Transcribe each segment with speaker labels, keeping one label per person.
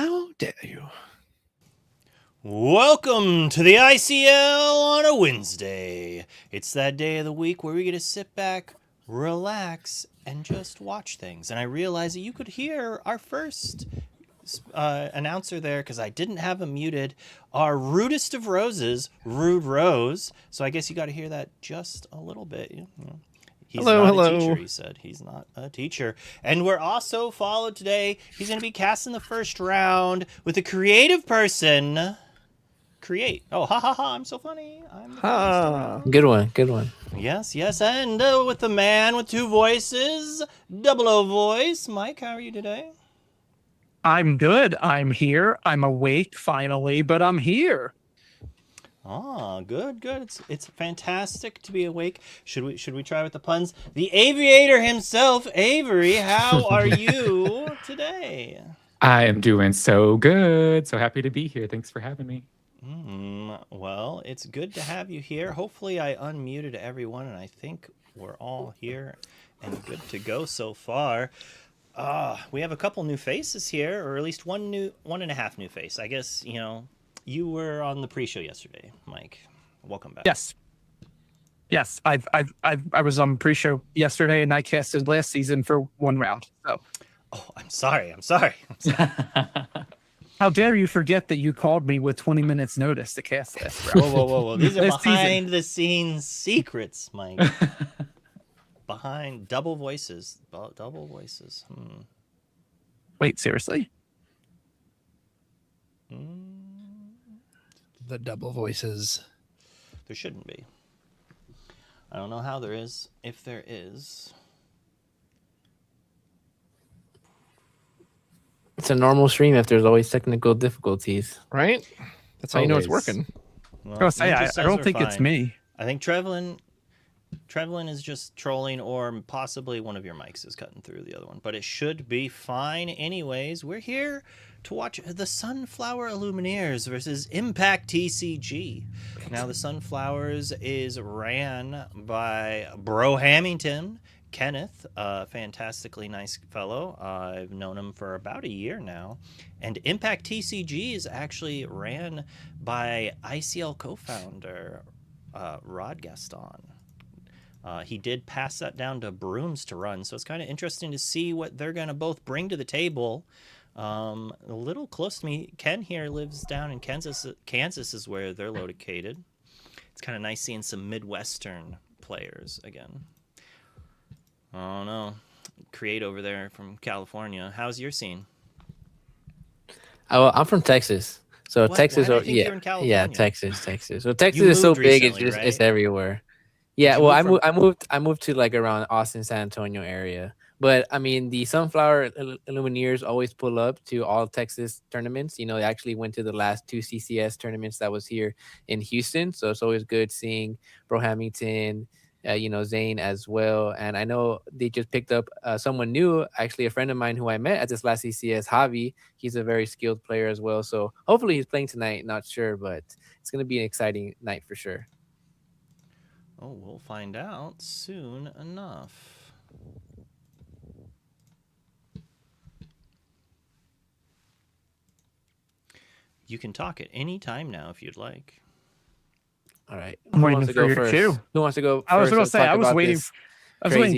Speaker 1: How dare you?
Speaker 2: Welcome to the ICL on a Wednesday. It's that day of the week where we get to sit back, relax, and just watch things. And I realized that you could hear our first announcer there because I didn't have him muted. Our rudest of roses, Rude Rose. So I guess you got to hear that just a little bit. You know. He's not a teacher, he said. He's not a teacher. And we're also followed today. He's going to be casting the first round with a creative person. Create. Oh, ha ha ha, I'm so funny. I'm the funniest around.
Speaker 3: Good one.
Speaker 2: Yes. And with the man with two voices, double O voice. Mike, how are you today?
Speaker 1: I'm good. I'm here. I'm awake finally, but I'm here.
Speaker 2: Ah, good. It's fantastic to be awake. Should we try with the puns? The aviator himself, Avery, how are you today?
Speaker 4: I am doing so good. So happy to be here. Thanks for having me.
Speaker 2: Well, it's good to have you here. Hopefully I unmuted everyone, and I think we're all here and good to go so far. We have a couple new faces here, or at least one and a half new face. I guess, you were on the pre-show yesterday, Mike. Welcome back.
Speaker 1: Yes. I was on pre-show yesterday, and I casted last season for one round. So.
Speaker 2: Oh, I'm sorry.
Speaker 1: How dare you forget that you called me with 20 minutes notice to cast this round?
Speaker 2: Whoa. These are behind-the-scenes secrets, Mike. Behind double voices.
Speaker 1: Wait, seriously?
Speaker 5: The double voices.
Speaker 2: There shouldn't be. I don't know how there is. If there is.
Speaker 3: It's a normal stream if there's always technical difficulties.
Speaker 5: Right? That's how you know it's working.
Speaker 2: Well,
Speaker 1: I don't think it's me.
Speaker 2: I think Trevelin is just trolling, or possibly one of your mics is cutting through the other one. But it should be fine anyways. We're here to watch the Sunflower Illumineers versus Impact TCG. Now, the Sunflowers is ran by Bro Hamilton, Kenneth, a fantastically nice fellow. I've known him for about a year now. And Impact TCG is actually ran by ICL co-founder Rod Gaston. He did pass that down to Brooms to run, so it's kind of interesting to see what they're going to both bring to the table. A little close to me, Ken here lives down in Kansas. Kansas is where they're located. It's kind of nice seeing some Midwestern players again. Oh no, Create over there from California. How's your scene?
Speaker 3: I'm from Texas, so
Speaker 2: What?
Speaker 3: Texas.
Speaker 2: Why did I think you were in California?
Speaker 3: Yeah, Texas. So Texas
Speaker 2: You
Speaker 3: is so
Speaker 2: moved
Speaker 3: big;
Speaker 2: recently,
Speaker 3: it's
Speaker 2: right?
Speaker 3: everywhere. Yeah,
Speaker 2: Did you
Speaker 3: well,
Speaker 2: move
Speaker 3: I moved to like around Austin, San Antonio area. But I mean, the Sunflower Illumineers always pull up to all Texas tournaments. They actually went to the last 2 CCS tournaments that was here in Houston. So it's always good seeing Bro Hamilton, Zane as well. And I know they just picked up someone new, actually a friend of mine who I met at this last CCS, Javi. He's a very skilled player as well. So hopefully he's playing tonight. Not sure, but it's going to be an exciting night for sure.
Speaker 2: Oh, we'll find out soon enough. You can talk at any time now if you'd like.
Speaker 3: All right.
Speaker 1: I'm waiting for your cue.
Speaker 3: Who wants to go first?
Speaker 1: I was going to say, I was waiting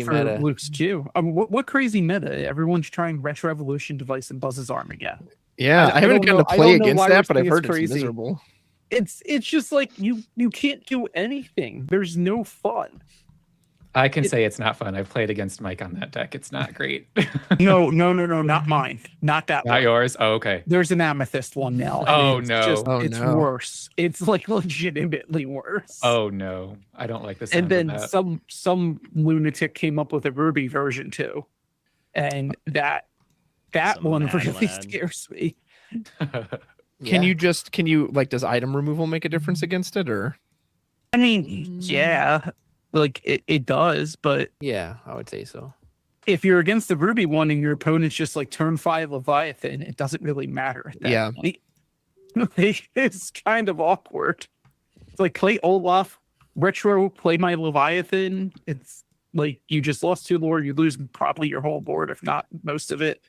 Speaker 1: for
Speaker 3: meta.
Speaker 1: Luke's cue. What crazy meta? Everyone's trying Retro Evolution device and Buzz's arm again.
Speaker 5: Yeah, I haven't gotten to play against that, but I've heard it's miserable.
Speaker 1: It's just like you can't do anything. There's no fun.
Speaker 4: I can say it's not fun. I've played against Mike on that deck. It's not great.
Speaker 1: No, not mine. Not that one.
Speaker 4: Not yours? Oh, okay.
Speaker 1: There's an amethyst one now.
Speaker 4: Oh, no.
Speaker 1: It's worse. It's like legitimately worse.
Speaker 4: Oh, no. I don't like this.
Speaker 1: And then some lunatic came up with a Ruby version too. And that one really scares me.
Speaker 5: Can you does item removal make a difference against it, or?
Speaker 1: I mean, yeah. Like it does, but
Speaker 3: yeah, I would say so.
Speaker 1: If you're against the Ruby one and your opponent's just like turn 5 Leviathan, it doesn't really matter at that point. It's kind of awkward. It's like play Olaf, retro, play my Leviathan. It's like you just lost 2 lore, you lose probably your whole board, if not most of it.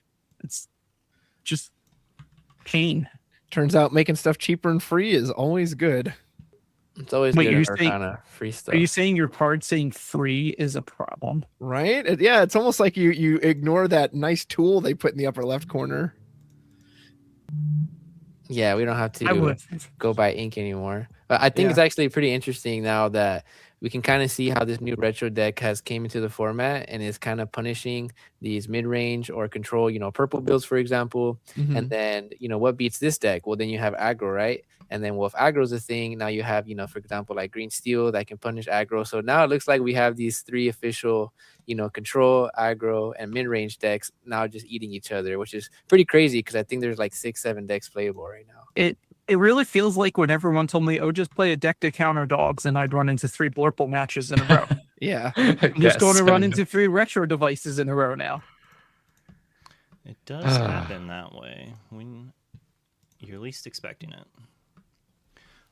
Speaker 1: It's just Kane.
Speaker 5: Turns out making stuff cheaper and free is always good.
Speaker 3: It's always
Speaker 1: Wait,
Speaker 3: good
Speaker 1: you're
Speaker 3: for
Speaker 1: saying-
Speaker 3: kind of free stuff.
Speaker 1: Are you saying your card saying free is a problem?
Speaker 5: Right? Yeah, it's almost like you ignore that nice tool they put in the upper left corner.
Speaker 3: Yeah, we don't have
Speaker 1: I
Speaker 3: to
Speaker 1: would.
Speaker 3: go buy ink anymore. But I think it's actually pretty interesting now that we can kind of see how this new retro deck has came into the format and is kind of punishing these mid-range or control, purple builds, for example. And then, what beats this deck? Well, then you have aggro, right? And then, well, if aggro is a thing, now you have, for example, like green steel that can punish aggro. So now it looks like we have these 3 official, control, aggro, and mid-range decks now just eating each other, which is pretty crazy because I think there's like 6-7 decks playable right now.
Speaker 1: It really feels like when everyone told me, "Oh, just play a deck to counter dogs," and I'd run into 3 Blurple matches in a row.
Speaker 5: Yeah.
Speaker 1: I'm just going to run into 3 retro devices in a row now.
Speaker 2: It does happen that way when you're least expecting it.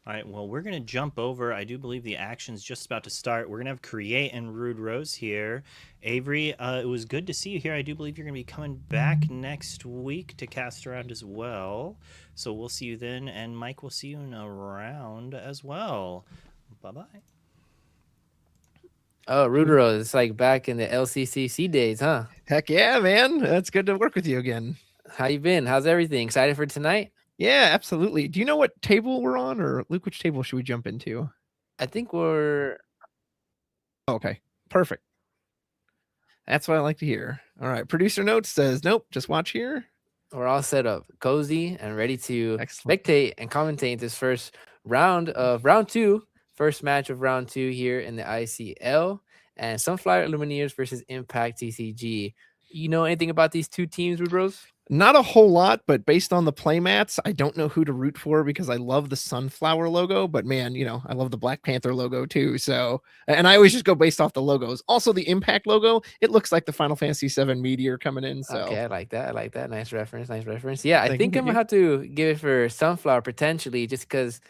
Speaker 2: All right, well, we're going to jump over. I do believe the action's just about to start. We're going to have Create and Rude Rose here. Avery, it was good to see you here. I do believe you're going to be coming back next week to cast around as well. So we'll see you then. And Mike, we'll see you in a round as well. Bye-bye.
Speaker 3: Oh, Rude Rose, it's like back in the LCCC days, huh?
Speaker 5: Heck yeah, man. That's good to work with you again.
Speaker 3: How you been? How's everything? Excited for tonight?
Speaker 5: Yeah, absolutely. Do you know what table we're on, or Luke, which table should we jump into?
Speaker 3: I think we're...
Speaker 5: Okay, perfect. That's what I like to hear. All right, producer notes says, nope, just watch here.
Speaker 3: We're all set up, cozy, and ready to
Speaker 5: Excellent.
Speaker 3: spectate and commentate this first round of round 2, first match of round 2 here in the ICL, and Sunflower Illumineers versus Impact TCG. You know anything about these 2 teams, Rude Rose?
Speaker 5: Not a whole lot, but based on the playmats, I don't know who to root for because I love the sunflower logo, but man, I love the Black Panther logo too. So, and I always just go based off the logos. Also, the Impact logo, it looks like the Final Fantasy VII Meteor coming in. So,
Speaker 3: okay, I like that. Nice reference. Yeah, I
Speaker 5: Thank
Speaker 3: think
Speaker 5: you.
Speaker 3: I'm gonna have to give it for Sunflower potentially, just because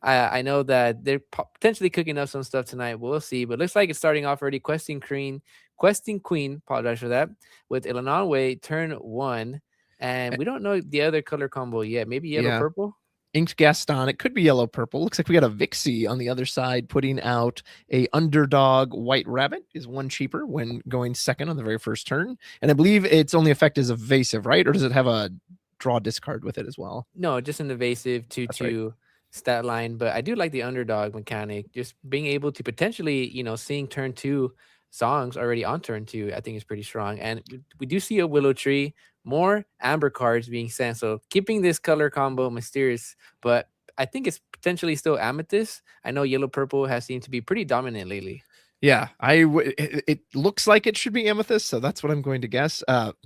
Speaker 3: I know that they're potentially cooking up some stuff tonight. We'll see, but looks like it's starting off already. Questing Queen, apologize for that, with Illinois turn 1. And we don't know the other color combo yet. Maybe yellow-purple?
Speaker 5: Inked Gaston. It could be yellow-purple. Looks like we got a Vixie on the other side putting out a underdog White Rabbit. Is 1 cheaper when going second on the very first turn. And I believe its only effect is evasive, right? Or does it have a draw discard with it as well?
Speaker 3: No, just an evasive 2/2 stat line. But I do like the underdog mechanic. Just being able to potentially, seeing turn 2 songs already on turn 2, I think is pretty strong. And we do see a Willow Tree, more amber cards being sent, so keeping this color combo mysterious, but I think it's potentially still amethyst. I know yellow purple has seemed to be pretty dominant lately.
Speaker 5: Yeah, it looks like it should be amethyst, so that's what I'm going to guess.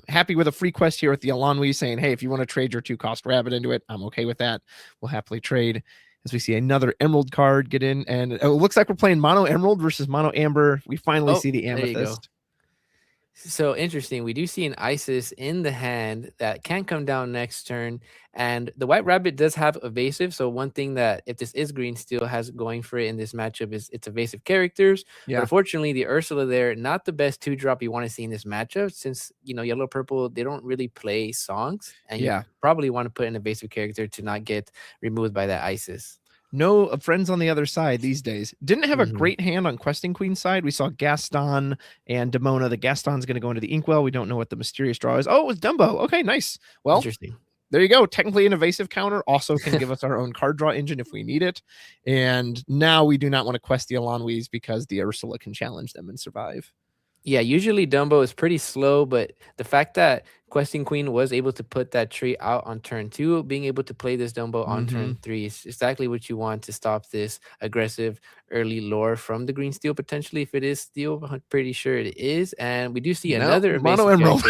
Speaker 5: Happy with a free quest here with the Alonwi saying, hey, if you want to trade your 2-cost rabbit into it, I'm okay with that. We'll happily trade. As we see another emerald card get in, and it looks like we're playing mono emerald versus mono amber. We finally see the amethyst.
Speaker 3: So interesting. We do see an Isis in the hand that can come down next turn. And the White Rabbit does have evasive. So one thing that if this is green still has going for it in this matchup is its evasive characters.
Speaker 5: Yeah.
Speaker 3: But unfortunately, the Ursula there, not the best 2-drop you want to see in this matchup since, yellow purple, they don't really play songs. And you probably want to put an evasive character to not get removed by that Isis.
Speaker 5: No friends on the other side these days. Didn't have a great hand on Questing Queen's side. We saw Gaston and Demona. The Gaston's going to go into the Inkwell. We don't know what the mysterious draw is. Oh, it was Dumbo. Okay, nice. Well,
Speaker 3: interesting.
Speaker 5: There you go. Technically an evasive counter. Also can give us our own card draw engine if we need it. And now we do not want to quest the Alonwis because the Ursula can challenge them and survive.
Speaker 3: Yeah, usually Dumbo is pretty slow, but the fact that Questing Queen was able to put that tree out on turn 2, being able to play this Dumbo on turn 3 is exactly what you want to stop this aggressive early lore from the green steel, potentially, if it is steel. I'm pretty sure it is. And we do see another
Speaker 5: mono emerald.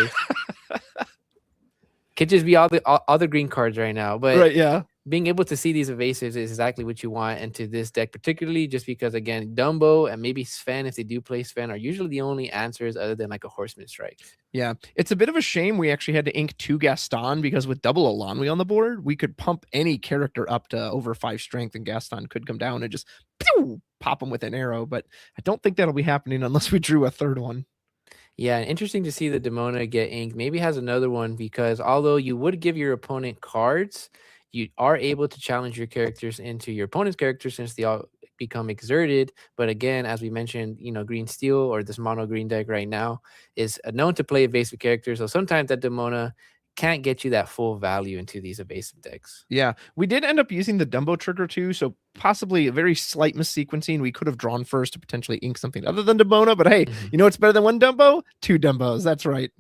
Speaker 3: Could just be all the green cards right now, but
Speaker 5: right, yeah.
Speaker 3: Being able to see these evasives is exactly what you want into this deck, particularly just because, again, Dumbo and maybe Sven, if they do play Sven, are usually the only answers other than like a Horseman Strike.
Speaker 5: Yeah, it's a bit of a shame we actually had to ink 2 Gaston because with double Alonwi on the board, we could pump any character up to over 5 strength and Gaston could come down and just pew, pop him with an arrow. But I don't think that'll be happening unless we drew a third one.
Speaker 3: Yeah, and interesting to see the Demona get inked. Maybe has another one because although you would give your opponent cards, you are able to challenge your characters into your opponent's characters since they all become exerted. But again, as we mentioned, Green Steel or this mono green deck right now is known to play evasive characters. So sometimes that Demona can't get you that full value into these evasive decks.
Speaker 5: Yeah, we did end up using the Dumbo trigger too, so possibly a very slight missequencing. We could have drawn first to potentially ink something other than Demona, but hey, you know what's better than one Dumbo? Two Dumbos. That's right.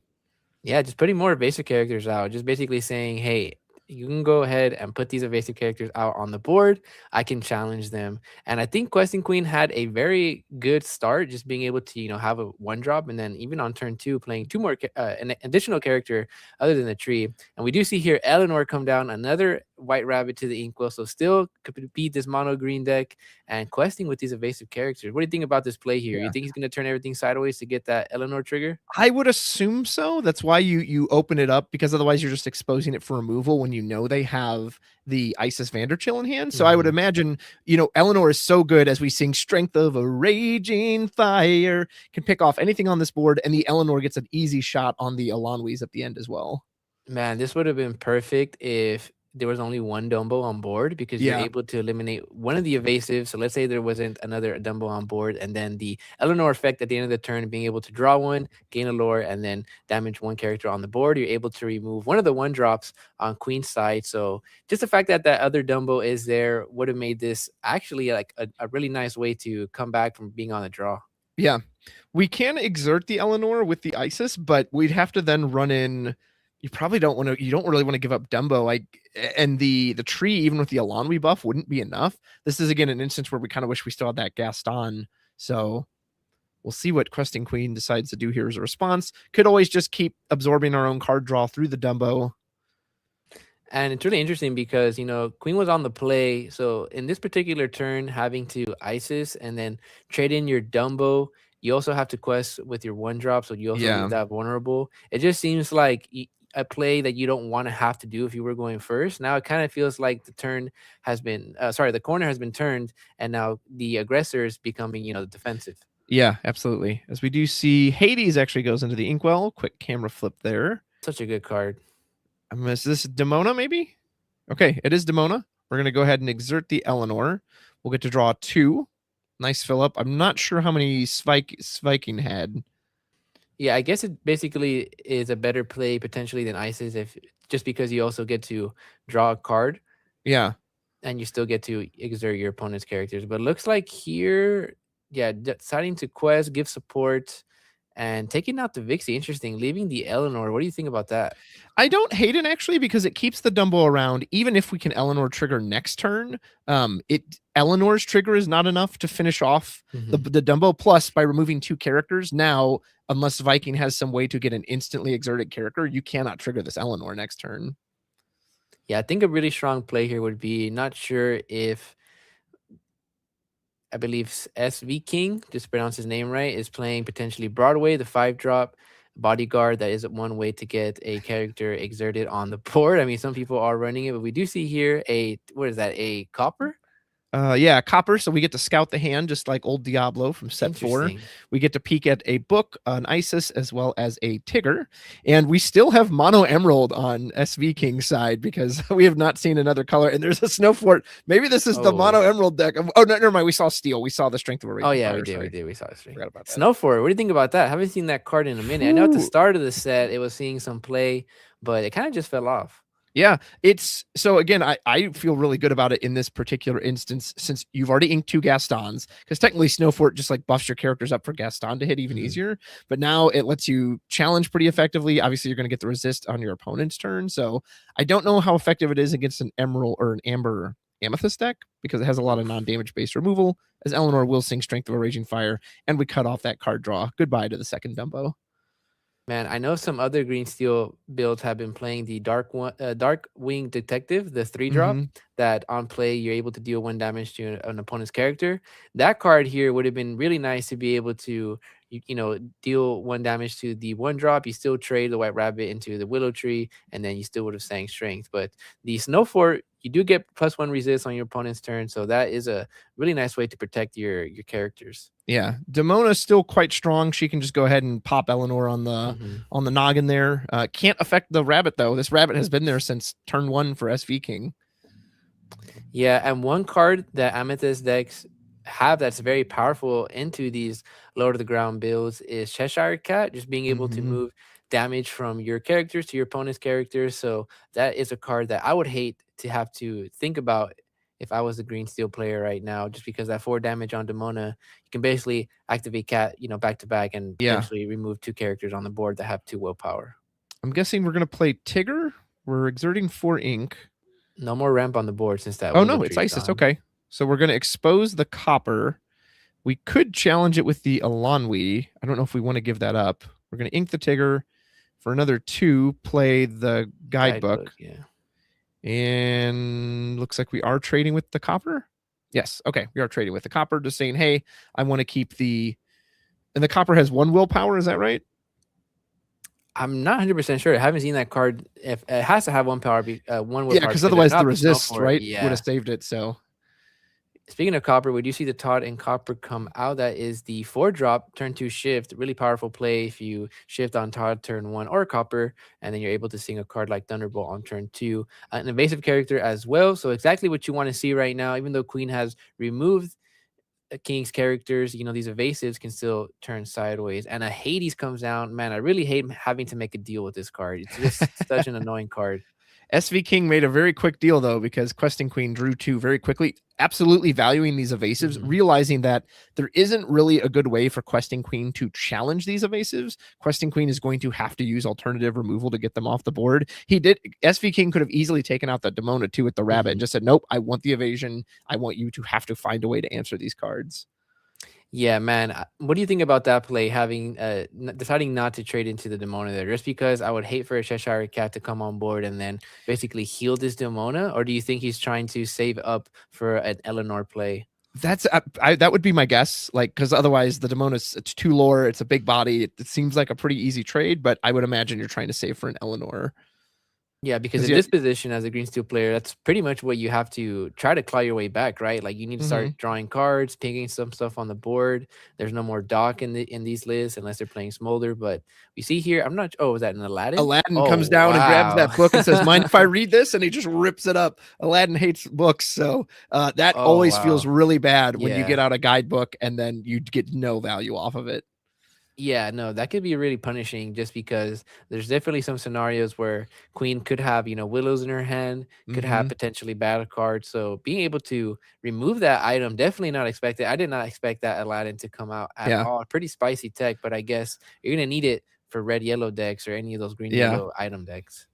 Speaker 3: Yeah, just putting more evasive characters out. Just basically saying, hey, you can go ahead and put these evasive characters out on the board. I can challenge them. And I think Questing Queen had a very good start, just being able to, have a one drop. And then even on turn 2, playing two more, an additional character other than the tree. And we do see here Eleanor come down, another white rabbit to the inkwell. So still could beat this mono green deck and questing with these evasive characters. What do you think about this play here?
Speaker 5: Yeah.
Speaker 3: You think he's going to turn everything sideways to get that Eleanor trigger?
Speaker 5: I would assume so. That's why you open it up, because otherwise you're just exposing it for removal when you know they have the Isis Vanderchill in hand. So I would imagine, Eleanor is so good, as we sing Strength of a Raging Fire, can pick off anything on this board, and the Eleanor gets an easy shot on the Elanwys at the end as well.
Speaker 3: Man, this would have been perfect if there was only one Dumbo on board, because you're able to eliminate one of the evasives. So let's say there wasn't another Dumbo on board, and then the Eleanor effect at the end of the turn, being able to draw one, gain a lore, and then damage one character on the board. You're able to remove one of the one drops on Queen's side. So just the fact that that other Dumbo is there would have made this actually like a really nice way to come back from being on the draw.
Speaker 5: Yeah, we can exert the Eleanor with the Isis, but we'd have to then run in. You probably don't want to. You don't really want to give up Dumbo. And the tree, even with the Elanwi buff, wouldn't be enough. This is again an instance where we kind of wish we still had that Gaston. So we'll see what Questing Queen decides to do here as a response. Could always just keep absorbing our own card draw through the Dumbo.
Speaker 3: And it's really interesting because, Queen was on the play. So in this particular turn, having to Isis and then trade in your Dumbo, you also have to quest with your one drop. So you also leave that vulnerable. It just seems like a play that you don't want to have to do if you were going first. Now it kind of feels like the turn has been, the corner has been turned, and now the aggressor is becoming, the defensive.
Speaker 5: Yeah, absolutely. As we do see, Hades actually goes into the inkwell. Quick camera flip there.
Speaker 3: Such a good card.
Speaker 5: Is this Demona, maybe? Okay, it is Demona. We're going to go ahead and exert the Eleanor. We'll get to draw 2. Nice fill up. I'm not sure how many Viking had.
Speaker 3: Yeah, I guess it basically is a better play potentially than Isis, just because you also get to draw a card.
Speaker 5: Yeah.
Speaker 3: And you still get to exert your opponent's characters. But it looks like here, deciding to quest, give support, and taking out the Vixie. Interesting. Leaving the Eleanor. What do you think about that?
Speaker 5: I don't hate it, actually, because it keeps the Dumbo around. Even if we can Eleanor trigger next turn, Eleanor's trigger is not enough to finish off the Dumbo. Plus, by removing 2 characters, now, unless Viking has some way to get an instantly exerted character, you cannot trigger this Eleanor next turn.
Speaker 3: Yeah, I think a really strong play here would be, not sure if, I believe SV King, just pronounce his name right, is playing potentially Broadway, the 5-drop bodyguard. That is one way to get a character exerted on the board. I mean, some people are running it, but we do see here a copper?
Speaker 5: Yeah, copper. So we get to scout the hand, just like old Diablo from set 4. We get to peek at a book, an Isis, as well as a Tigger. And we still have mono emerald on SV King's side, because we have not seen another color. And there's a Snowfort. Maybe this is the mono emerald deck. Oh, no, never mind. We saw steel. We saw the Strength of a Raging Fire.
Speaker 3: We did. We saw the strength.
Speaker 5: Forgot about that.
Speaker 3: Snowfort. What do you think about that? I haven't seen that card in a minute. I know at the start of the set, it was seeing some play, but it kind of just fell off.
Speaker 5: Yeah, it's so again, I feel really good about it in this particular instance, since you've already inked 2 Gastons, because technically Snowfort just like buffs your characters up for Gaston to hit even easier. But now it lets you challenge pretty effectively. Obviously, you're going to get the resist on your opponent's turn. So I don't know how effective it is against an emerald or an amber amethyst deck, because it has a lot of non-damage based removal, as Eleanor will sing Strength of a Raging Fire, and we cut off that card draw. Goodbye to the second Dumbo.
Speaker 3: Man, I know some other green steel builds have been playing the Dark Wing Detective, the 3-drop, that on play you're able to deal 1 damage to an opponent's character. That card here would have been really nice to be able to you deal 1 damage to the 1-drop, you still trade the White Rabbit into the Willow Tree, and then you still would have sank Strength. But the Snow Fort, you do get +1 resist on your opponent's turn, so that is a really nice way to protect your characters.
Speaker 5: Yeah, Demona's still quite strong. She can just go ahead and pop Eleanor on the noggin there. Can't affect the rabbit though. This rabbit has been there since turn 1 for SV King.
Speaker 3: Yeah, and one card that Amethyst decks have that's very powerful into these low to the ground builds is Cheshire Cat, just being able to move damage from your characters to your opponent's characters. So that is a card that I would hate to have to think about if I was the green steel player right now, just because that 4 damage on Demona, you can basically activate Cat, back to back and potentially remove 2 characters on the board that have 2 willpower.
Speaker 5: I'm guessing we're going to play Tigger. We're exerting 4 ink.
Speaker 3: No more ramp on the board since that.
Speaker 5: Oh, no, it's Isis. Okay. So we're going to expose the copper. We could challenge it with the Elanwi. I don't know if we want to give that up. We're going to ink the Tigger. For another 2, play the guidebook.
Speaker 3: Yeah.
Speaker 5: And looks like we are trading with the copper. Yes. Okay. We are trading with the copper, just saying, hey, I want to keep and the copper has 1 willpower. Is that right?
Speaker 3: I'm not 100% sure. I haven't seen that card. If it has to have 1 power, 1 willpower.
Speaker 5: Yeah, because otherwise the resist, right,
Speaker 3: yeah,
Speaker 5: would have saved it. So
Speaker 3: speaking of copper, we do see the Todd and Copper come out. That is the 4-drop, turn 2 shift. Really powerful play if you shift on Todd turn 1 or Copper, and then you're able to sing a card like Thunderbolt on turn 2. An evasive character as well. So exactly what you want to see right now, even though Queen has removed King's characters, these evasives can still turn sideways. And a Hades comes down. Man, I really hate having to make a deal with this card. It's just such an annoying card.
Speaker 5: SV King made a very quick deal, though, because Questing Queen drew 2 very quickly, absolutely valuing these evasives, realizing that there isn't really a good way for Questing Queen to challenge these evasives. Questing Queen is going to have to use alternative removal to get them off the board. SV King could have easily taken out the Demona, too, with the rabbit and just said, nope, I want the evasion. I want you to have to find a way to answer these cards.
Speaker 3: Yeah, man. What do you think about that play, having deciding not to trade into the Demona there? Just because I would hate for a Cheshire Cat to come on board and then basically heal this Demona? Or do you think he's trying to save up for an Eleanor play?
Speaker 5: That's that would be my guess, because otherwise the Demona's, it's 2 lore, it's a big body. It seems like a pretty easy trade, but I would imagine you're trying to save for an Eleanor.
Speaker 3: Yeah, because in this position as a green steel player, that's pretty much what you have to try to claw your way back, right? Like you need to start drawing cards, picking some stuff on the board. There's no more dock in these lists unless they're playing Smolder. But we see here, I'm not. Oh, is that an Aladdin?
Speaker 5: Aladdin comes down and grabs that book and says, "Mind if I read this?" And he just rips it up. Aladdin hates books, so that always feels really bad when you get out a guidebook and then you get no value off of it.
Speaker 3: Yeah, no, that could be really punishing just because there's definitely some scenarios where Queen could have, Willows in her hand, could have potentially battle cards. So being able to remove that item, definitely not expected. I did not expect that Aladdin to come out at all. Pretty spicy tech, but I guess you're going to need it for red-yellow decks or any of those green-yellow item decks.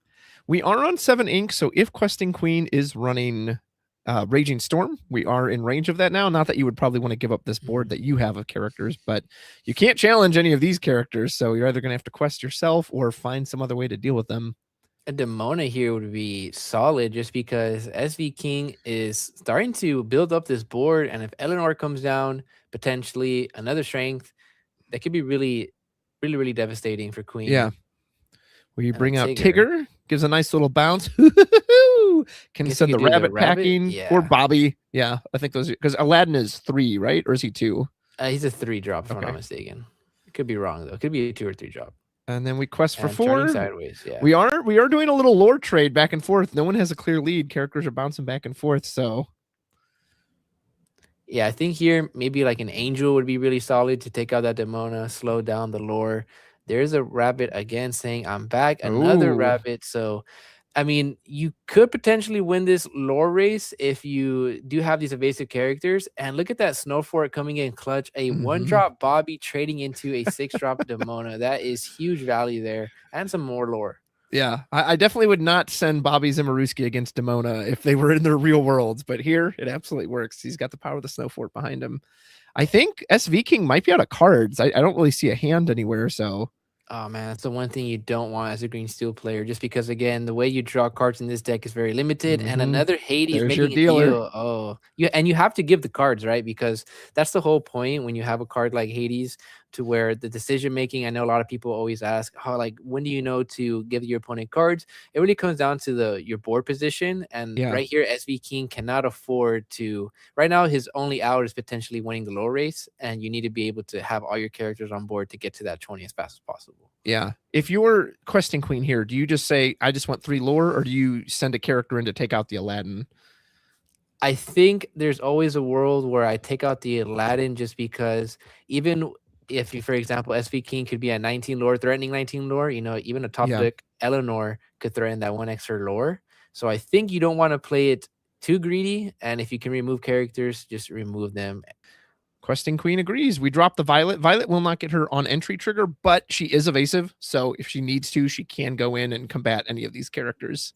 Speaker 5: We are on 7 ink, so if Questing Queen is running Raging Storm, we are in range of that now. Not that you would probably want to give up this board that you have of characters, but you can't challenge any of these characters, so you're either going to have to quest yourself or find some other way to deal with them.
Speaker 3: A Demona here would be solid just because SV King is starting to build up this board, and if Eleanor comes down, potentially another strength, that could be really, really, really devastating for Queen.
Speaker 5: Yeah. Will you bring out Tigger? Gives a nice little bounce. Can send the rabbit packing or Bobby. Yeah, I think those, because Aladdin is 3, right? Or is he 2?
Speaker 3: He's a 3-drop, if I'm not mistaken. It could be wrong though. It could be a 2 or 3-drop.
Speaker 5: And then we quest for 4.
Speaker 3: Turning sideways, yeah.
Speaker 5: We are doing a little lore trade back and forth. No one has a clear lead. Characters are bouncing back and forth. So
Speaker 3: yeah, I think here maybe like an Angel would be really solid to take out that Demona, slow down the lore. There's a rabbit again saying, "I'm back." Another rabbit. So, I mean, you could potentially win this lore race if you do have these evasive characters. And look at that Snowfort coming in clutch. A 1-drop Bobby trading into a 6-drop Demona. That is huge value there. And some more lore.
Speaker 5: Yeah, I definitely would not send Bobby Zimmerowski against Demona if they were in their real worlds. But here, it absolutely works. He's got the power of the Snowfort behind him. I think SV King might be out of cards. I don't really see a hand anywhere, so.
Speaker 3: Oh, man, that's the one thing you don't want as a green steel player, just because, again, the way you draw cards in this deck is very limited. And another Hades making a deal. Oh, yeah, and you have to give the cards, right? Because that's the whole point when you have a card like Hades. to where the decision making, I know a lot of people always ask how, like, when do you know to give your opponent cards? It really comes down to your board position. And right here, SV King cannot afford to, right now, his only out is potentially winning the low race. And you need to be able to have all your characters on board to get to that 20 as fast as possible.
Speaker 5: Yeah. If you're questing queen here, do you just say, I just want 3 lore, or do you send a character in to take out the Aladdin?
Speaker 3: I think there's always a world where I take out the Aladdin, just because even if you, for example, SV King could be at 19 lore, threatening 19 lore, you know, even a top deck Eleanor could threaten that 1 extra lore. So I think you don't want to play it too greedy. And if you can remove characters, just remove them.
Speaker 5: Questing Queen agrees. We drop the Violet. Violet will not get her on entry trigger, but she is evasive. So if she needs to, she can go in and combat any of these characters.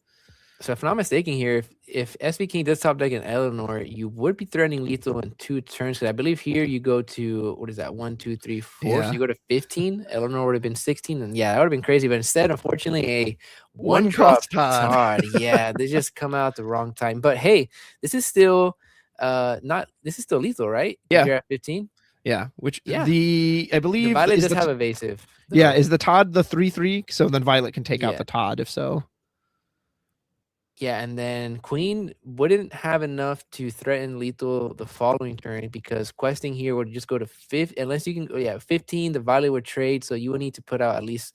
Speaker 3: So if I'm not mistaken here, if SV King does top deck an Eleanor, you would be threatening lethal in 2 turns. Because I believe here you go to, what is that, 1, 2, 3, 4.
Speaker 5: Yeah.
Speaker 3: So you go to 15. Eleanor would have been 16. And yeah, that would have been crazy. But instead, unfortunately, a 1-drop Todd. Yeah, they just come out at the wrong time. But hey, this is still this is still lethal, right?
Speaker 5: Yeah.
Speaker 3: If you're at 15.
Speaker 5: Yeah, which
Speaker 3: I
Speaker 5: believe
Speaker 3: the Violet does have evasive.
Speaker 5: Yeah, is the Todd the 3/3? So then Violet can take out the Todd if so.
Speaker 3: Yeah, and then Queen wouldn't have enough to threaten lethal the following turn, because questing here would just go to 5, unless you can 15. The Violet would trade, so you would need to put out at least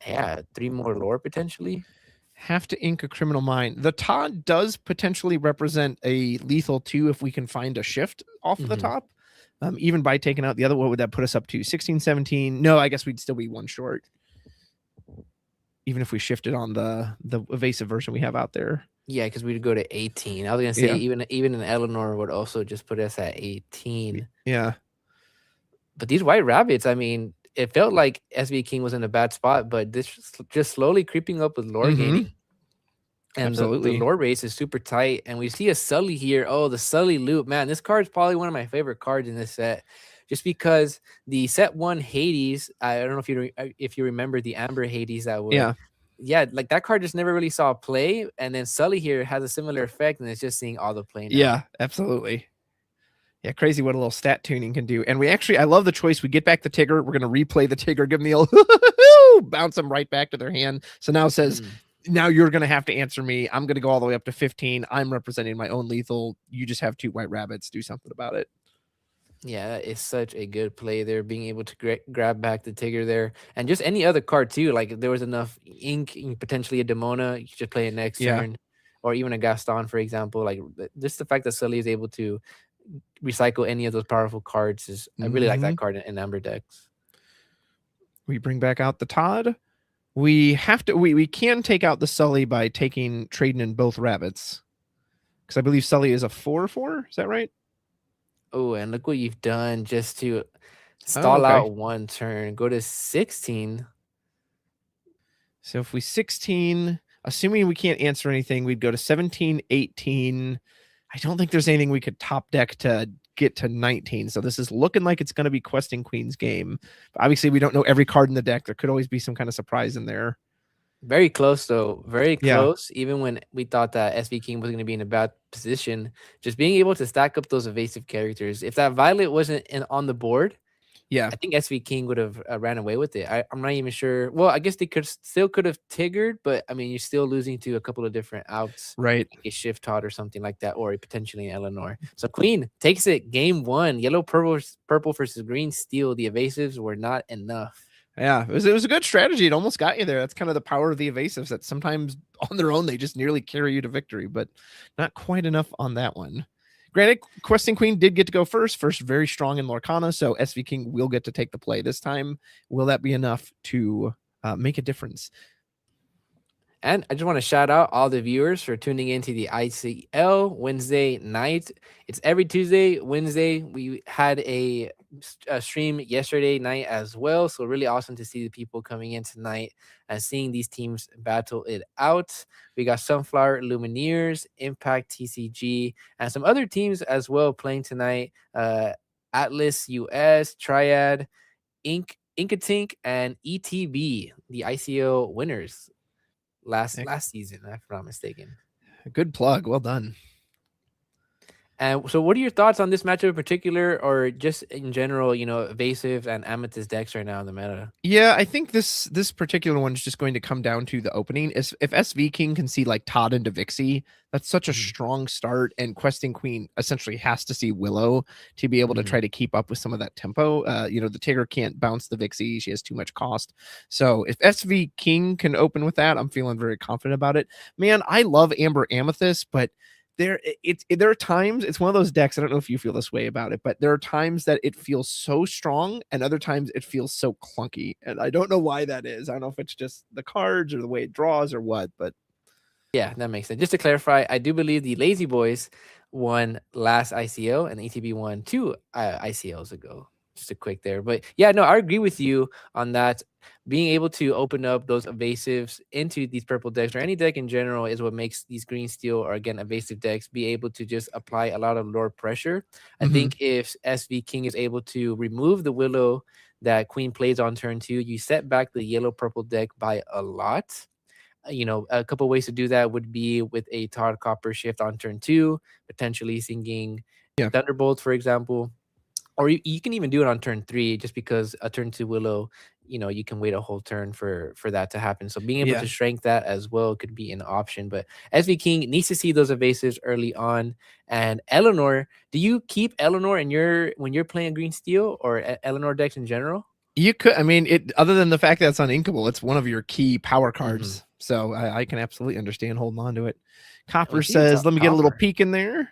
Speaker 3: 3 more lore potentially.
Speaker 5: Have to ink a Criminal Mind. The Todd does potentially represent a lethal too if we can find a shift off of the top. Even by taking out the other, what would that put us up to? 16, 17? No, I guess we'd still be 1 short. Even if we shifted on the evasive version we have out there.
Speaker 3: Yeah, because we'd go to 18. I was gonna say even an Eleanor would also just put us at 18.
Speaker 5: Yeah.
Speaker 3: But these White Rabbits, I mean, it felt like SV King was in a bad spot, but this just slowly creeping up with lore gaining. And the lore race is super tight. And we see a Sully here. Oh, the Sully loop. Man, this card is probably one of my favorite cards in this set. Just because the set 1 Hades, I don't know if you remember the Amber Hades that would, like that card just never really saw play. And then Sully here has a similar effect, and it's just seeing all the play now.
Speaker 5: Yeah, absolutely. Yeah, crazy what a little stat tuning can do. And I love the choice. We get back the Tigger. We're going to replay the Tigger, give them the old bounce them right back to their hand. So now it says, now you're going to have to answer me. I'm going to go all the way up to 15. I'm representing my own lethal. You just have 2 White Rabbits. Do something about it.
Speaker 3: Yeah, that is such a good play there, being able to grab back the Tigger there. And just any other card too, like if there was enough ink, potentially a Demona, you should play it next turn. Or even a Gaston, for example. Like just the fact that Sully is able to recycle any of those powerful cards is, I really like that card in Amber decks.
Speaker 5: We bring back out the Todd. We have to, we can take out the Sully by trading in both rabbits. Because I believe Sully is a 4/4. Is that right?
Speaker 3: Oh, and look what you've done just to stall out 1 turn. Go to 16.
Speaker 5: So if we 16, assuming we can't answer anything, we'd go to 17, 18. I don't think there's anything we could top deck to get to 19. So this is looking like it's going to be Questing Queen's game. But obviously, we don't know every card in the deck. There could always be some kind of surprise in there.
Speaker 3: Very close, though. Very close. Even when we thought that SV King was going to be in a bad position, just being able to stack up those evasive characters. If that Violet wasn't on the board, I think SV King would have ran away with it. I'm not even sure. Well, I guess they could have Tiggered, but I mean, you're still losing to a couple of different outs.
Speaker 5: Right.
Speaker 3: Like a Shift Todd or something like that, or potentially an Eleanor. So Queen takes it game 1. Yellow, purple versus green steel. The evasives were not enough.
Speaker 5: Yeah, it was a good strategy. It almost got you there. That's kind of the power of the evasives, that sometimes on their own, they just nearly carry you to victory, but not quite enough on that one. Granted, Questing Queen did get to go first very strong in Lorcana, so SV King will get to take the play this time. Will that be enough to make a difference?
Speaker 3: And I just want to shout out all the viewers for tuning into the ICL Wednesday night. It's every Tuesday, Wednesday. We had a stream yesterday night as well. So really awesome to see the people coming in tonight and seeing these teams battle it out. We got Sunflower, Illumineers, Impact, TCG, and some other teams as well playing tonight. Atlas US, Triad, Inkatink, and ETB, the ICL winners. Last season, if I'm not mistaken.
Speaker 5: Good plug. Well done.
Speaker 3: And so, what are your thoughts on this matchup in particular, or just in general? Evasive and Amethyst decks right now in the meta.
Speaker 5: Yeah, I think this particular one is just going to come down to the opening. If SV King can see like Todd into Vixie, that's such a strong start, and Questing Queen essentially has to see Willow to be able to try to keep up with some of that tempo. The Tigger can't bounce the Vixie; she has too much cost. So if SV King can open with that, I'm feeling very confident about it. Man, I love Amber Amethyst, but there are times it's one of those decks. I don't know if you feel this way about it, but there are times that it feels so strong and other times it feels so clunky, and I don't know why that is. I don't know if it's just the cards or the way it draws or what, but
Speaker 3: yeah, that makes sense. Just to clarify, I do believe the Lazy Boys won last ICO and ETB won 2 ICOs ago. Just a quick there. But yeah, no, I agree with you on that. Being able to open up those evasives into these purple decks or any deck in general is what makes these green steel or again evasive decks be able to just apply a lot of lore pressure. I think if SV King is able to remove the Willow that Queen plays on turn 2, you set back the yellow purple deck by a lot. A couple ways to do that would be with a Todd Copper shift on turn 2, potentially singing Thunderbolt, for example. Or you can even do it on turn 3, just because a turn 2 Willow, you can wait a whole turn for that to happen. So being able to strength that as well could be an option. But SV King needs to see those evasives early on. And Eleanor, do you keep Eleanor when you're playing Green Steel or Eleanor decks in general?
Speaker 5: You could, I mean, it other than the fact that it's uninkable, it's one of your key power cards. So I can absolutely understand holding on to it. Copper says, let me get a little peek in there.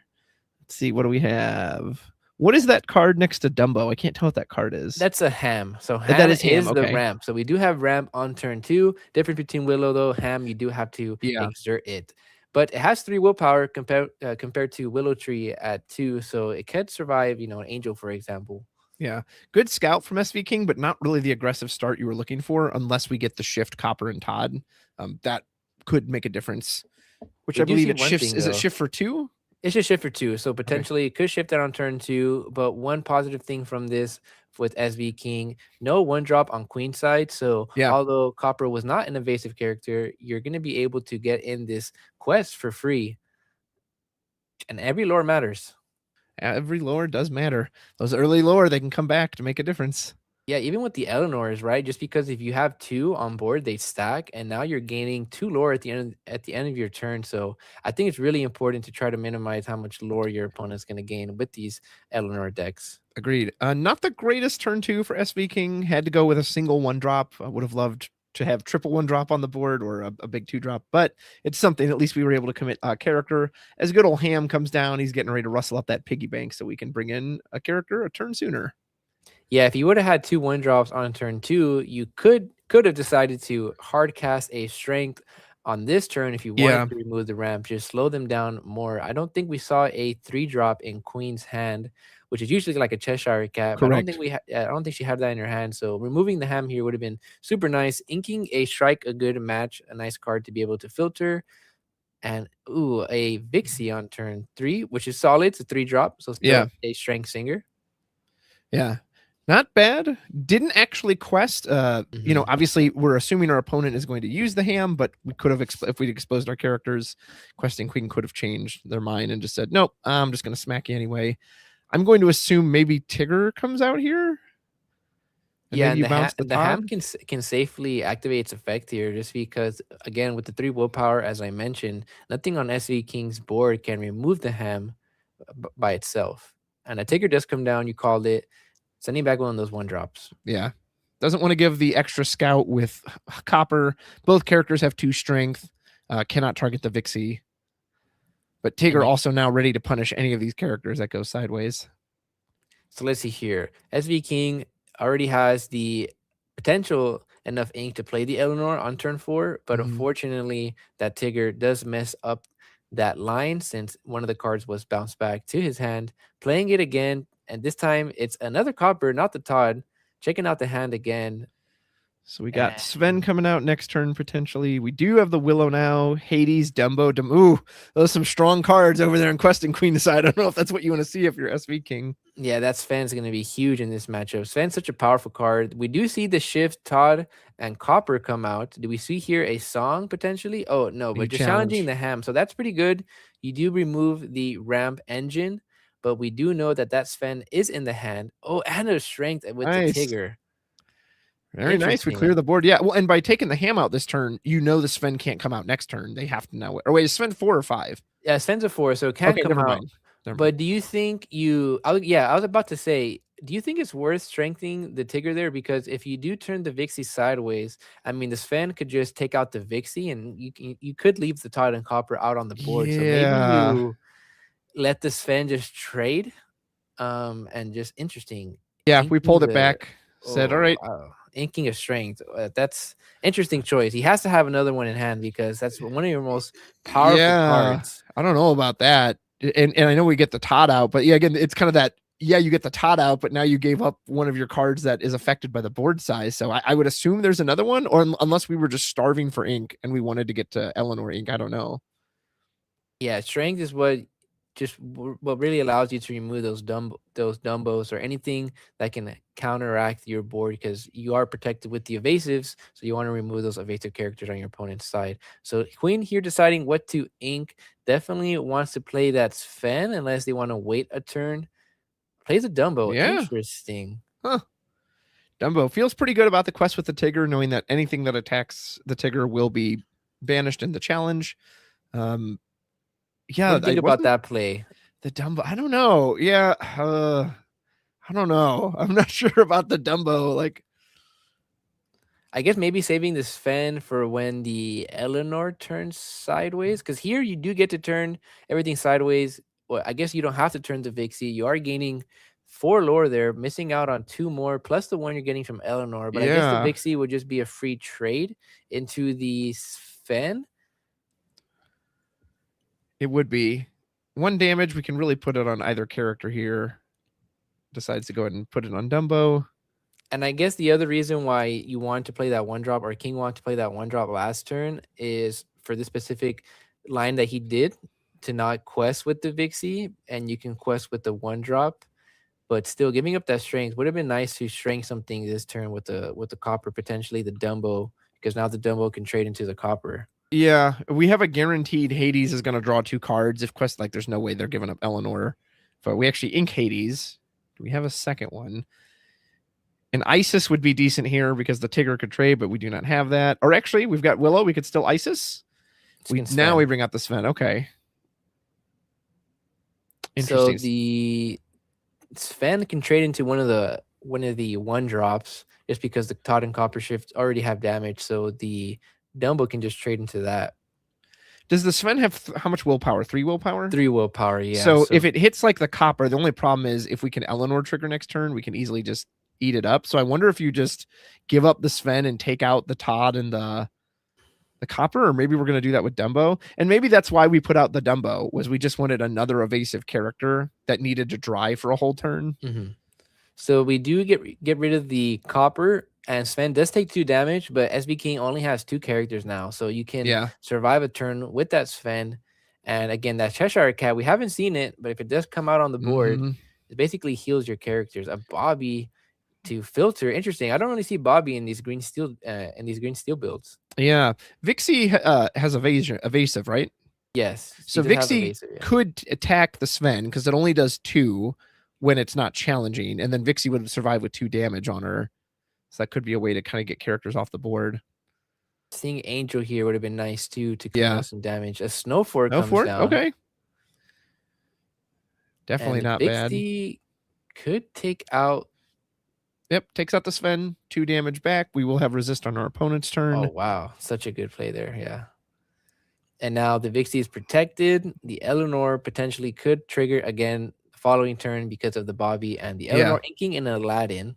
Speaker 5: Let's see, what do we have? What is that card next to Dumbo? I can't tell what that card is.
Speaker 3: That's a Ham. So Ham is the ramp. So we do have ramp on turn 2. Difference between Willow, though, Ham, you do have to exert it. But it has 3 willpower compared to Willow Tree at 2. So it could survive, an Angel, for example.
Speaker 5: Yeah, good scout from SV King, but not really the aggressive start you were looking for unless we get the shift Copper and Todd. That could make a difference, which I believe it shifts. Is it shift for 2?
Speaker 3: It's just shift for 2. So potentially it could shift that on turn 2. But one positive thing from this with SV King, no 1-drop on Queen side. So although Copper was not an evasive character, you're going to be able to get in this quest for free. And every lore matters.
Speaker 5: Every lore does matter. Those early lore, they can come back to make a difference.
Speaker 3: Yeah, even with the Eleanors, right? Just because if you have 2 on board, they stack, and now you're gaining 2 lore at the end of your turn. So I think it's really important to try to minimize how much lore your opponent's going to gain with these Eleanor decks.
Speaker 5: Agreed. Not the greatest turn 2 for SV King. Had to go with a single 1-drop. I would have loved to have triple 1-drop on the board or a big 2-drop, but it's something. At least we were able to commit a character. As good old Ham comes down, he's getting ready to rustle up that piggy bank so we can bring in a character a turn sooner.
Speaker 3: Yeah, if you would have had 2 1-drops on turn 2, you could have decided to hard cast a strength on this turn if you wanted to remove the ramp, just slow them down more. I don't think we saw a 3-drop in Queen's hand, which is usually like a Cheshire cat.
Speaker 5: Correct.
Speaker 3: I don't think she had that in her hand. So removing the Ham here would have been super nice. Inking a strike, a good match, a nice card to be able to filter. And a Vixie on turn 3, which is solid. It's a 3-drop, so still a strength singer.
Speaker 5: Yeah. Not bad. Didn't actually quest. Obviously we're assuming our opponent is going to use the Ham, but we could have, if we'd exposed our characters, Questing Queen could have changed their mind and just said, nope, I'm just going to smack you anyway. I'm going to assume maybe Tigger comes out here.
Speaker 3: And the Ham can safely activate its effect here, just because, again, with the 3 willpower, as I mentioned, nothing on SV King's board can remove the Ham by itself. And a Tigger does come down, you called it, sending back one of those 1-drops.
Speaker 5: Yeah. Doesn't want to give the extra scout with Copper. Both characters have 2 strength, cannot target the Vixie. But Tigger also now ready to punish any of these characters that go sideways.
Speaker 3: So let's see here. SV King already has the potential enough ink to play the Eleanor on turn 4, but unfortunately that Tigger does mess up that line since one of the cards was bounced back to his hand. Playing it again, and this time it's another Copper, not the Todd. Checking out the hand again.
Speaker 5: So we got Sven coming out next turn, potentially. We do have the Willow now. Hades, Dumbo, Ooh, those are some strong cards over there in Questing Queen side. I don't know if that's what you want to see if you're SV King.
Speaker 3: Yeah, that Sven's going to be huge in this matchup. Sven's such a powerful card. We do see the shift, Todd and Copper come out. Do we see here a song potentially? Oh, no, but just challenging the Ham. So that's pretty good. You do remove the ramp engine. but we do know that that Sven is in the hand. Oh, and a strength with
Speaker 5: Nice.
Speaker 3: the Tigger.
Speaker 5: Very nice. We clear the board. Yeah. Well, and by taking the ham out this turn, you know the Sven can't come out next turn. They have to now. Or wait, is Sven 4 or 5?
Speaker 3: Yeah, Sven's a 4, so it can't come
Speaker 5: never
Speaker 3: out.
Speaker 5: mind. Never
Speaker 3: But
Speaker 5: mind.
Speaker 3: do you think I was about to say, do you think it's worth strengthening the Tigger there? Because if you do turn the Vixie sideways, I mean, the Sven could just take out the Vixie, and you could leave the Todd and Copper out on the board. So maybe you let the Sven just trade, and just interesting.
Speaker 5: Yeah, we pulled it back. Said, all right.
Speaker 3: Wow. Inking a strength. That's interesting choice. He has to have another one in hand because that's one of your most powerful cards.
Speaker 5: I don't know about that. And I know we get the Todd out, but yeah, again, it's kind of that. Yeah, you get the Todd out, but now you gave up one of your cards that is affected by the board size. So I would assume there's another one, or unless we were just starving for ink and we wanted to get to Eleanor ink. I don't know.
Speaker 3: Yeah, strength is what really allows you to remove those dumbos or anything that can counteract your board, because you are protected with the evasives, so you want to remove those evasive characters on your opponent's side. So Queen here deciding what to ink, definitely wants to play that Sven unless they want to wait a turn. Plays a Dumbo.
Speaker 5: Yeah.
Speaker 3: Interesting.
Speaker 5: Huh. Dumbo feels pretty good about the quest with the Tigger, knowing that anything that attacks the Tigger will be banished in the challenge. Yeah,
Speaker 3: what do you think about that play?
Speaker 5: The Dumbo, I don't know. Yeah, I don't know. I'm not sure about the Dumbo. Like,
Speaker 3: I guess maybe saving the Sven for when the Eleanor turns sideways, because here you do get to turn everything sideways. Well, I guess you don't have to turn the Vixie. You are gaining 4 lore there, missing out on 2 more, plus the one you're getting from Eleanor. But I guess the Vixie would just be a free trade into the Sven.
Speaker 5: It would be 1 damage. We can really put it on either character here. Decides to go ahead and put it on Dumbo.
Speaker 3: And I guess the other reason why you want to play that 1-drop, or King wanted to play that 1-drop last turn, is for this specific line that he did, to not quest with the Vixie, and you can quest with the 1-drop. But still, giving up that strength would have been nice to strength something this turn with the Copper, potentially the Dumbo, because now the Dumbo can trade into the Copper.
Speaker 5: Yeah, we have a guaranteed Hades is going to draw 2 cards. If quest, like, there's no way they're giving up Eleanor. But we actually ink Hades. Do we have a second one? And Isis would be decent here because the Tigger could trade, but we do not have that. Or actually, we've got Willow. We could still Isis. Now we bring out the Sven. Okay. Interesting.
Speaker 3: So the Sven can trade into one of the 1-drops just because the Todd and Copper shift already have damage. So the Dumbo can just trade into that.
Speaker 5: Does the Sven have how much willpower? 3 willpower?
Speaker 3: 3 willpower, yeah.
Speaker 5: So if it hits like the Copper, the only problem is if we can Eleanor trigger next turn, we can easily just eat it up. So I wonder if you just give up the Sven and take out the Todd and the Copper, or maybe we're going to do that with Dumbo. And maybe that's why we put out the Dumbo, was we just wanted another evasive character that needed to dry for a whole turn.
Speaker 3: Mm-hmm. So we do get rid of the Copper, and Sven does take 2 damage, but SB King only has 2 characters now, so you can survive a turn with that Sven. And again, that Cheshire Cat, we haven't seen it, but if it does come out on the board, it basically heals your characters. A Bobby to filter, interesting. I don't really see Bobby in these green steel builds.
Speaker 5: Yeah, Vixie has evasive, right?
Speaker 3: Yes.
Speaker 5: So Vixie could attack the Sven because it only does 2 when it's not challenging, and then Vixie would survive with 2 damage on her. So that could be a way to kind of get characters off the board.
Speaker 3: Seeing Angel here would have been nice too, to clean out some damage. A Snowfort comes down.
Speaker 5: Okay. Definitely not bad.
Speaker 3: Vixie could take out.
Speaker 5: Yep, takes out the Sven, 2 damage back. We will have resist on our opponent's turn.
Speaker 3: Oh, wow. Such a good play there, yeah. And now the Vixie is protected. The Eleanor potentially could trigger again the following turn because of the Bobby and the Eleanor inking in Aladdin.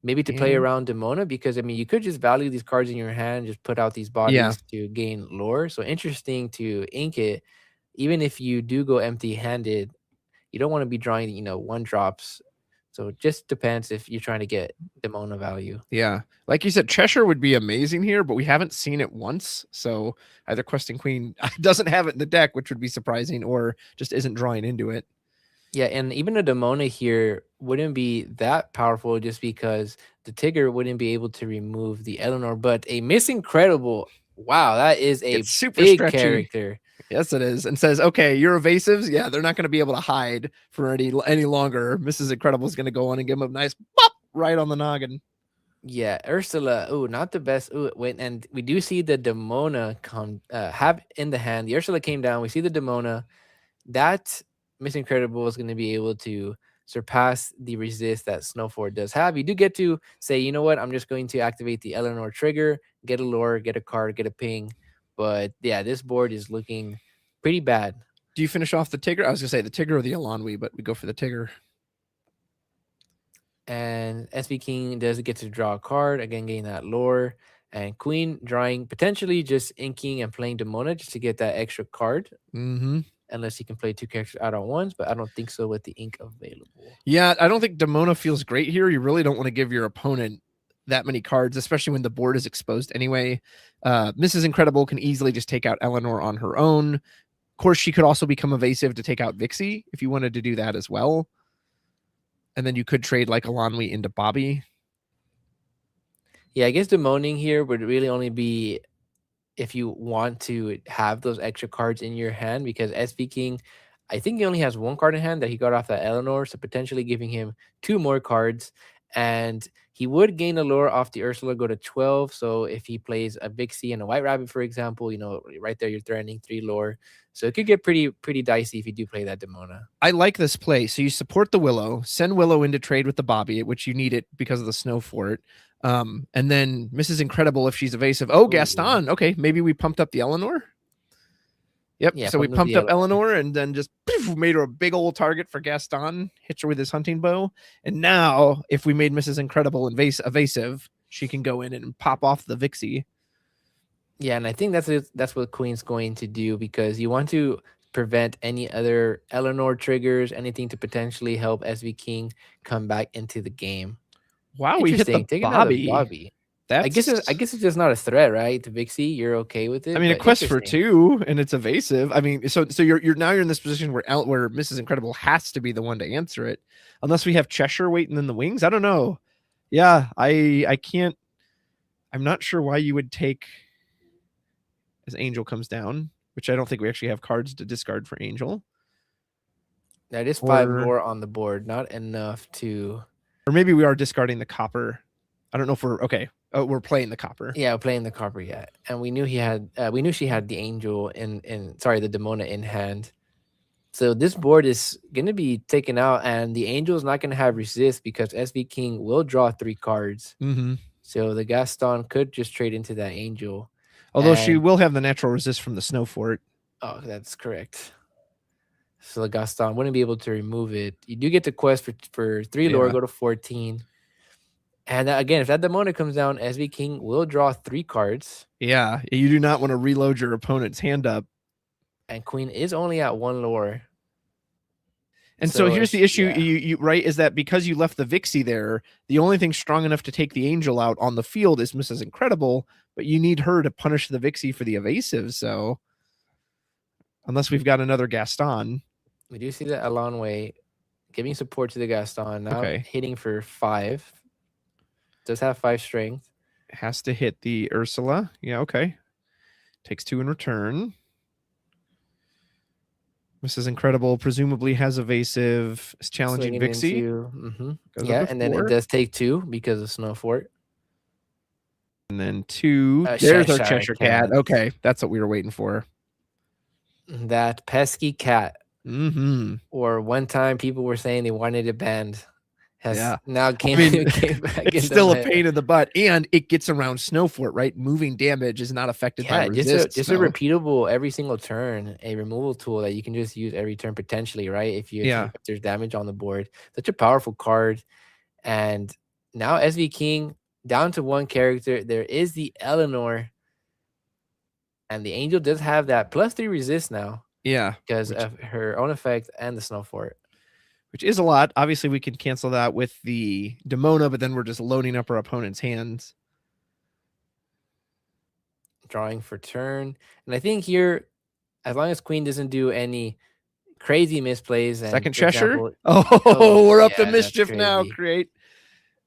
Speaker 3: Maybe to play around Demona, because, I mean, you could just value these cards in your hand, just put out these bodies to gain lore. So interesting to ink it. Even if you do go empty-handed, you don't want to be drawing, 1-drops. So it just depends if you're trying to get Demona value.
Speaker 5: Yeah. Like you said, Cheshire would be amazing here, but we haven't seen it once. So either Questing Queen doesn't have it in the deck, which would be surprising, or just isn't drawing into it.
Speaker 3: Yeah, and even a Demona here wouldn't be that powerful just because the Tigger wouldn't be able to remove the Eleanor. But a Miss Incredible, wow, that is a
Speaker 5: super
Speaker 3: big
Speaker 5: stretchy
Speaker 3: character.
Speaker 5: Yes, it is. And says, okay, your evasives, yeah, they're not going to be able to hide for any longer. Mrs. Incredible is going to go on and give him a nice pop right on the noggin.
Speaker 3: Yeah, Ursula. Oh, not the best. Oh, wait, and we do see the Demona come have in the hand. The Ursula came down. We see the Demona. That Miss Incredible is going to be able to surpass the resist that Snowford does have. You do get to say, you know what, I'm just going to activate the Eleanor trigger, get a lure, get a card, get a ping. But yeah, this board is looking pretty bad.
Speaker 5: Do you finish off the Tigger? I was going to say the Tigger or the Elanwi, but we go for the Tigger.
Speaker 3: And SV King does get to draw a card, again, getting that lore. And Queen drawing, potentially just inking and playing Demona just to get that extra card.
Speaker 5: Mm-hmm.
Speaker 3: Unless he can play two characters out at once, but I don't think so with the ink available.
Speaker 5: Yeah, I don't think Demona feels great here. You really don't want to give your opponent that many cards, especially when the board is exposed anyway. Mrs. Incredible can easily just take out Eleanor on her own. Of course, she could also become evasive to take out Vixie if you wanted to do that as well. And then you could trade like Elanwi into Bobby.
Speaker 3: Yeah, I guess demoning here would really only be if you want to have those extra cards in your hand, because SV King, I think he only has one card in hand that he got off that Eleanor, so potentially giving him 2 more cards. And he would gain a lure off the Ursula, go to 12. So if he plays a Vixie and a White Rabbit, for example, you know, right there you're threatening 3 lure. So it could get pretty dicey if you do play that Demona.
Speaker 5: I like this play. So you support the Willow, send Willow into trade with the Bobby, which you need it because of the Snow Fort. And then Mrs. Incredible, if she's evasive. Oh, Gaston. Okay, maybe we pumped up the Eleanor. Yep. Yeah, so we pumped up Eleanor and then just made her a big old target for Gaston, hit her with his hunting bow. And now, if we made Mrs. Incredible evasive, she can go in and pop off the Vixie.
Speaker 3: Yeah, and I think that's what Queen's going to do, because you want to prevent any other Eleanor triggers, anything to potentially help SV King come back into the game.
Speaker 5: Wow, we hit the Bobby.
Speaker 3: I guess it's just not a threat, right? To Vixie, you're okay with it.
Speaker 5: I mean, a quest for 2 and it's evasive. I mean, so you're in this position where Mrs. Incredible has to be the one to answer it, unless we have Cheshire waiting in the wings. I don't know. Yeah, I can't. I'm not sure why you would take as Angel comes down, which I don't think we actually have cards to discard for Angel.
Speaker 3: That is 5 more on the board, not enough to.
Speaker 5: Or maybe we are discarding the copper. I don't know if we're okay. Oh, we're playing the copper.
Speaker 3: Yeah, we're playing the copper. Yeah, and we knew she had the Angel the Demona in hand. So this board is gonna be taken out, and the Angel is not gonna have resist because SV King will draw 3 cards.
Speaker 5: Mm-hmm.
Speaker 3: So the Gaston could just trade into that Angel.
Speaker 5: Although she will have the natural resist from the Snow Fort.
Speaker 3: Oh, that's correct. So the Gaston wouldn't be able to remove it. You do get the quest for 3 lore, go to 14. And again, if that Demona comes down, SV King will draw 3 cards.
Speaker 5: Yeah, you do not want to reload your opponent's hand up.
Speaker 3: And Queen is only at 1 lore.
Speaker 5: And so here's the issue, you right, is that because you left the Vixie there, the only thing strong enough to take the Angel out on the field is Mrs. Incredible, but you need her to punish the Vixie for the evasive. So unless we've got another Gaston.
Speaker 3: We do see that Alonway giving support to the Gaston, now hitting for 5. Does have 5 strength.
Speaker 5: Has to hit the Ursula. Yeah, okay. Takes 2 in return. Mrs. Incredible presumably has evasive. Is challenging Vixie.
Speaker 3: Yeah, and then it does take 2 because of Snow Fort.
Speaker 5: And then 2. There's our Cheshire Cat. Okay, that's what we were waiting for.
Speaker 3: That pesky cat.
Speaker 5: Mm-hmm.
Speaker 3: Or one time people were saying they wanted it banned. Now came back.
Speaker 5: It's still a pain in the butt, and it gets around Snow Fort, right? Moving damage is not affected by resist.
Speaker 3: Just a repeatable every single turn, a removal tool that you can just use every turn potentially, right? If there's damage on the board. Such a powerful card. And now SV King down to 1 character. There is the Eleanor. And the Angel does have that +3 resist now.
Speaker 5: Yeah.
Speaker 3: Because of her own effect and the Snow Fort.
Speaker 5: Which is a lot. Obviously, we can cancel that with the Demona, but then we're just loading up our opponent's hands.
Speaker 3: Drawing for turn. And I think here, as long as Queen doesn't do any crazy misplays. And
Speaker 5: second Cheshire? Example, we're up to mischief now, Create.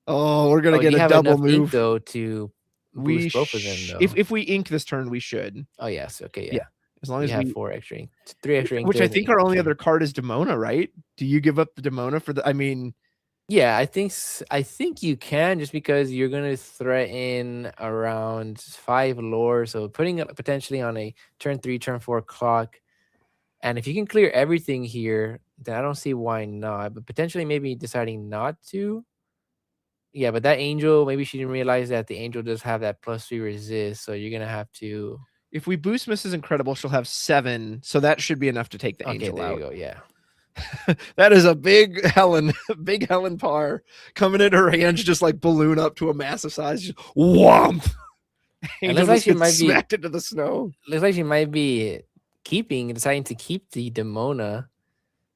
Speaker 5: Oh, we're going to get a double move.
Speaker 3: Ink, though, to boost both of them, though.
Speaker 5: If we ink this turn, we should.
Speaker 3: Oh, yes. Okay, yeah.
Speaker 5: As long
Speaker 3: You
Speaker 5: as
Speaker 3: have
Speaker 5: we,
Speaker 3: 4 extra ink, 3 extra ink
Speaker 5: which
Speaker 3: there,
Speaker 5: I
Speaker 3: then
Speaker 5: think
Speaker 3: you
Speaker 5: our
Speaker 3: can
Speaker 5: only
Speaker 3: trade.
Speaker 5: other card is Demona, right? Do you give up the Demona for the? I mean,
Speaker 3: Yeah, I think you can, just because you're gonna threaten around 5 lore, so putting it potentially on a turn 3, turn 4 clock. And if you can clear everything here, then I don't see why not. But potentially maybe deciding not to. Yeah, but that angel, maybe she didn't realize that the angel does have that +3 resist, so you're gonna have to.
Speaker 5: if we boost Mrs. Incredible, she'll have 7, so that should be enough to take the
Speaker 3: Okay,
Speaker 5: angel
Speaker 3: there
Speaker 5: out.
Speaker 3: you go. Yeah.
Speaker 5: That is a big Helen, big Helen Parr coming in her hands, just like balloon up to a massive size. Just whomp.
Speaker 3: And
Speaker 5: Angel
Speaker 3: looks like
Speaker 5: just
Speaker 3: she
Speaker 5: gets
Speaker 3: might be
Speaker 5: smacked into the snow.
Speaker 3: looks like she might be deciding to keep the Demona,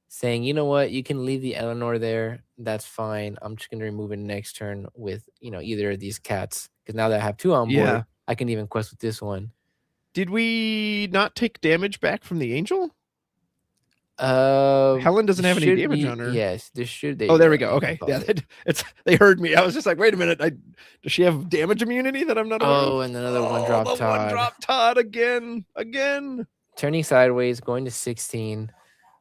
Speaker 3: saying, you know what, you can leave the Eleanor there. That's fine. I'm just gonna remove it next turn with either of these cats. Because now that I have 2 on board,
Speaker 5: Yeah.
Speaker 3: I can even quest with this one.
Speaker 5: Did we not take damage back from the angel?
Speaker 3: Helen
Speaker 5: Helen doesn't have any damage on her.
Speaker 3: Yes, there should.
Speaker 5: Oh, there we go. Okay, yeah, it's they heard me. I was just like, wait a minute. Does she have damage immunity that I'm not aware of?
Speaker 3: Oh, and another one drop
Speaker 5: the
Speaker 3: Todd.
Speaker 5: one drop Todd again.
Speaker 3: Turning sideways, going to 16.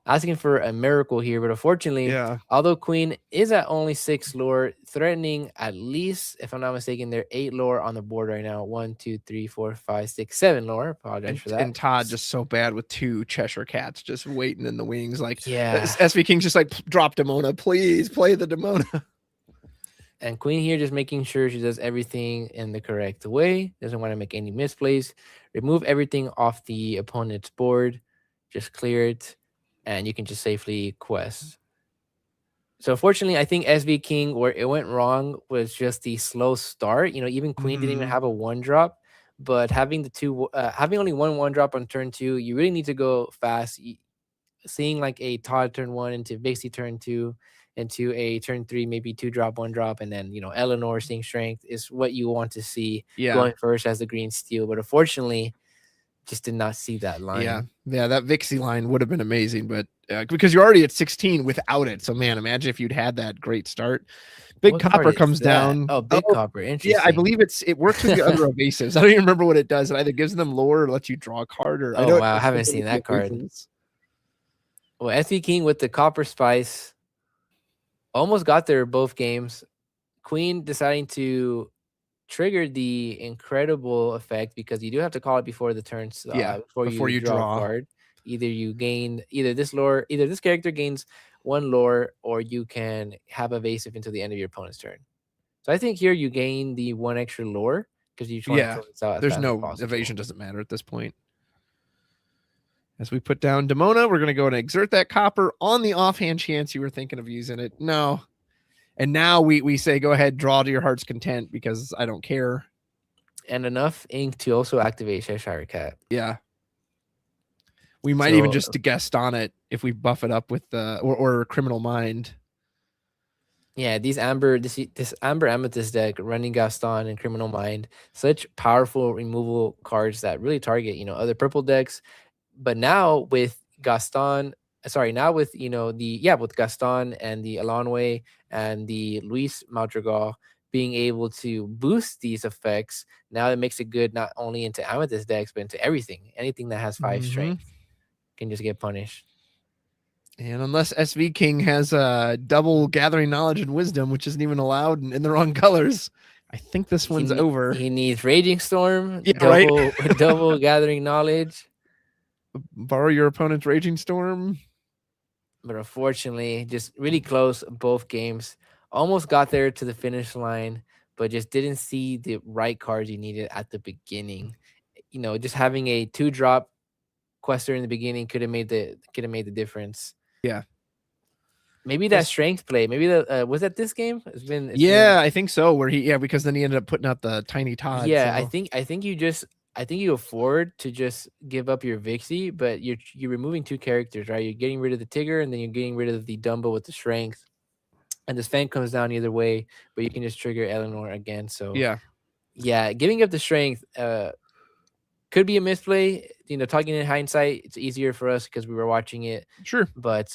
Speaker 3: Asking for a miracle here, but unfortunately,
Speaker 5: Yeah.
Speaker 3: although Queen is at only 6 lore, threatening at least, if I'm not mistaken, there are 8 lore on the board right now. 1, 2, 3, 4, 5, 6, 7 lore. Apologize for that.
Speaker 5: And Todd just so bad with 2 Cheshire cats just waiting in the wings. Like,
Speaker 3: yeah,
Speaker 5: SV King's just like, drop Demona, please play the Demona.
Speaker 3: And Queen here just making sure she does everything in the correct way. Doesn't want to make any misplays. Remove everything off the opponent's board. Just clear it. And you can just safely quest. So unfortunately, I think SV King, where it went wrong was just the slow start. Even Queen didn't even have a 1-drop, but having having only 1-drop on turn 2, you really need to go fast. Seeing like a Todd turn 1 into Vixie turn 2 into a turn 3, maybe 2-drop, 1-drop, and then Eleanor seeing strength is what you want to see going first as the green steel. But unfortunately, just did not see that line.
Speaker 5: Yeah, that Vixie line would have been amazing, but because you're already at 16 without it. So man, imagine if you'd had that great start. Big Copper comes down.
Speaker 3: Oh, Big Copper. Interesting.
Speaker 5: Yeah, I believe it works with the other evasives. I don't even remember what it does. It either gives them lore or lets you draw a card. Or
Speaker 3: I haven't seen that card. Well, SV King with the Copper Spice almost got there both games. Queen deciding to trigger the incredible effect, because you do have to call it before the turn. Before you draw a card. Either this character gains 1 lore, or you can have evasive until the end of your opponent's turn. So I think here you gain the 1 extra lore, because you try to close this out.
Speaker 5: There's no evasion, doesn't matter at this point. As we put down Demona, we're going to go and exert that Copper on the offhand chance you were thinking of using it. No. And now we say, go ahead, draw to your heart's content, because I don't care.
Speaker 3: And enough ink to also activate Cheshire Cat.
Speaker 5: Yeah. We might even just guest on it if we buff it up with or Criminal Mind.
Speaker 3: Yeah, this Amber Amethyst deck running Gaston and Criminal Mind, such powerful removal cards that really target other purple decks. But now with Gaston, with Gaston and the Alonway and the Luis Madrigal being able to boost these effects, now it makes it good not only into Amethyst decks, but into everything. Anything that has 5 strength can just get punished.
Speaker 5: And unless SV King has double Gathering Knowledge and Wisdom, which isn't even allowed in the wrong colors, I think this one's over.
Speaker 3: He needs Raging Storm,
Speaker 5: right?
Speaker 3: double Gathering Knowledge.
Speaker 5: Borrow your opponent's Raging Storm.
Speaker 3: But unfortunately, just really close both games. Almost got there to the finish line, but just didn't see the right cards you needed at the beginning. Just having a 2-drop quester in the beginning could have made the difference.
Speaker 5: Yeah.
Speaker 3: Maybe that strength play. Maybe was that this game?
Speaker 5: I think so. Because then he ended up putting out the tiny Todd.
Speaker 3: Yeah, so. I think you afford to just give up your Vixie, but you're removing 2 characters, right? You're getting rid of the Tigger, and then you're getting rid of the Dumbo with the strength. And this fan comes down either way, but you can just trigger Eleanor again. So yeah, giving up the strength could be a misplay. Talking in hindsight, it's easier for us because we were watching it.
Speaker 5: Sure.
Speaker 3: But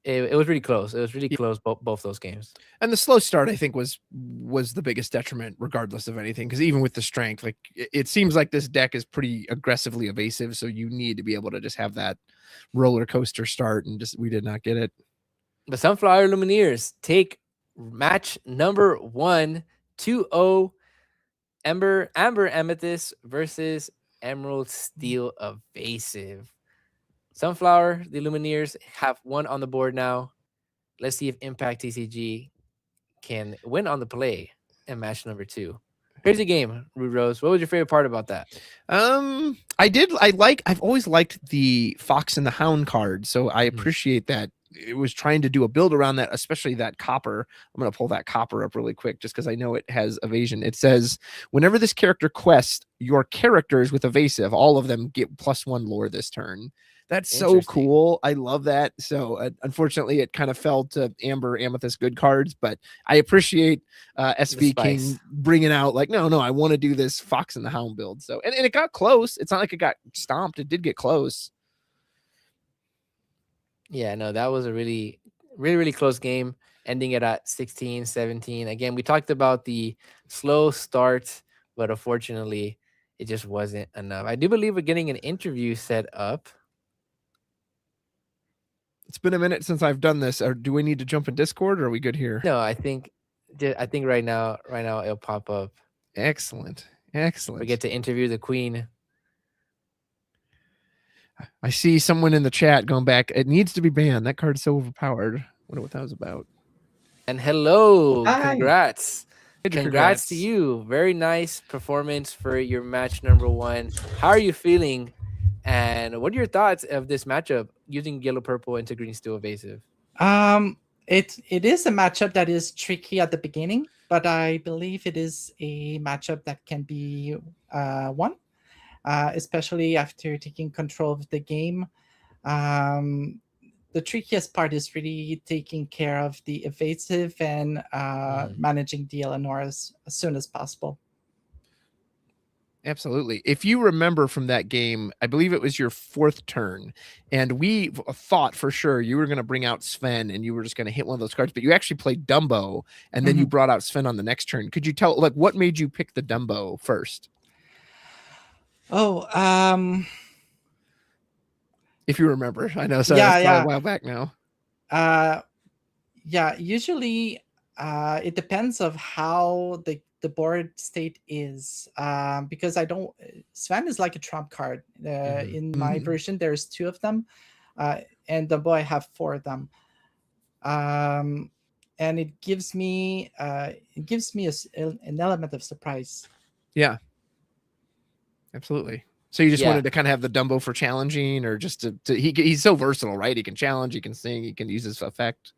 Speaker 3: it was really close. It was really close, both those games.
Speaker 5: And the slow start, I think, was the biggest detriment, regardless of anything. Because even with the strength, like it seems like this deck is pretty aggressively evasive. So you need to be able to just have that roller coaster start, and we did not get it.
Speaker 3: The Sunflower Illumineers take match number 1, 2-0. Amber Amethyst versus Emerald Steel Evasive. Sunflower, the Illumineers have 1 on the board now. Let's see if Impact TCG can win on the play in match number 2. Here's the game, Rude Rose. What was your favorite part about that?
Speaker 5: I've always liked the Fox and the Hound card, so I appreciate that. It was trying to do a build around that, especially that copper. I'm going to pull that copper up really quick just because I know it has evasion. It says, whenever this character quests, your characters with evasive, all of them get +1 lore this turn. That's so cool. I love that. So unfortunately, it kind of fell to Amber Amethyst good cards, but I appreciate SV King bringing out like, no, I want to do this Fox and the Hound build. So and it got close. It's not like it got stomped. It did get close.
Speaker 3: Yeah, no, that was a really, really, really close game, ending it at 16-17. Again, we talked about the slow start, but unfortunately, it just wasn't enough. I do believe we're getting an interview set up.
Speaker 5: It's been a minute since I've done this. Or do we need to jump in Discord, or are we good here?
Speaker 3: No, I think right now it'll pop up.
Speaker 5: Excellent.
Speaker 3: We get to interview the queen.
Speaker 5: I see someone in the chat going back. It needs to be banned. That card's so overpowered. I wonder what that was about.
Speaker 3: And hello,
Speaker 6: Hi.
Speaker 3: Congrats to you. Very nice performance for your match number 1. How are you feeling? And what are your thoughts of this matchup using yellow purple into green steel evasive?
Speaker 6: It is a matchup that is tricky at the beginning, but I believe it is a matchup that can be won, especially after taking control of the game. The trickiest part is really taking care of the evasive and managing the Eleanor as soon as possible.
Speaker 5: Absolutely. If you remember from that game, I believe it was your 4th turn, and we thought for sure you were going to bring out Sven and you were just going to hit one of those cards, but you actually played Dumbo, and then you brought out Sven on the next turn. Could you tell, like, what made you pick the Dumbo first?
Speaker 6: Oh,
Speaker 5: if you remember, I know. So
Speaker 6: yeah,
Speaker 5: a while back now.
Speaker 6: Yeah, usually it depends of how the board state is, because Sven is like a trump card. In my version, there's 2 of them, and the boy have 4 of them. And it gives me an element of surprise.
Speaker 5: Yeah, absolutely. So you just wanted to kind of have the Dumbo for challenging, or just he's so versatile, right? He can challenge, he can sing, he can use his effect.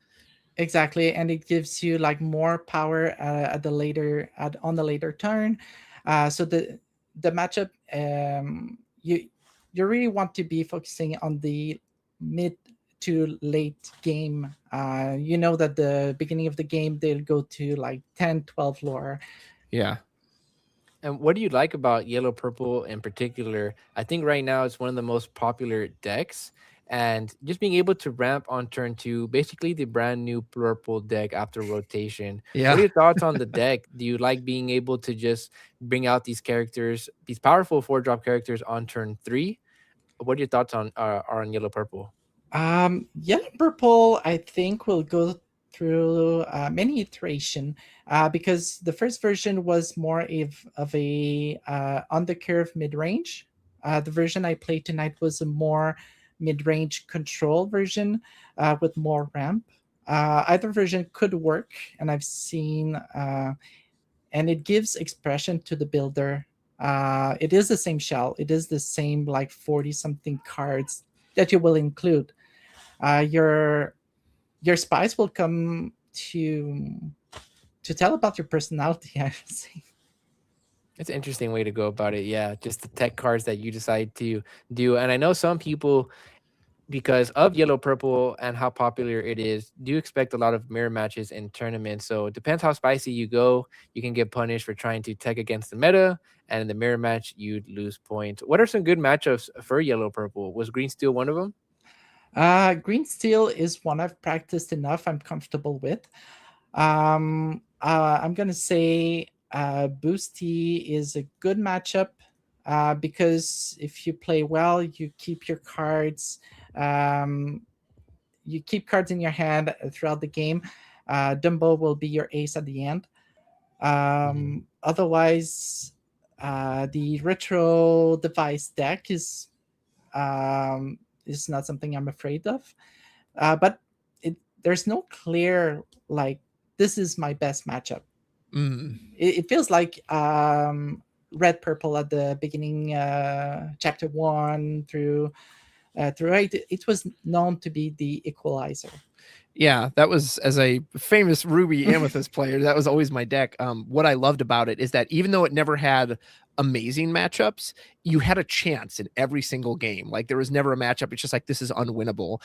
Speaker 6: Exactly, and it gives you like more power on the later turn. So the matchup, you really want to be focusing on the mid to late game. You know that the beginning of the game they'll go to like 10-12 lore.
Speaker 5: Yeah.
Speaker 3: And what do you like about yellow purple in particular? I think right now it's one of the most popular decks. And just being able to ramp on turn 2, basically the brand new purple deck after rotation.
Speaker 5: Yeah.
Speaker 3: What are your thoughts on the deck? Do you like being able to just bring out these characters, these powerful 4-drop characters on turn 3? What are your thoughts on yellow purple?
Speaker 6: Yellow purple, I think, will go through many iteration, because the first version was more of a on the curve mid range. The version I played tonight was a more mid-range control version with more ramp. Either version could work, and I've seen, and it gives expression to the builder. It is the same shell. It is the same like 40-something cards that you will include. Your spies will come to tell about your personality, I would say.
Speaker 3: It's an interesting way to go about it. Yeah, just the tech cards that you decide to do. And I know some people, because of yellow purple and how popular it is, do expect a lot of mirror matches in tournaments. So it depends how spicy you go. You can get punished for trying to tech against the meta, and in the mirror match you'd lose points. What are some good matchups for yellow purple? Was green steel one of them?
Speaker 6: Green Steel is one I've practiced enough. I'm comfortable with. I'm gonna say Boosty is a good matchup because if you play well, you keep your cards. You keep cards in your hand throughout the game. Dumbo will be your ace at the end. Otherwise, the retro device deck is not something I'm afraid of. But there's no clear like this is my best matchup. It feels like red purple at the beginning, chapter 1 through 8. It was known to be the equalizer.
Speaker 5: Yeah, that was, as a famous Ruby Amethyst player, that was always my deck. What I loved about it is that even though it never had amazing matchups, you had a chance in every single game. Like there was never a matchup. It's just like, this is unwinnable.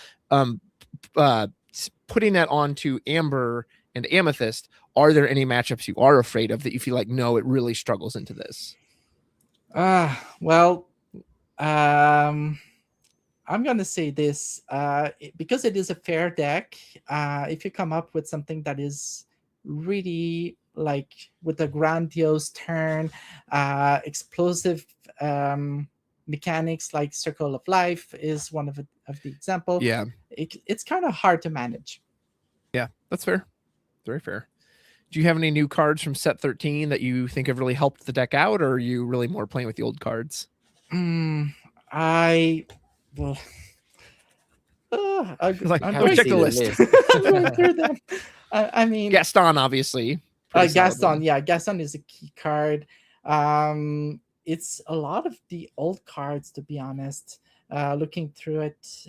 Speaker 5: Putting that onto Amber and Amethyst, are there any matchups you are afraid of that you feel like, no, it really struggles into this?
Speaker 6: Well, I'm going to say this, because it is a fair deck, if you come up with something that is really like with a grandiose turn, explosive mechanics like Circle of Life is one of the example.
Speaker 5: Yeah.
Speaker 6: It's kind of hard to manage.
Speaker 5: Yeah, that's fair. Very fair. Do you have any new cards from set 13 that you think have really helped the deck out, or are you really more playing with the old cards?
Speaker 6: Well,
Speaker 5: I'm
Speaker 6: going
Speaker 5: check the list.
Speaker 6: I'm going through them. I mean,
Speaker 5: Gaston, obviously.
Speaker 6: Gaston, yeah, Gaston is a key card. It's a lot of the old cards, to be honest. Looking through it,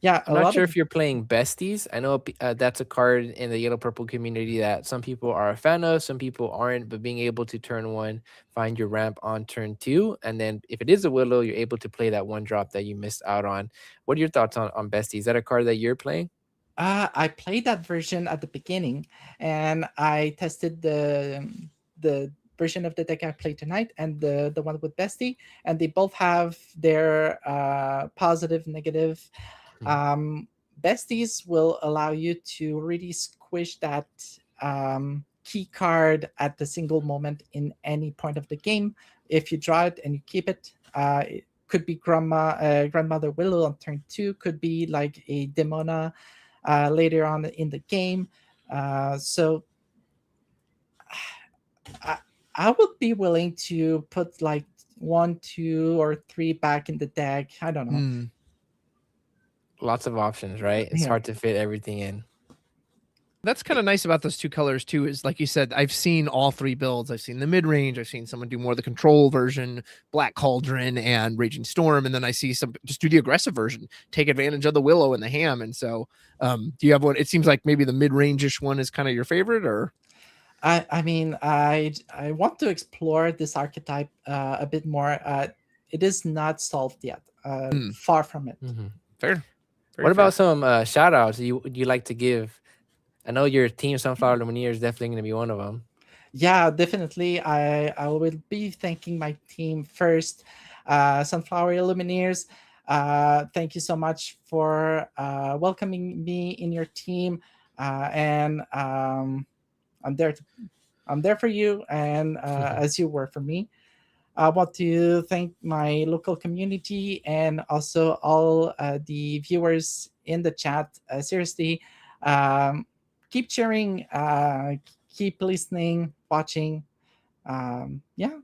Speaker 6: yeah,
Speaker 3: I'm not sure if you're playing Besties. I know that's a card in the yellow purple community that some people are a fan of, some people aren't. But being able to turn 1, find your ramp on turn 2, and then if it is a Willow, you're able to play that 1 drop that you missed out on. What are your thoughts on Besties? Is that a card that you're playing?
Speaker 6: I played that version at the beginning, and I tested the version of the deck I played tonight and the one with Bestie, and they both have their positive, negative. Besties will allow you to really squish that key card at the single moment in any point of the game. If you draw it and you keep it, it could be Grandmother Willow on turn 2, could be like a Demona later on in the game. So I would be willing to put like 1, 2, or 3 back in the deck. I don't know.
Speaker 3: Lots of options, right? It's hard to fit everything in.
Speaker 5: That's kind of nice about those 2 colors too, is like you said, I've seen all 3 builds. I've seen the mid-range, I've seen someone do more of the control version, Black Cauldron and Raging Storm, and then I see some just do the aggressive version, take advantage of the Willow and the Ham. And so do you have one? It seems like maybe the mid-range-ish one is kind of your favorite, or?
Speaker 6: I mean, I want to explore this archetype a bit more. It is not solved yet. Far from it.
Speaker 5: Fair.
Speaker 3: What about some shout outs you like to give? I know your team Sunflower Illumineer is definitely going to be one of them.
Speaker 6: Yeah, definitely. I will be thanking my team first. Sunflower Illumineers, thank you so much for welcoming me in your team. And I'm there for you, and as you were for me. I want to thank my local community and also all the viewers in the chat. Seriously, keep cheering, keep listening, watching. Yeah.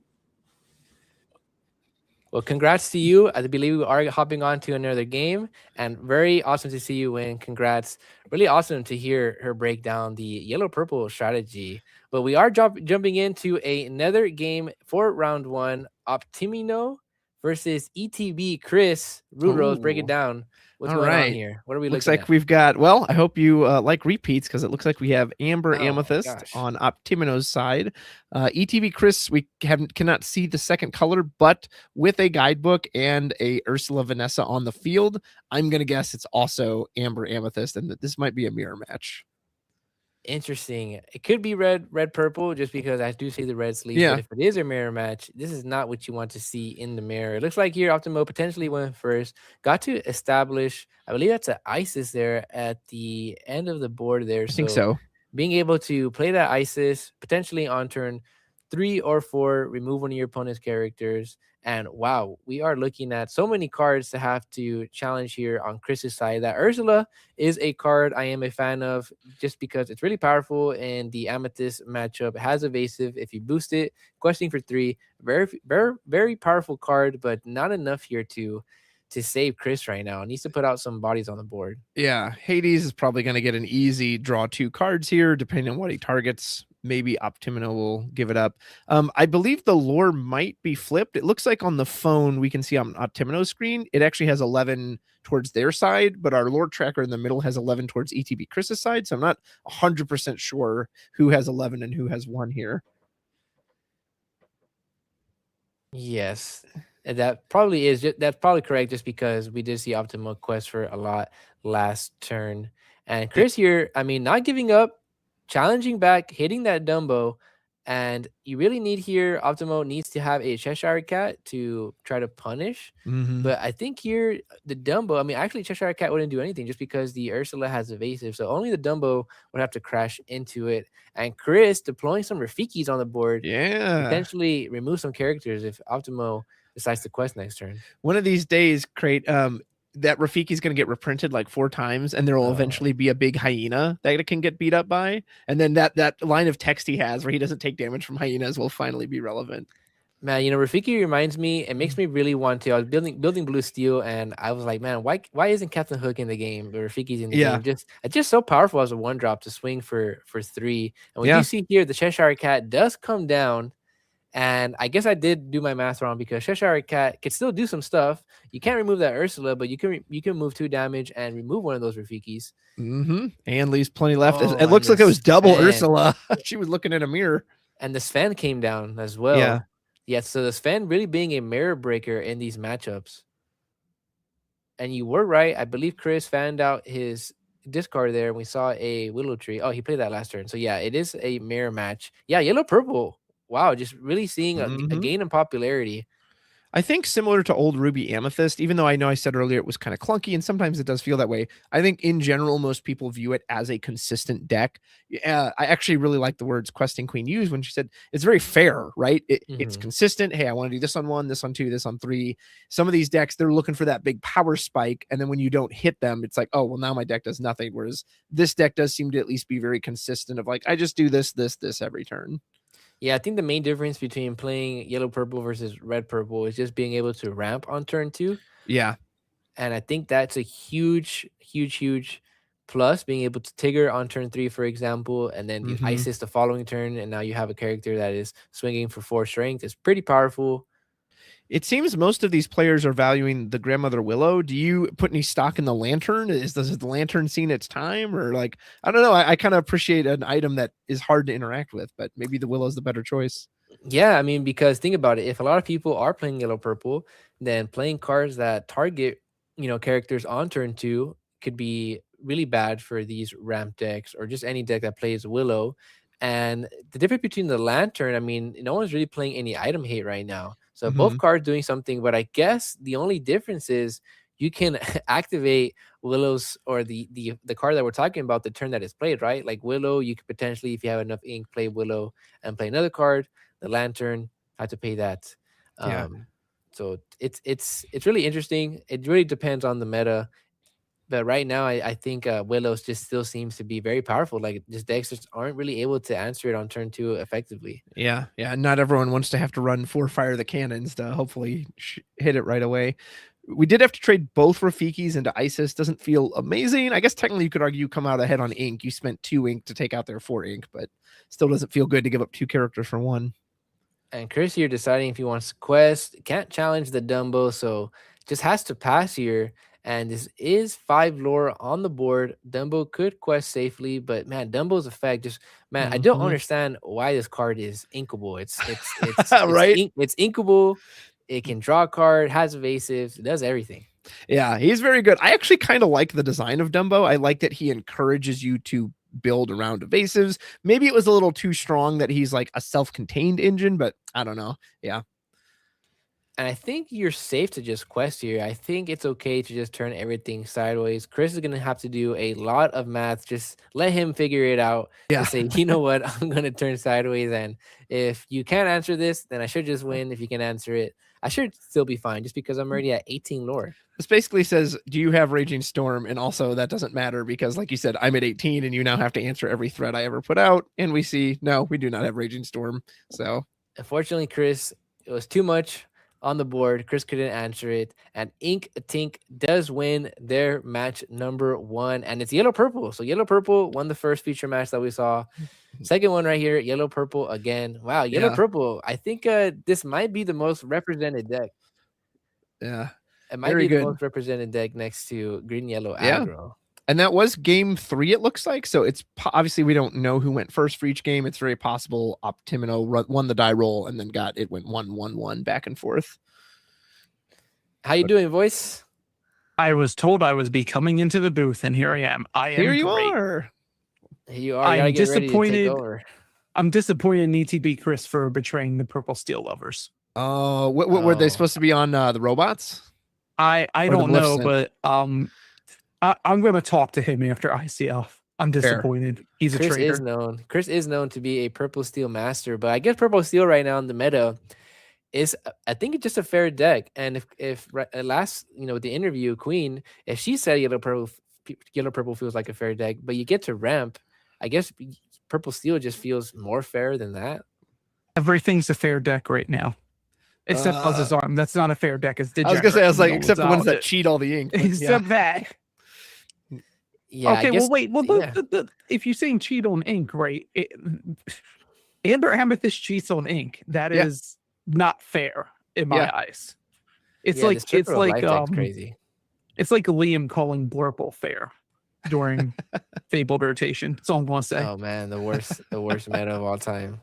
Speaker 3: Well, congrats to you. I believe we are hopping on to another game, and very awesome to see you win. Congrats. Really awesome to hear her break down the yellow-purple strategy. But we are jumping into another game for round 1. Optimino versus ETB. Chris, Root Rose, break it down. What's going on here? What are we
Speaker 5: looks
Speaker 3: looking
Speaker 5: like
Speaker 3: at?
Speaker 5: We've got, well, I hope you like repeats, because it looks like we have Amber Amethyst on Optimino's side. ETB Chris, we cannot see the second color, but with a guidebook and a Ursula Vanessa on the field, I'm going to guess it's also Amber Amethyst, and that this might be a mirror match.
Speaker 3: Interesting. It could be red, purple, just because I do see the red sleeves.
Speaker 5: Yeah.
Speaker 3: But if it is a mirror match, this is not what you want to see in the mirror. It looks like here Optimo potentially went first. Got to establish, I believe that's an ISIS there at the end of the board there.
Speaker 5: I think so.
Speaker 3: Being able to play that ISIS potentially on turn 3 or 4, remove one of your opponent's characters. And wow, we are looking at so many cards to have to challenge here on Chris's side. That Ursula is a card I am a fan of just because it's really powerful, and the Amethyst matchup has evasive. If you boost it, questing for 3, very powerful card, but not enough here to save Chris right now. It needs to put out some bodies on the board.
Speaker 5: Yeah, Hades is probably going to get an easy draw 2 cards here, depending on what he targets. Maybe Optimino will give it up. I believe the lore might be flipped. It looks like on the phone we can see on Optimino's screen, it actually has 11 towards their side, but our lore tracker in the middle has 11 towards ETB Chris's side. So I'm not 100% sure who has 11 and who has 1 here.
Speaker 3: Yes, that probably is. That's probably correct, just because we did see Optimo quest for a lot last turn. And Chris here, I mean, not giving up, challenging back, hitting that Dumbo. And you really need here, Optimo needs to have a Cheshire Cat to try to punish. But I think here, the Dumbo, I mean, actually, Cheshire Cat wouldn't do anything just because the Ursula has evasive. So only the Dumbo would have to crash into it. And Chris deploying some Rafikis on the board. Potentially remove some characters if Optimo decides to quest next turn.
Speaker 5: One of these days, Crate, that Rafiki is going to get reprinted like 4 times, and there will eventually be a big hyena that it can get beat up by. And then that line of text he has where he doesn't take damage from hyenas will finally be relevant.
Speaker 3: Man, you know, Rafiki reminds me, it makes me really want to. I was building Blue Steel, and I was like, man, why isn't Captain Hook in the game? But Rafiki's in the game. It's just so powerful as a 1-drop to swing for 3. And when you see here, the Cheshire Cat does come down. And I guess I did do my math wrong, because Cheshire Cat can still do some stuff. You can't remove that Ursula, but you can move 2 damage and remove one of those Rafikis.
Speaker 5: And leaves plenty left. It looks like it was double Ursula. She was looking in a mirror.
Speaker 3: And the Sven came down as well. Yeah, so the Sven really being a mirror breaker in these matchups. And you were right. I believe Chris found out his discard there, and we saw a Willow Tree. Oh, he played that last turn. So yeah, it is a mirror match. Yeah, yellow-purple. Wow, just really seeing a gain in popularity.
Speaker 5: I think similar to old Ruby Amethyst, even though I know I said earlier it was kind of clunky, and sometimes it does feel that way, I think in general, most people view it as a consistent deck. I actually really like the words Questing Queen used when she said it's very fair, right? It's consistent. Hey, I want to do this on 1, this on 2, this on 3. Some of these decks, they're looking for that big power spike, and then when you don't hit them, it's like, oh, well, now my deck does nothing. Whereas this deck does seem to at least be very consistent of like, I just do this every turn.
Speaker 3: Yeah, I think the main difference between playing yellow-purple versus red-purple is just being able to ramp on turn 2.
Speaker 5: Yeah.
Speaker 3: And I think that's a huge plus, being able to Tigger on turn 3, for example, and then you ISIS the following turn, and now you have a character that is swinging for 4 strength. It's pretty powerful.
Speaker 5: It seems most of these players are valuing the Grandmother Willow. Do you put any stock in the Lantern? Does the Lantern seen its time? Or like, I don't know. I kind of appreciate an item that is hard to interact with, but maybe the Willow's the better choice.
Speaker 3: Yeah, I mean, because think about it. If a lot of people are playing yellow-purple, then playing cards that target, characters on turn 2 could be really bad for these ramp decks, or just any deck that plays Willow. And the difference between the Lantern, I mean, no one's really playing any item hate right now. So both cards doing something, but I guess the only difference is you can activate Willow's, or the card that we're talking about, the turn that is played, right? Like Willow, you could potentially, if you have enough ink, play Willow and play another card. The Lantern, have to pay that. So it's really interesting. It really depends on the meta. But right now, I think Willow's just still seems to be very powerful. Like, just decks just aren't really able to answer it on turn 2 effectively.
Speaker 5: Yeah. Not everyone wants to have to run 4 Fire the Cannons to hopefully hit it right away. We did have to trade both Rafikis into ISIS. Doesn't feel amazing. I guess technically you could argue you come out ahead on ink. You spent 2 ink to take out their 4 ink, but still doesn't feel good to give up 2 characters for 1.
Speaker 3: And Chris here deciding if he wants to quest. Can't challenge the Dumbo, so just has to pass here. And this is 5 lore on the board. Dumbo could quest safely, but man, Dumbo's effect just, man, I don't understand why this card is inkable. It's
Speaker 5: right.
Speaker 3: It's inkable. It can draw a card, has evasives, it does everything.
Speaker 5: Yeah, he's very good. I actually kind of like the design of Dumbo. I like that he encourages you to build around evasives. Maybe it was a little too strong that he's like a self-contained engine, but I don't know. Yeah.
Speaker 3: And I think you're safe to just quest here. I think it's okay to just turn everything sideways. Chris is gonna have to do a lot of math. Just let him figure it out.
Speaker 5: Yeah.
Speaker 3: To say, you know what, I'm gonna turn sideways, and if you can't answer this, then I should just win. If you can answer it, I should still be fine, just because I'm already at 18 lore.
Speaker 5: This basically says, do you have Raging Storm? And also that doesn't matter because, like you said, I'm at 18 and you now have to answer every threat I ever put out. And we see, no, we do not have Raging Storm. So
Speaker 3: unfortunately, Chris, it was too much on the board. Chris couldn't answer it, and Ink Tink does win their match number 1, and it's yellow purple. So yellow purple won the first feature match that we saw. Second one right here, yellow purple again. Wow, yellow purple. I think this might be the most represented deck.
Speaker 5: Yeah,
Speaker 3: it might be the most represented deck next to green yellow aggro.
Speaker 5: And that was game 3, it looks like. So it's obviously we don't know who went first for each game. It's very possible Optimino won the die roll and then went 1-1-1 back and forth.
Speaker 3: How you doing, voice?
Speaker 1: I was told I was coming into the booth, and here I am.
Speaker 5: Here you
Speaker 1: great.
Speaker 5: are.
Speaker 3: Here you are.
Speaker 1: I'm disappointed. I'm disappointed in ETB Chris for betraying the Purple Steel lovers.
Speaker 5: Oh, what were they supposed to be on the robots?
Speaker 1: I don't know, but I'm going to talk to him after ICL. I'm disappointed. Fair. He's a traitor.
Speaker 3: Chris is known to be a Purple Steel master, but I guess Purple Steel right now in the meta is, I think, it's just a fair deck. And if last, the interview, Queen, if she said yellow purple feels like a fair deck, but you get to ramp, I guess Purple Steel just feels more fair than that.
Speaker 1: Everything's a fair deck right now. Except Buzz's Arm. That's not a fair deck. It's
Speaker 5: I was gonna say, I was like, except the ones that cheat all the ink.
Speaker 1: Except that.
Speaker 3: Yeah.
Speaker 1: Okay. Well, wait. Well, if you're saying cheat on ink, right? Amber Amethyst cheats on ink. That is not fair in my eyes. It's like
Speaker 3: crazy.
Speaker 1: It's like Liam calling Blurple fair during Fabled rotation. That's all I'm gonna say.
Speaker 3: Oh man, the worst meta of all time.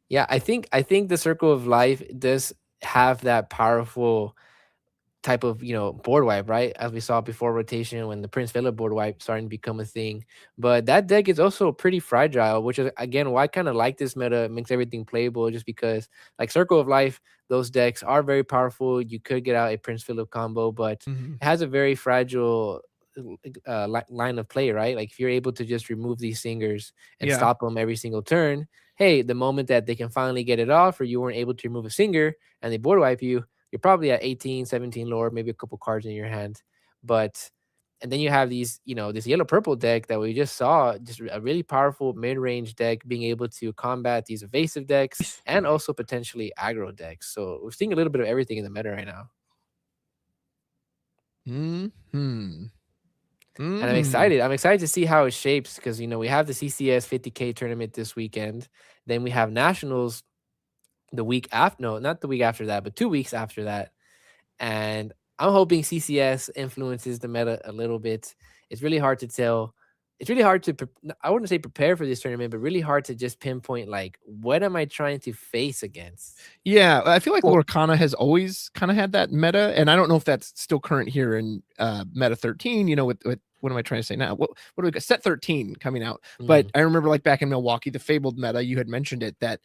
Speaker 3: Yeah, I think the Circle of Life does have that powerful type of board wipe, right? As we saw before rotation when the Prince Philip board wipe starting to become a thing. But that deck is also pretty fragile, which is again why I kind of like this meta. It makes everything playable, just because like Circle of Life, those decks are very powerful. You could get out a Prince Philip combo, but it has a very fragile line of play, right? Like if you're able to just remove these singers and stop them every single turn, hey, the moment that they can finally get it off, or you weren't able to remove a singer and they board wipe you, you're probably at 18, 17 lore, maybe a couple cards in your hand. And then you have these, this yellow purple deck that we just saw, just a really powerful mid-range deck being able to combat these evasive decks and also potentially aggro decks. So we're seeing a little bit of everything in the meta right now. And I'm excited. I'm excited to see how it shapes because, we have the CCS 50K tournament this weekend. Then we have Nationals the week after. No, not the week after that, but 2 weeks after that. And I'm hoping CCS influences the meta a little bit. It's really hard to tell. It's really hard to, I wouldn't say prepare for this tournament, but really hard to just pinpoint, like, what am I trying to face against?
Speaker 5: Yeah, I feel like Lorcana has always kind of had that meta, and I don't know if that's still current here in meta 13, with what am I trying to say now? What do we got? Set 13 coming out. But I remember like back in Milwaukee, the Fabled meta, you had mentioned it that,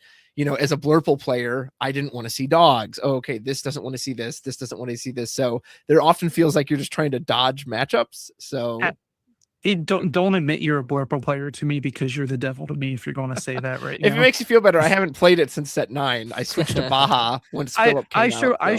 Speaker 5: as a Blurple player, I didn't want to see dogs. Oh, okay, this doesn't want to see this. This doesn't want to see this. So there often feels like you're just trying to dodge matchups. So
Speaker 1: don't admit you're a Blurple player to me because you're the devil to me if you're going to say that right now.
Speaker 5: If it makes you feel better, I haven't played it since set 9. I switched to Baja once Philip came out.
Speaker 1: I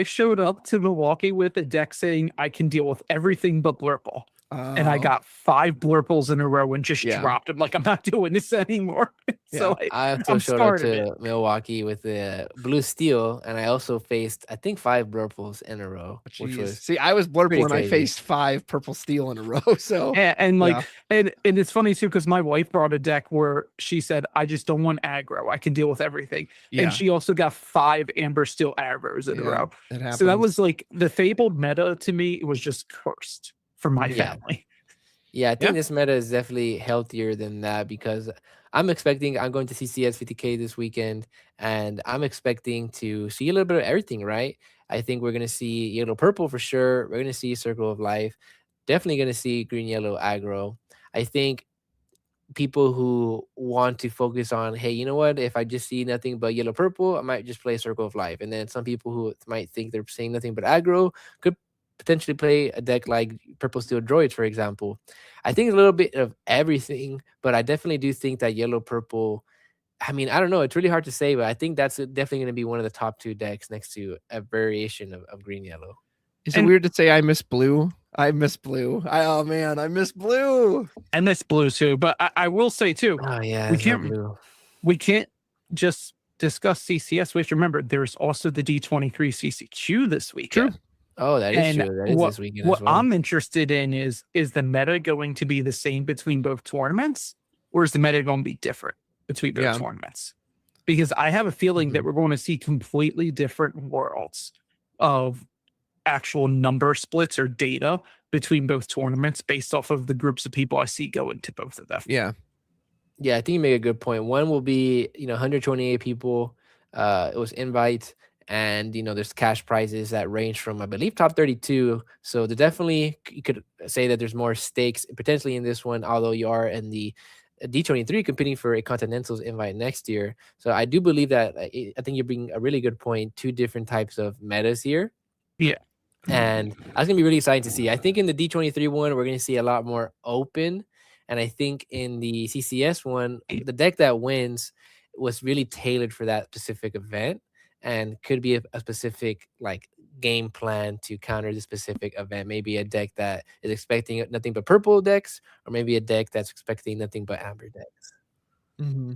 Speaker 1: showed up to Milwaukee with a deck saying I can deal with everything but Blurple. And I got 5 Blurples in a row and just dropped them. Like, I'm not doing this anymore. So
Speaker 3: I also showed up to Milwaukee with the blue steel, and I also faced, I think, 5 Blurples in a row. Which was
Speaker 5: I was Blurple and I faced 5 purple steel in a row. So
Speaker 1: and it's funny too because my wife brought a deck where she said, I just don't want aggro. I can deal with everything. And she also got 5 amber steel aggros in a row. So that was like the Fabled meta to me. It was just cursed for my family.
Speaker 3: Yeah, I think this meta is definitely healthier than that because I'm going to CCS 50K this weekend, and I'm expecting to see a little bit of everything, right? I think we're going to see yellow purple for sure. We're going to see Circle of Life. Definitely going to see green yellow aggro. I think people who want to focus on, hey, you know what? If I just see nothing but yellow purple, I might just play Circle of Life. And then some people who might think they're seeing nothing but aggro could potentially play a deck like Purple Steel Droids, for example. I think a little bit of everything, but I definitely do think that yellow purple. I mean, I don't know. It's really hard to say, but I think that's definitely going to be one of the top 2 decks next to a variation of green yellow.
Speaker 5: Is it weird to say I miss blue? I miss blue. Oh man, I miss blue.
Speaker 1: I miss blue too, but I will say too.
Speaker 3: Oh yeah,
Speaker 1: we can't just discuss CCS. We have to remember there's also the D23 CCQ this weekend.
Speaker 5: True.
Speaker 3: Oh, that is true. That is this weekend
Speaker 1: what
Speaker 3: as well.
Speaker 1: I'm interested in is the meta going to be the same between both tournaments, or is the meta going to be different between both tournaments? Because I have a feeling that we're going to see completely different worlds of actual number splits or data between both tournaments based off of the groups of people I see going to both of them.
Speaker 3: Yeah, I think you make a good point. One will be 128 people. It was invite, and there's cash prizes that range from, I believe, top 32. So definitely you could say that there's more stakes potentially in this one, although you are in the D23 competing for a Continentals invite next year. So I do believe that I think you bring a really good point. 2 different types of metas here.
Speaker 1: Yeah.
Speaker 3: And that's going to be really exciting to see. I think in the D23 one, we're going to see a lot more open. And I think in the CCS one, the deck that wins was really tailored for that specific event and could be a specific like game plan to counter the specific event. Maybe a deck that is expecting nothing but purple decks, or maybe a deck that's expecting nothing but amber decks.
Speaker 5: Mm-hmm.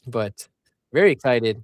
Speaker 3: But very excited.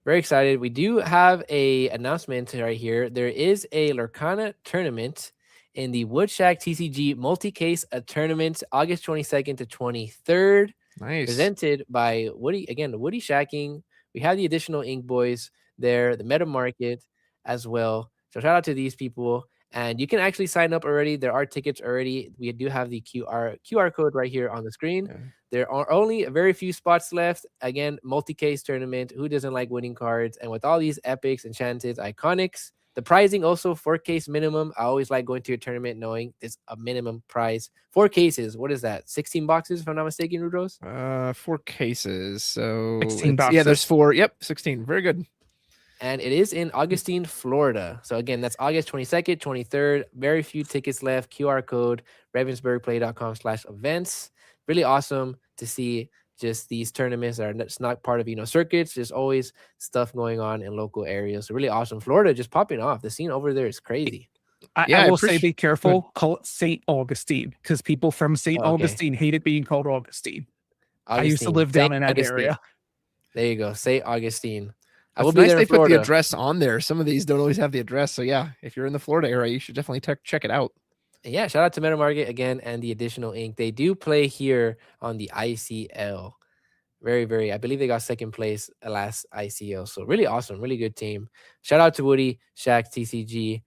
Speaker 3: Very excited. We do have a announcement right here. There is a Lorcana tournament in the Woodshack TCG multi-case tournament, August 22nd to 23rd.
Speaker 5: Nice.
Speaker 3: Presented by Woody. Again, Woody Shacking. We have the additional Ink Boys there, the Meta Market as well. So shout out to these people. And you can actually sign up already. There are tickets already. We do have the QR code right here on the screen. Yeah. There are only a very few spots left. Again, multi-case tournament. Who doesn't like winning cards? And with all these epics, enchanted, iconics, the pricing also 4 case minimum. I always like going to a tournament knowing it's a minimum price. 4 cases. What is that? 16 boxes, if I'm not mistaken, Rudros?
Speaker 5: 4 cases. So
Speaker 1: 16 boxes.
Speaker 5: Yeah, there's 4. Yep, 16. Very good.
Speaker 3: And it is in Augustine, Florida. So again, that's August 22nd, 23rd. Very few tickets left. QR code, ravensburgplay.com/events. Really awesome to see just these tournaments that are just not part of, circuits. There's always stuff going on in local areas. So really awesome. Florida just popping off. The scene over there is crazy.
Speaker 1: I will say be careful. Call it St. Augustine, because people from St. Augustine hated being called Augustine. I used to live down in that area.
Speaker 3: There you go. St. Augustine.
Speaker 5: I will be there. They put the address on there. Some of these don't always have the address. So yeah, if you're in the Florida area, you should definitely check it out.
Speaker 3: Yeah, shout out to Meta Market again and the additional ink. They do play here on the ICL. Very, very. I believe they got second place last ICL. So really awesome, really good team. Shout out to Woody, Shaq, TCG.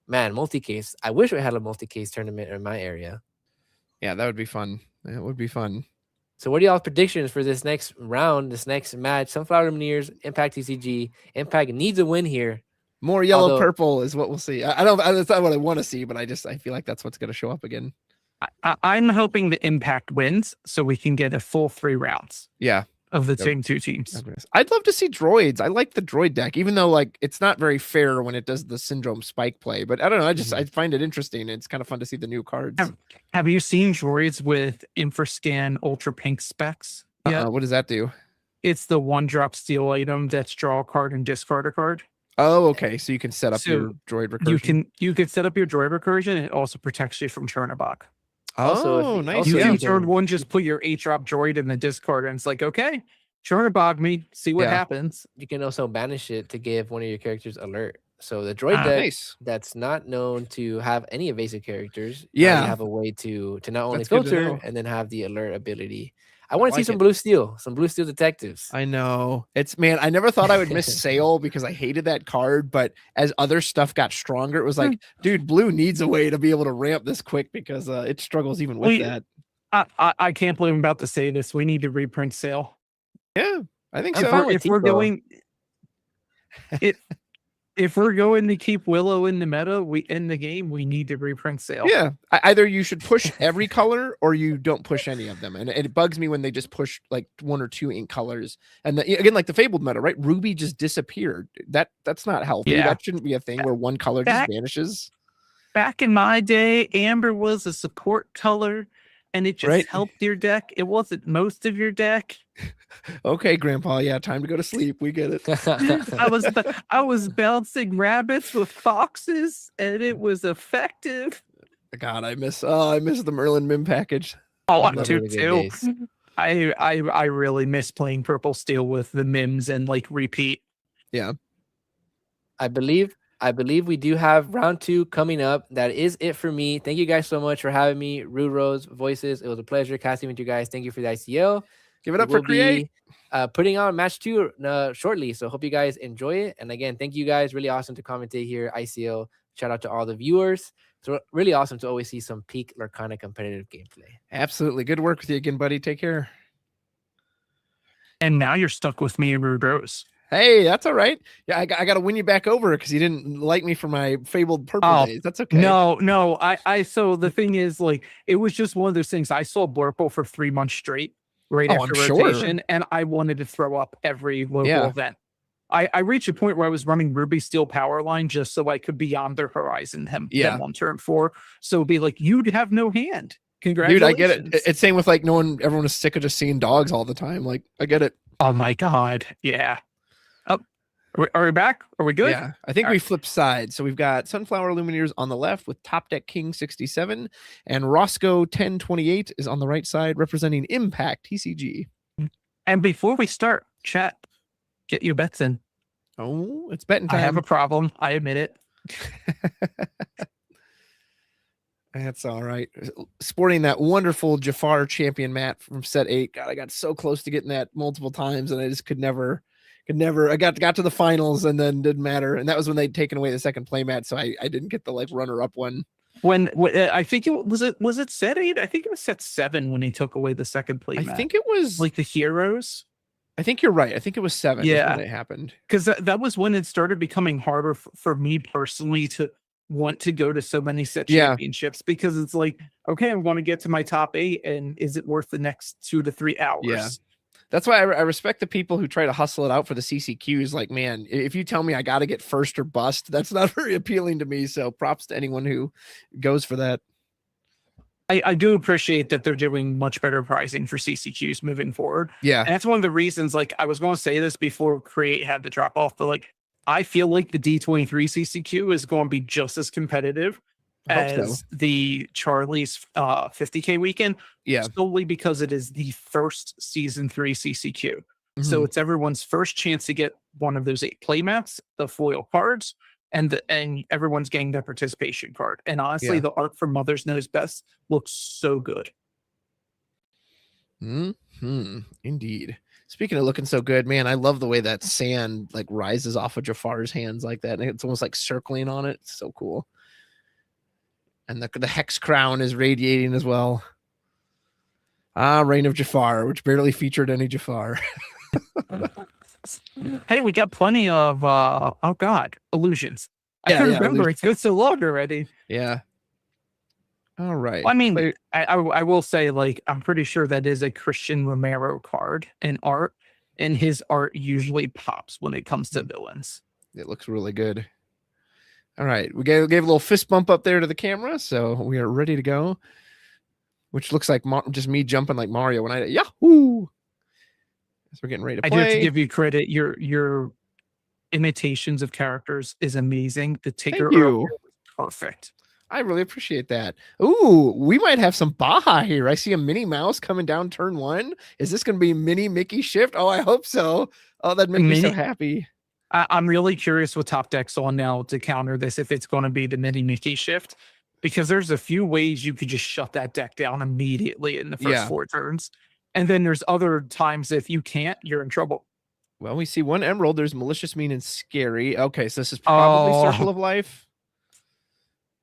Speaker 3: Man, multi-case. I wish we had a multi-case tournament in my area.
Speaker 5: Yeah, that would be fun. That would be fun.
Speaker 3: So what are y'all's predictions for this next round, this next match? Sunflower Illumineers, Impact TCG. Impact needs a win here.
Speaker 5: More yellow purple is what we'll see. I don't. That's not what I want to see, but I feel like that's what's going to show up again.
Speaker 1: I'm hoping the Impact wins so we can get a full 3 rounds.
Speaker 5: Yeah.
Speaker 1: Of the same 2 teams.
Speaker 5: I'd love to see droids. I like the droid deck, even though like it's not very fair when it does the syndrome spike play. But I don't know. I find it interesting. It's kind of fun to see the new cards.
Speaker 1: Have you seen droids with Infrascan Ultra Pink specs?
Speaker 5: Yeah. What does that do?
Speaker 1: It's the 1-drop steal item that's draw a card and discard a card.
Speaker 5: Oh, okay. So you can set up your droid recursion.
Speaker 1: You can set up your droid recursion. And it also protects you from Chernobog.
Speaker 5: Oh, nice.
Speaker 1: You can turn 1, just put your 8-drop droid in the discard, and it's like, okay, Chernobog me, see what happens.
Speaker 3: You can also banish it to give one of your characters alert. So the droid deck that's not known to have any evasive characters, have a way to not only filter and then have the alert ability. I want to see some blue steel detectives.
Speaker 5: I know. I never thought I would miss Sail because I hated that card, but as other stuff got stronger, it was like, dude, blue needs a way to be able to ramp this quick because it struggles even with that.
Speaker 1: I can't believe I'm about to say this. We need to reprint Sail.
Speaker 5: Yeah, I think so.
Speaker 1: If we're going if we're going to keep Willow in the meta, in the game, we need to reprint Sail.
Speaker 5: Yeah, either you should push every color or you don't push any of them. And it bugs me when they just push like 1 or 2 ink colors. And again, like the Fabled meta, right? Ruby just disappeared. That's not healthy.
Speaker 1: Yeah.
Speaker 5: That shouldn't be a thing where one color just vanishes.
Speaker 1: Back in my day, Amber was a support color, and it just helped your deck. It wasn't most of your deck.
Speaker 5: Okay, Grandpa. Yeah, time to go to sleep. We get it.
Speaker 1: I was bouncing rabbits with foxes, and it was effective.
Speaker 5: God, I miss the Merlin Mim package.
Speaker 1: Oh, I do too. I really miss playing Purple Steel with the Mims and like repeat.
Speaker 5: Yeah.
Speaker 3: I believe we do have round 2 coming up. That is it for me. Thank you guys so much for having me. Rude Rose Voices. It was a pleasure casting with you guys. Thank you for the ICL.
Speaker 5: Give it up for Create.
Speaker 3: Putting on match 2 shortly. So hope you guys enjoy it. And again, thank you guys. Really awesome to commentate here. ICL. Shout out to all the viewers. So really awesome to always see some peak Lorcana competitive gameplay.
Speaker 5: Absolutely. Good work with you again, buddy. Take care.
Speaker 1: And now you're stuck with me and Rude Rose.
Speaker 5: Hey, that's all right. Yeah, I got to win you back over because you didn't like me for my Fabled Purple days. That's okay.
Speaker 1: No. So the thing is, like, it was just one of those things. I saw Blurple for 3 months straight, after rotation, and I wanted to throw up every local event. I reached a point where I was running Ruby Steel Power Line just so I could beyond the horizon them on turn 4. So it'd be like, you'd have no hand. Congratulations.
Speaker 5: Dude, I get it. It's same with like everyone is sick of just seeing dogs all the time. Like, I get it.
Speaker 1: Oh my God. Yeah. Are we back? Are we good?
Speaker 5: Yeah, I think we flipped sides. So we've got Sunflower Illumineers on the left with Top Deck King 67, and Roscoe 1028 is on the right side representing Impact TCG.
Speaker 1: And before we start, chat, get your bets in.
Speaker 5: Oh, it's betting time.
Speaker 1: I have a problem. I admit it.
Speaker 5: That's all right. Sporting that wonderful Jafar champion mat from set 8. God, I got so close to getting that multiple times, and I just could never. I got to the finals and then didn't matter. And that was when they'd taken away the second play mat. So I didn't get the like runner up one.
Speaker 1: When I think it was set 8. I think it was set 7 when he took away the second play mat.
Speaker 5: I think it was
Speaker 1: like the heroes.
Speaker 5: I think you're right. I think it was 7.
Speaker 1: Yeah,
Speaker 5: when it happened.
Speaker 1: Because that was when it started becoming harder for me personally to want to go to so many set championships, because it's like, okay, I want to get to my top 8, and is it worth the next 2 to 3 hours?
Speaker 5: Yeah. That's why I respect the people who try to hustle it out for the CCQs. Like, man, if you tell me I got to get first or bust, that's not very appealing to me. So props to anyone who goes for that.
Speaker 1: I do appreciate that they're doing much better pricing for CCQs moving forward.
Speaker 5: Yeah.
Speaker 1: And that's one of the reasons, like, I was going to say this before Create had to drop off, but like, I feel like the D23 CCQ is going to be just as competitive as the Charlie's 50K weekend, solely because it is the first season 3 CCQ. So it's everyone's first chance to get one of those 8 playmats, the foil cards, and everyone's getting their participation card. And honestly, the art for Mother's Knows Best looks so good.
Speaker 5: Indeed. Speaking of looking so good, man, I love the way that sand like rises off of Jafar's hands like that, and it's almost like circling on it. It's so cool. And the hex crown is radiating as well. Reign of Jafar, which barely featured any Jafar.
Speaker 1: Hey, we got plenty of illusions. I couldn't remember. It's been so long already.
Speaker 5: Yeah. All right.
Speaker 1: I mean, I will say, like, I'm pretty sure that is a Christian Romero card in art, and his art usually pops when it comes to villains.
Speaker 5: It looks really good. All right, we gave a little fist bump up there to the camera, so we are ready to go. Which looks like just me jumping like Mario when Yahoo! So we're getting ready to play.
Speaker 1: I do have to give you credit. Your imitations of characters is amazing. The Tigger was perfect.
Speaker 5: I really appreciate that. Ooh, we might have some Baja here. I see a Minnie Mouse coming down turn 1. Is this going to be Mini Mickey shift? Oh, I hope so. Oh, that'd make me so happy.
Speaker 1: I'm really curious what Top Deck's on now to counter this, if it's going to be the Mini Mickey shift, because there's a few ways you could just shut that deck down immediately in the first 4 turns. And then there's other times if you can't, you're in trouble.
Speaker 5: Well, we see 1 Emerald. There's Malicious, Mean, and Scary. Okay, so this is probably Circle of Life.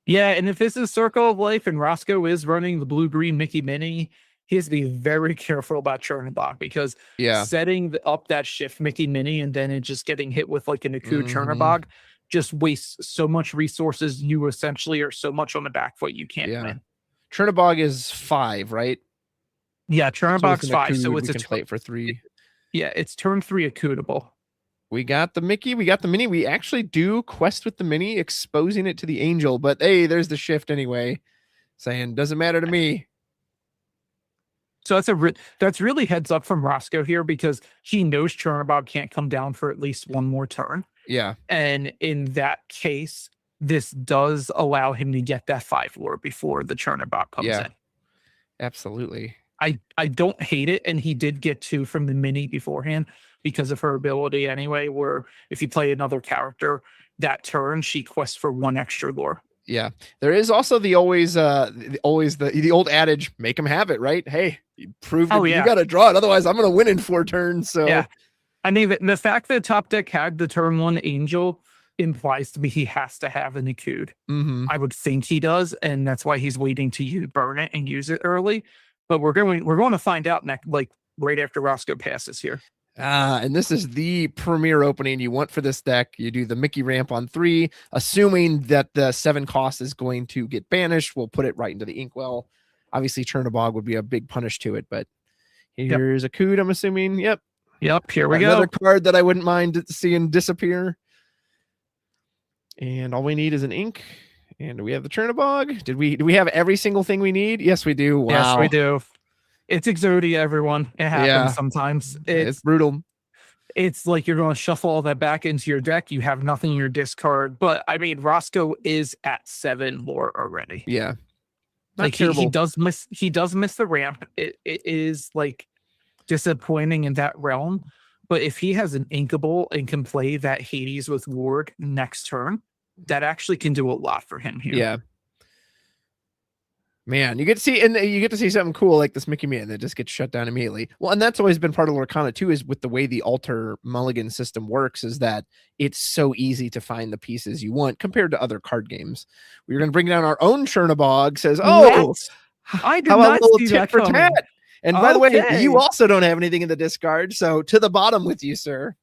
Speaker 1: Yeah, and if this is Circle of Life and Roscoe is running the blue-green Mickey Mini, he has to be very careful about churn block, because setting up that shift Mickey Mini and then it just getting hit with like an Aku Churner Bog just wastes so much resources. You essentially are so much on the back foot you can't win.
Speaker 5: Chernabog is 5, right?
Speaker 1: Yeah, Chernabog's
Speaker 5: it's
Speaker 1: 5, so
Speaker 5: we
Speaker 1: it's
Speaker 5: can play it for 3.
Speaker 1: Yeah, it's turn 3 Akutable.
Speaker 5: We got the Mickey, we got the Mini. We actually do quest with the Mini, exposing it to the Angel, but hey, there's the shift anyway, saying doesn't matter to me.
Speaker 1: So that's really heads up from Roscoe here, because he knows Chernabog can't come down for at least one more turn.
Speaker 5: Yeah.
Speaker 1: And in that case, this does allow him to get that 5 lore before the Chernabog comes in.
Speaker 5: Absolutely.
Speaker 1: I don't hate it, and he did get 2 from the Mini beforehand because of her ability anyway, where if you play another character that turn, she quests for 1 extra lore.
Speaker 5: Yeah. There is also the always the old adage, make him have it, right? Hey, you proved it. You got to draw it. Otherwise, I'm going to win in 4 turns. So
Speaker 1: yeah. I mean, the fact that top deck had the turn 1 Angel implies to me he has to have an Akud. I would think he does, and that's why he's waiting to burn it and use it early. But we're going to find out next, like right after Roscoe passes here.
Speaker 5: And this is the premier opening you want for this deck. You do the Mickey ramp on 3, assuming that the 7 cost is going to get banished. We'll put it right into the Inkwell. Obviously, Chernabog would be a big punish to it, but here's a Akud, I'm assuming. Yep,
Speaker 1: here we go.
Speaker 5: Another card that I wouldn't mind seeing disappear. And all we need is an ink. And we have the Chernabog. Do we have every single thing we need? Yes, we do. Wow.
Speaker 1: Yes, we do. It's Exodia, everyone. It happens sometimes.
Speaker 5: It's brutal.
Speaker 1: It's like you're going to shuffle all that back into your deck. You have nothing in your discard. But I mean, Roscoe is at 7 lore already.
Speaker 5: Yeah.
Speaker 1: Like he does miss the ramp. It is like disappointing in that realm. But if he has an Inkable and can play that Hades with Ward next turn, that actually can do a lot for him here.
Speaker 5: Yeah. Man, you get to see something cool like this Mickey Man that just gets shut down immediately. Well, and that's always been part of Lorcana too, is with the way the alter mulligan system works, is that it's so easy to find the pieces you want compared to other card games. We're going to bring down our own Chernabog. Says,
Speaker 1: I did not see that
Speaker 5: for tat. And by the way, you also don't have anything in the discard, so to the bottom with you, sir.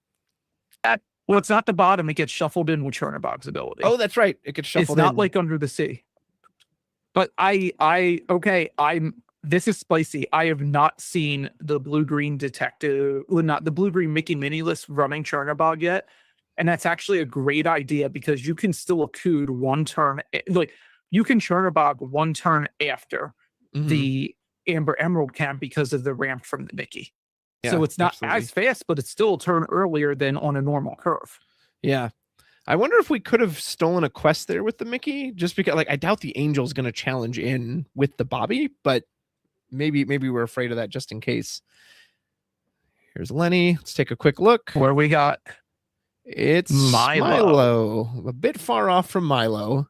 Speaker 1: Well, it's not the bottom. It gets shuffled in with Chernabog's ability.
Speaker 5: Oh, that's right. It gets shuffled in.
Speaker 1: It's not like Under the Sea. But this is spicy. I have not seen the blue-green detective, well, not the blue-green Mickey mini list running Chernabog yet. And that's actually a great idea, because you can still Akud 1 turn. Like, you can Chernabog 1 turn after the Amber Emerald camp because of the ramp from the Mickey. Yeah, so it's not as fast, but it's still a turn earlier than on a normal curve.
Speaker 5: Yeah. I wonder if we could have stolen a quest there with the Mickey, just because, like, I doubt the Angel's going to challenge in with the Bobby, but maybe we're afraid of that just in case. Here's Lenny. Let's take a quick look.
Speaker 1: Where we got?
Speaker 5: It's Milo. A bit far off from Milo.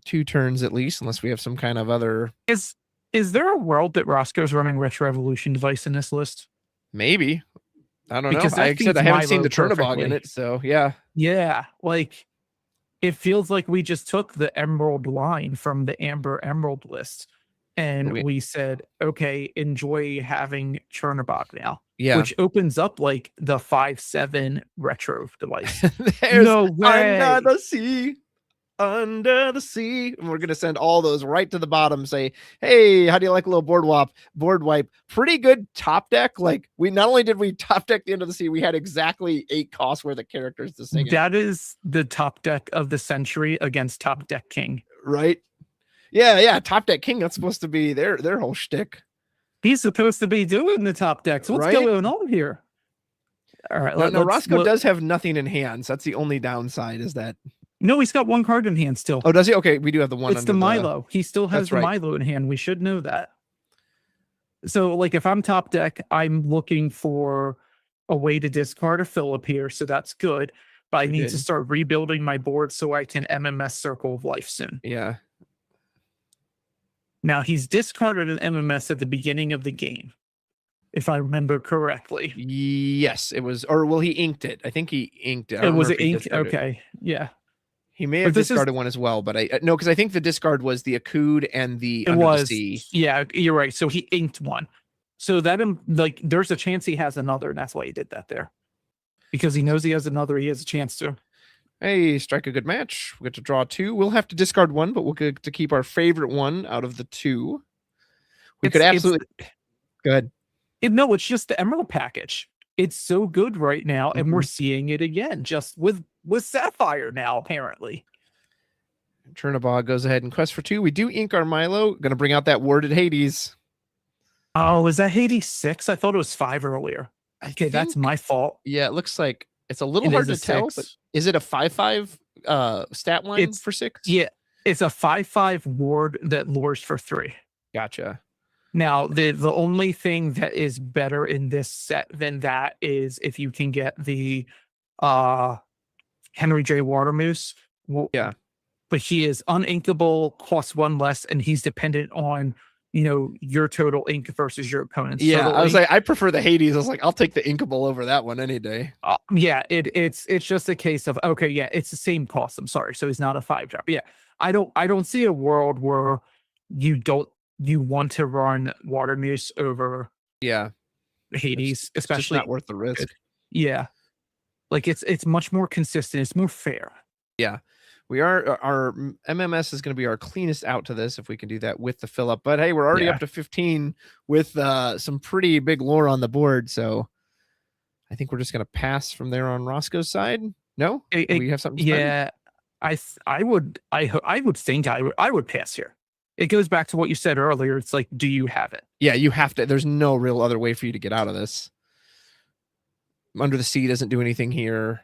Speaker 5: 2 turns at least, unless we have some kind of other.
Speaker 1: Is there a world that Roscoe's running Retro Evolution device in this list?
Speaker 5: Maybe. I don't know. Like I said, I haven't seen the Chernabog in it, so yeah.
Speaker 1: Yeah, like it feels like we just took the Emerald line from the Amber Emerald list, and we said, okay, enjoy having Chernabog now. Yeah, which opens up like the 5/7 retro device.
Speaker 5: No way. Under the sea. Under the sea. And we're going to send all those right to the bottom. Say, hey, how do you like a little board wipe? Pretty good top deck. Like, we not only did we top deck the End of the Sea, we had exactly 8 costs worth of characters to sing.
Speaker 1: That is the top deck of the century against top deck king.
Speaker 5: Right? Yeah. Top deck king. That's supposed to be their whole shtick.
Speaker 1: He's supposed to be doing the top decks. What's going on here? All right.
Speaker 5: No, Roscoe does have nothing in hands. That's the only downside, is that.
Speaker 1: No, he's got 1 card in hand still.
Speaker 5: Oh, does he? Okay, we do have the one.
Speaker 1: It's the Milo. He still has the Milo in hand. We should know that. So, like, if I'm top deck, I'm looking for a way to discard a Phillip here, so that's good. But I need to start rebuilding my board so I can MMS Circle of Life soon.
Speaker 5: Yeah.
Speaker 1: Now, he's discarded an MMS at the beginning of the game, if I remember correctly.
Speaker 5: Yes, it was. Or, well, he inked it. I think he inked it.
Speaker 1: It was an ink? Okay, yeah.
Speaker 5: He may have discarded one as well, but no, because I think the discard was the Akud and the Under the Sea.
Speaker 1: Yeah, you're right. So he inked one. So that like there's a chance he has another, and that's why he did that there. Because he knows he has another, he has a chance to.
Speaker 5: Hey, strike a good match. We get to draw 2. We'll have to discard 1, but we'll get to keep our favorite one out of the 2. We could absolutely go ahead.
Speaker 1: No, it's just the Emerald package. It's so good right now, and we're seeing it again, just with Sapphire now, apparently.
Speaker 5: Chernobog goes ahead and quest for 2. We do ink our Milo. Going to bring out that warded Hades.
Speaker 1: Oh, is that Hades 6? I thought it was 5 earlier. Okay, that's my fault.
Speaker 5: Yeah, it looks like it's a little hard to tell, but is it a 5/5 stat line for 6?
Speaker 1: Yeah, it's a 5/5 ward that lures for 3.
Speaker 5: Gotcha.
Speaker 1: Now, the only thing that is better in this set than that is if you can get the Henry J. Watermoose.
Speaker 5: Yeah.
Speaker 1: But he is uninkable, costs 1 less, and he's dependent on, your total ink versus your opponent's total
Speaker 5: I was
Speaker 1: ink.
Speaker 5: like, I prefer the Hades. I was like, I'll take the inkable over that one any day.
Speaker 1: Yeah, it's just a case of, okay, yeah, it's the same cost. I'm sorry. So he's not a 5-drop. Yeah. I don't see a world where you want to run Watermoose over Hades, especially
Speaker 5: just not worth the risk.
Speaker 1: Yeah. Like it's much more consistent. It's more fair.
Speaker 5: Yeah. We are, our MMS is going to be our cleanest out to this if we can do that with the fill up. But hey, we're already up to 15 with some pretty big lore on the board. So I think we're just going to pass from there on Roscoe's side. No, we have something.
Speaker 1: Yeah, I would think I would pass here. It goes back to what you said earlier. It's like, do you have it?
Speaker 5: Yeah, you have to. There's no real other way for you to get out of this. Under the Sea doesn't do anything here.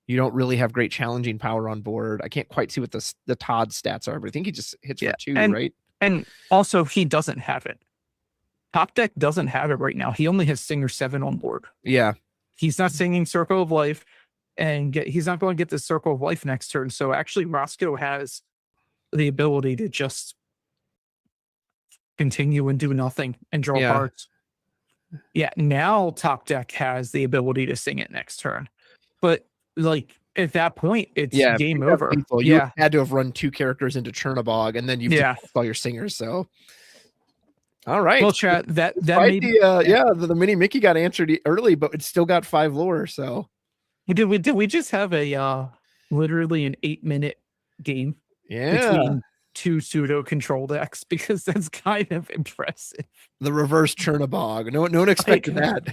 Speaker 5: You don't really have great challenging power on board. I can't quite see what the Todd stats are, but I think he just hits for 2, right?
Speaker 1: And also, he doesn't have it. Top Deck doesn't have it right now. He only has Singer 7 on board.
Speaker 5: Yeah.
Speaker 1: He's not singing Circle of Life, and he's not going to get the Circle of Life next turn. So actually, Roscoe has the ability to just continue and do nothing and draw cards. Yeah, now Top Deck has the ability to sing it next turn. But like at that point, it's game over.
Speaker 5: You had to have run 2 characters into Chernobog, and then you've all your singers. So, all right.
Speaker 1: Well, chat that made
Speaker 5: the mini Mickey got answered early, but it still got 5 lore. So,
Speaker 1: did we just have a literally an 8-minute game?
Speaker 5: Yeah.
Speaker 1: Between 2 pseudo control decks, because that's kind of impressive.
Speaker 5: The reverse Chernobog. No one expected that.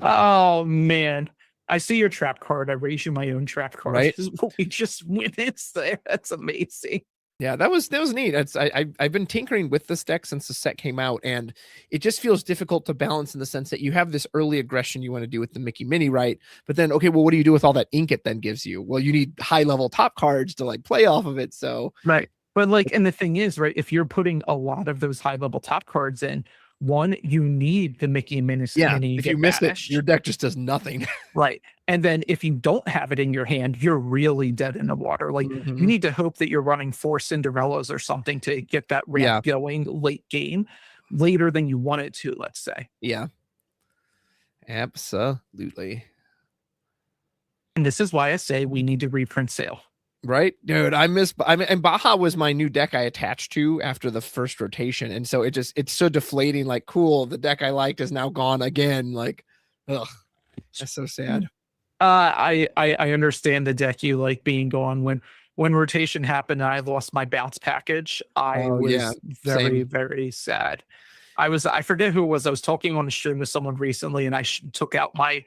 Speaker 1: Oh man. I see your trap card. I raise you my own trap card.
Speaker 5: Right.
Speaker 1: We just win it there. That's amazing.
Speaker 5: Yeah, that was neat. I've been tinkering with this deck since the set came out, and it just feels difficult to balance in the sense that you have this early aggression you want to do with the Mickey Mini, right? But then, okay, well, what do you do with all that ink it then gives you? Well, you need high level top cards to like play off of it. So
Speaker 1: right. But like, and the thing is, right, if you're putting a lot of those high level top cards in, one, you need the Mickey Mini.
Speaker 5: If you miss it, your deck just does nothing.
Speaker 1: Right. And then if you don't have it in your hand, you're really dead in the water. Like you need to hope that you're running 4 Cinderellas or something to get that ramp going late game, later than you want it to, let's say.
Speaker 5: Yeah. Absolutely.
Speaker 1: And this is why I say we need to reprint Sale.
Speaker 5: Right, dude. And Baja was my new deck I attached to after the first rotation, and so it's so deflating. Like, cool, the deck I liked is now gone again. Like, ugh, that's so sad.
Speaker 1: I understand the deck you like being gone. When rotation happened, and I lost my bounce package. I was very very sad. I forget who it was. I was talking on a stream with someone recently, and I took out my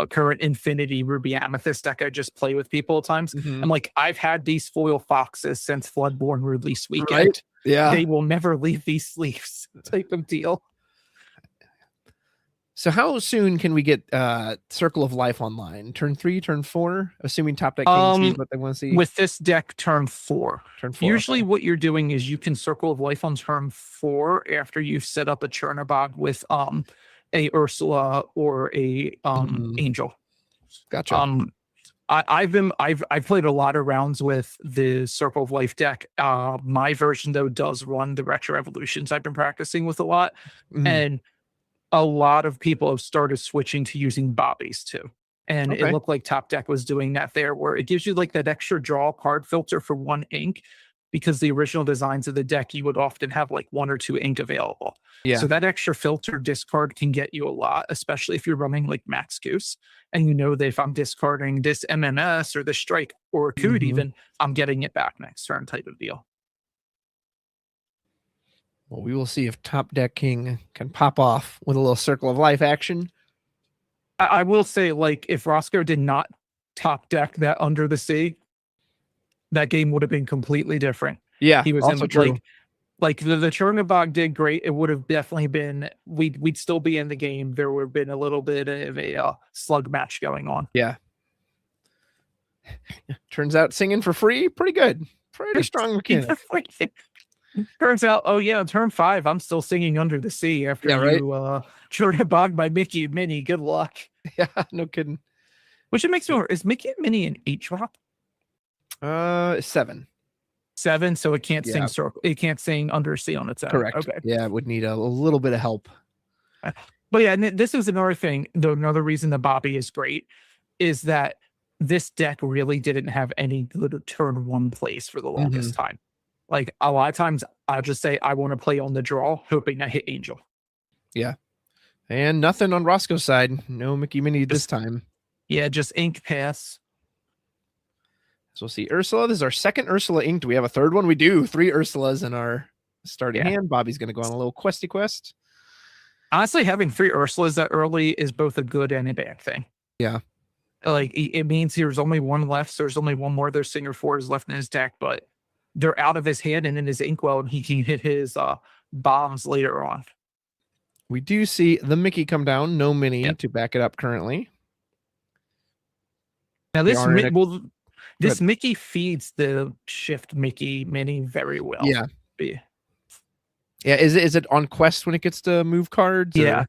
Speaker 1: current Infinity Ruby Amethyst deck I just play with people at times. I'm like, I've had these foil foxes since Floodborn release weekend.
Speaker 5: Right? Yeah.
Speaker 1: They will never leave these sleeves type of deal.
Speaker 5: So how soon can we get Circle of Life online? Turn 3, turn 4? Assuming Top Deck sees what they want to see.
Speaker 1: With this deck, turn 4.
Speaker 5: Turn 4.
Speaker 1: Usually what you're doing is you can Circle of Life on turn 4 after you've set up a Chernobog with a Ursula or a Angel.
Speaker 5: Gotcha.
Speaker 1: I've played a lot of rounds with the Circle of Life deck. My version though does run the Retro Evolutions I've been practicing with a lot, and a lot of people have started switching to using Bobbies too. And it looked like Top Deck was doing that there, where it gives you like that extra draw card filter for 1 ink, because the original designs of the deck, you would often have like 1 or 2 ink available.
Speaker 5: Yeah.
Speaker 1: So that extra filter discard can get you a lot, especially if you're running like Max Goose. And you know that if I'm discarding this MMS or the Strike or a Coot even, I'm getting it back next turn type of deal.
Speaker 5: Well, we will see if Top Deck King can pop off with a little Circle of Life action.
Speaker 1: I will say, like, if Roscoe did not top deck that Under the Sea, that game would have been completely different.
Speaker 5: Yeah,
Speaker 1: He was
Speaker 5: also
Speaker 1: in
Speaker 5: true.
Speaker 1: like the Chernobog did great. It would have definitely been we'd still be in the game. There would have been a little bit of a slug match going on.
Speaker 5: Yeah. Turns out singing for free, pretty good. Pretty strong mechanic.
Speaker 1: Turns out, oh yeah, turn 5, I'm still singing Under the Sea after you Chernobog by Mickey and Minnie. Good luck.
Speaker 5: Yeah, no kidding.
Speaker 1: Which it makes me wonder, is Mickey and Minnie an 8-drop?
Speaker 5: 7.
Speaker 1: 7, so it can't sing circle. It can't sing Undersea on its own.
Speaker 5: Correct.
Speaker 1: Okay.
Speaker 5: Yeah, it would need a little bit of help.
Speaker 1: But yeah, and this is another thing. Another reason that Bobby is great is that this deck really didn't have any good turn 1 plays for the longest time. Like a lot of times, I'll just say I want to play on the draw, hoping I hit Angel.
Speaker 5: Yeah, and nothing on Roscoe's side. No Mickey Minnie this time.
Speaker 1: Yeah, just ink pass.
Speaker 5: So we'll see Ursula. This is our second Ursula ink. Do we have a third one? We do. 3 Ursulas in our starting hand. Bobby's going to go on a little questy quest.
Speaker 1: Honestly, having 3 Ursulas that early is both a good and a bad thing.
Speaker 5: Yeah.
Speaker 1: Like, it means there's only 1 left, so there's only 1 more. There's Singer 4 is left in his deck, but they're out of his hand and in his inkwell, and he can hit his bombs later on.
Speaker 5: We do see the Mickey come down. No Minnie to back it up currently.
Speaker 1: Now, this Mickey feeds the shift Mickey Minnie very well.
Speaker 5: Yeah. Yeah. Is it on quest when it gets to move cards?
Speaker 1: Yeah.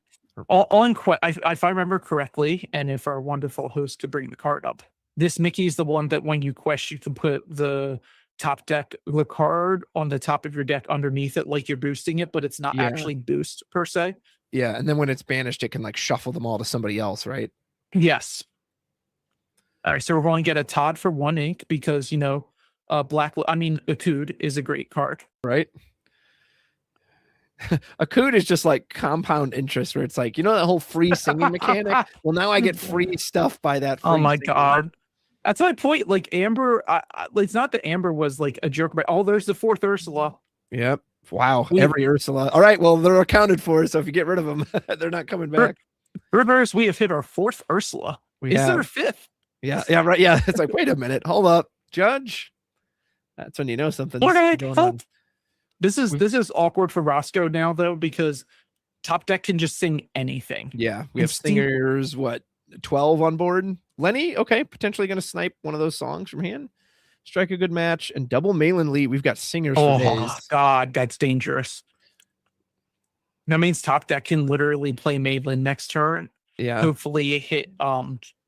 Speaker 1: On quest, if I remember correctly, and if our wonderful host could bring the card up, this Mickey is the one that when you quest, you can put the top deck, the card on the top of your deck underneath it, like you're boosting it, but it's not actually boost per se.
Speaker 5: Yeah. And then when it's banished, it can like shuffle them all to somebody else, right?
Speaker 1: Yes. All right, so we're going to get a Todd for 1 ink because, you know, a Coot is a great card.
Speaker 5: Right. A Coot is just like compound interest where it's like, you know, that whole free singing mechanic? Well, now I get free stuff by that.
Speaker 1: Oh my God. That's my point. Like Amber, it's not that Amber was like a jerk, but there's the 4th Ursula.
Speaker 5: Yep. Wow. Every Ursula. All right. Well, they're accounted for. So if you get rid of them, they're not coming back.
Speaker 1: Reverse, we have hit our 4th Ursula. Is there a 5th?
Speaker 5: Yeah. Yeah. Right. Yeah. It's like, wait a minute. Hold up. Judge. That's when you know something's going on.
Speaker 1: This is awkward for Roscoe now, though, because top deck can just sing anything.
Speaker 5: Yeah. We have singers, 12 on board? Lenny, okay, potentially going to snipe one of those songs from hand. Strike a good match and double Malin Lee. We've got singers for days.
Speaker 1: Oh God, that's dangerous. That means top deck can literally play Malin next turn.
Speaker 5: Yeah.
Speaker 1: Hopefully hit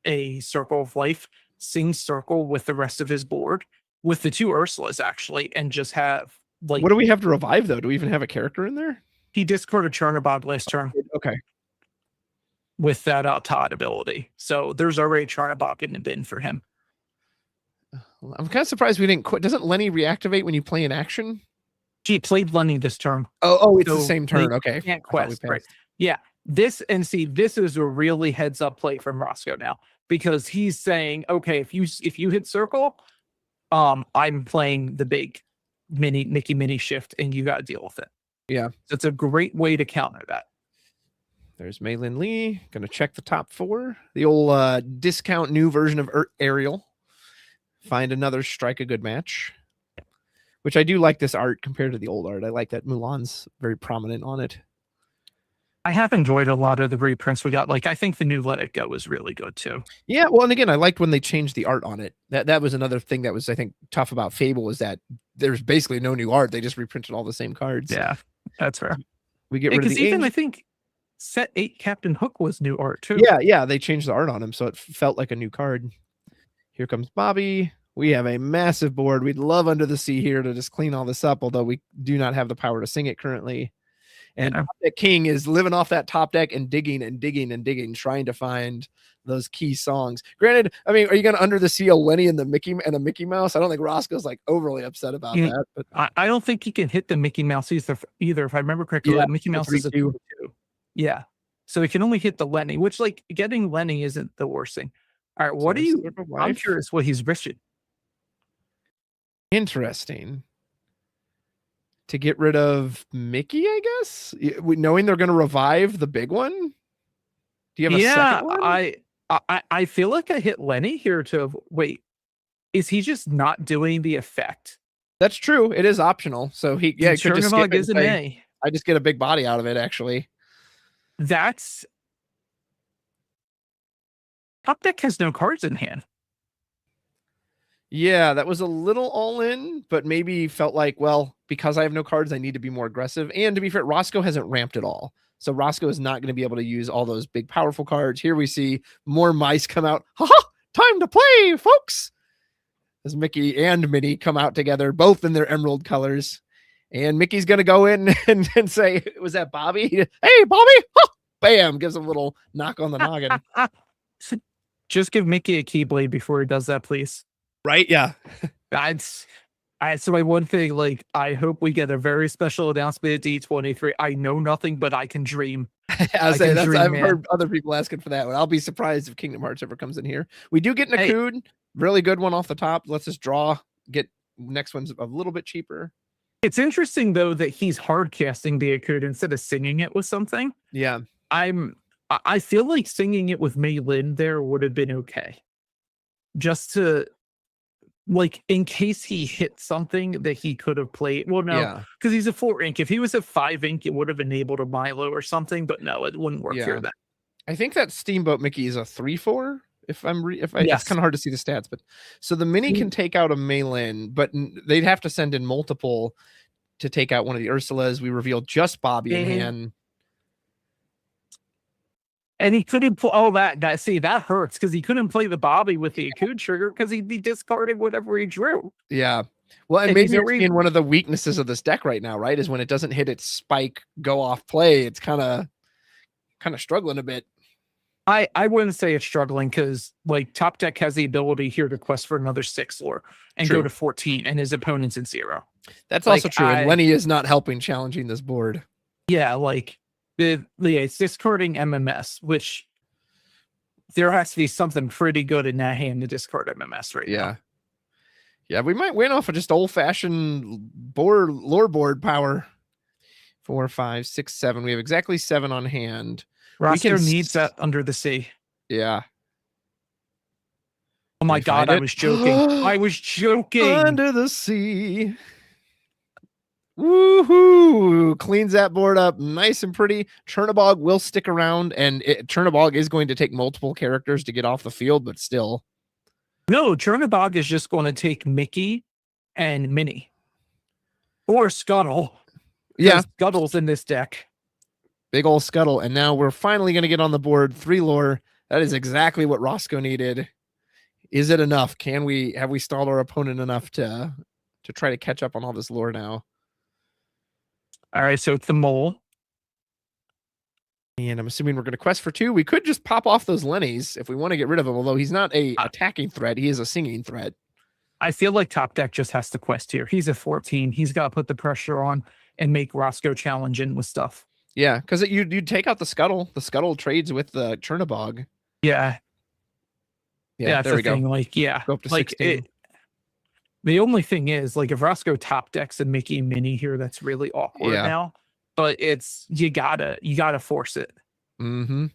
Speaker 1: a Circle of Life, sing Circle with the rest of his board with the 2 Ursulas actually, and just have like.
Speaker 5: What do we have to revive though? Do we even have a character in there?
Speaker 1: He discarded Chernobog last turn.
Speaker 5: Okay.
Speaker 1: With that Todd ability. So there's already Chernobog in the bin for him.
Speaker 5: I'm kind of surprised we didn't quit. Doesn't Lenny reactivate when you play in action?
Speaker 1: He played Lenny this turn.
Speaker 5: Oh, it's the same turn. Okay.
Speaker 1: Can't quest, right? Yeah. This is a really heads up play from Roscoe now, because he's saying, okay, if you hit Circle, I'm playing the big Mickey Mini shift and you got to deal with it.
Speaker 5: Yeah.
Speaker 1: So it's a great way to counter that.
Speaker 5: There's Malin Lee. Gonna check the top 4. The old discount new version of Ariel. Find another strike a good match. Which I do like this art compared to the old art. I like that Mulan's very prominent on it.
Speaker 1: I have enjoyed a lot of the reprints we got. Like, I think the new Let It Go was really good too.
Speaker 5: Yeah, well, and again, I liked when they changed the art on it. That was another thing that was, I think, tough about Fable, is that there's basically no new art. They just reprinted all the same cards.
Speaker 1: Yeah, that's fair.
Speaker 5: We get rid of the
Speaker 1: even I think set 8 Captain Hook was new art too.
Speaker 5: Yeah, they changed the art on him, so it felt like a new card. Here comes Bobby. We have a massive board. We'd love Under the Sea here to just clean all this up, although we do not have the power to sing it currently. And the King is living off that top deck and digging and digging and digging, trying to find those key songs. Granted, I mean, are you going to under the sea a Lenny and a Mickey Mouse? I don't think Roscoe's like overly upset about that. But
Speaker 1: I don't think he can hit the Mickey Mouse either. If I remember correctly, Mickey Mouse is a 2/2. Yeah. So he can only hit the Lenny, which like getting Lenny isn't the worst thing. All right, what do you? I'm curious what he's wishing.
Speaker 5: Interesting. To get rid of Mickey, I guess, knowing they're going to revive the big one. Do you have a second one?
Speaker 1: I feel like I hit Lenny here to wait. Is he just not doing the effect?
Speaker 5: That's true. It is optional. So he could just skip it
Speaker 1: is an A.
Speaker 5: I just get a big body out of it. Actually,
Speaker 1: that's top deck has no cards in hand.
Speaker 5: Yeah, that was a little all in, but maybe felt like, well, because I have no cards, I need to be more aggressive. And to be fair, Roscoe hasn't ramped at all. So Roscoe is not going to be able to use all those big, powerful cards. Here we see more mice come out. Ha ha! Time to play, folks! As Mickey and Minnie come out together, both in their emerald colors. And Mickey's going to go in and say, was that Bobby? Hey, Bobby! Ha! Bam! Gives him a little knock on the noggin.
Speaker 1: Just give Mickey a Keyblade before he does that, please.
Speaker 5: Right? Yeah.
Speaker 1: So my one thing, like, I hope we get a very special announcement at D23. I know nothing, but I can dream.
Speaker 5: I've heard other people asking for that one. I'll be surprised if Kingdom Hearts ever comes in here. We do get Nakud, really good one off the top. Let's just get next one's a little bit cheaper.
Speaker 1: It's interesting though that he's hard casting the Nakud instead of singing it with something.
Speaker 5: Yeah.
Speaker 1: I feel like singing it with Mei Lin there would have been okay. Just to, like, in case he hit something that he could have played. Well, no, because he's a 4 ink. If he was a 5 ink, it would have enabled a Milo or something, but no, it wouldn't work here. That
Speaker 5: I think that Steamboat Mickey is a 3/4. It's kind of hard to see the stats, but so the mini can take out a Mei Lin, but they'd have to send in multiple to take out one of the Ursulas. We revealed just Bobby in hand.
Speaker 1: And he couldn't pull that hurts because he couldn't play the Bobby with the Akud trigger because he'd be discarding whatever he drew.
Speaker 5: Yeah. Well, and maybe it's one of the weaknesses of this deck right now, right? Is when it doesn't hit its spike go off play, it's kind of struggling a bit.
Speaker 1: I wouldn't say it's struggling because like top deck has the ability here to quest for another 6 lore and go to 14, and his opponent's in 0.
Speaker 5: That's also true. And Lenny is not helping challenging this board.
Speaker 1: Yeah, like it's discarding MMS, which there has to be something pretty good in that hand to discard MMS right now.
Speaker 5: Yeah, we might win off of just old-fashioned lore board power. 4, 5, 6, 7. We have exactly 7 on hand.
Speaker 1: Roscoe needs that under the sea.
Speaker 5: Yeah.
Speaker 1: Oh my God, I was joking. I was joking.
Speaker 5: Under the sea. Woohoo! Cleans that board up nice and pretty. Chernabog will stick around, and Chernabog is going to take multiple characters to get off the field, but still.
Speaker 1: No, Chernabog is just going to take Mickey and Minnie. Or Scuttle.
Speaker 5: Yeah.
Speaker 1: Scuttle's in this deck.
Speaker 5: Big old Scuttle. And now we're finally going to get on the board. 3 lore. That is exactly what Roscoe needed. Is it enough? Have we stalled our opponent enough to try to catch up on all this lore now?
Speaker 1: All right, so it's the mole.
Speaker 5: And I'm assuming we're going to quest for 2. We could just pop off those Lennies if we want to get rid of him, although he's not a attacking threat. He is a singing threat.
Speaker 1: I feel like top deck just has to quest here. He's a 14. He's got to put the pressure on and make Roscoe challenging with stuff.
Speaker 5: Yeah, because you take out the Scuttle. The Scuttle trades with the Chernabog.
Speaker 1: Yeah.
Speaker 5: Yeah, there we go.
Speaker 1: Like,
Speaker 5: go up to 16.
Speaker 1: The only thing is, like, if Roscoe top decks and Mickey and Minnie here, that's really awkward now. But it's you gotta force it.
Speaker 5: Mm-hmm.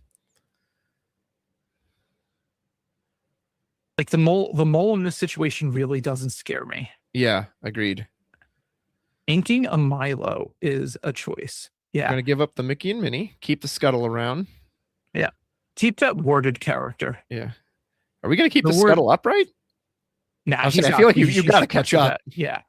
Speaker 1: Like the mole in this situation really doesn't scare me.
Speaker 5: Yeah, agreed.
Speaker 1: Inking a Milo is a choice. Yeah.
Speaker 5: We're gonna give up the Mickey and Minnie, keep the Scuttle around.
Speaker 1: Yeah. Keep that warded character.
Speaker 5: Yeah. Are we gonna keep the Scuttle upright?
Speaker 1: Nah,
Speaker 5: I feel like you got to catch up.
Speaker 1: Yeah.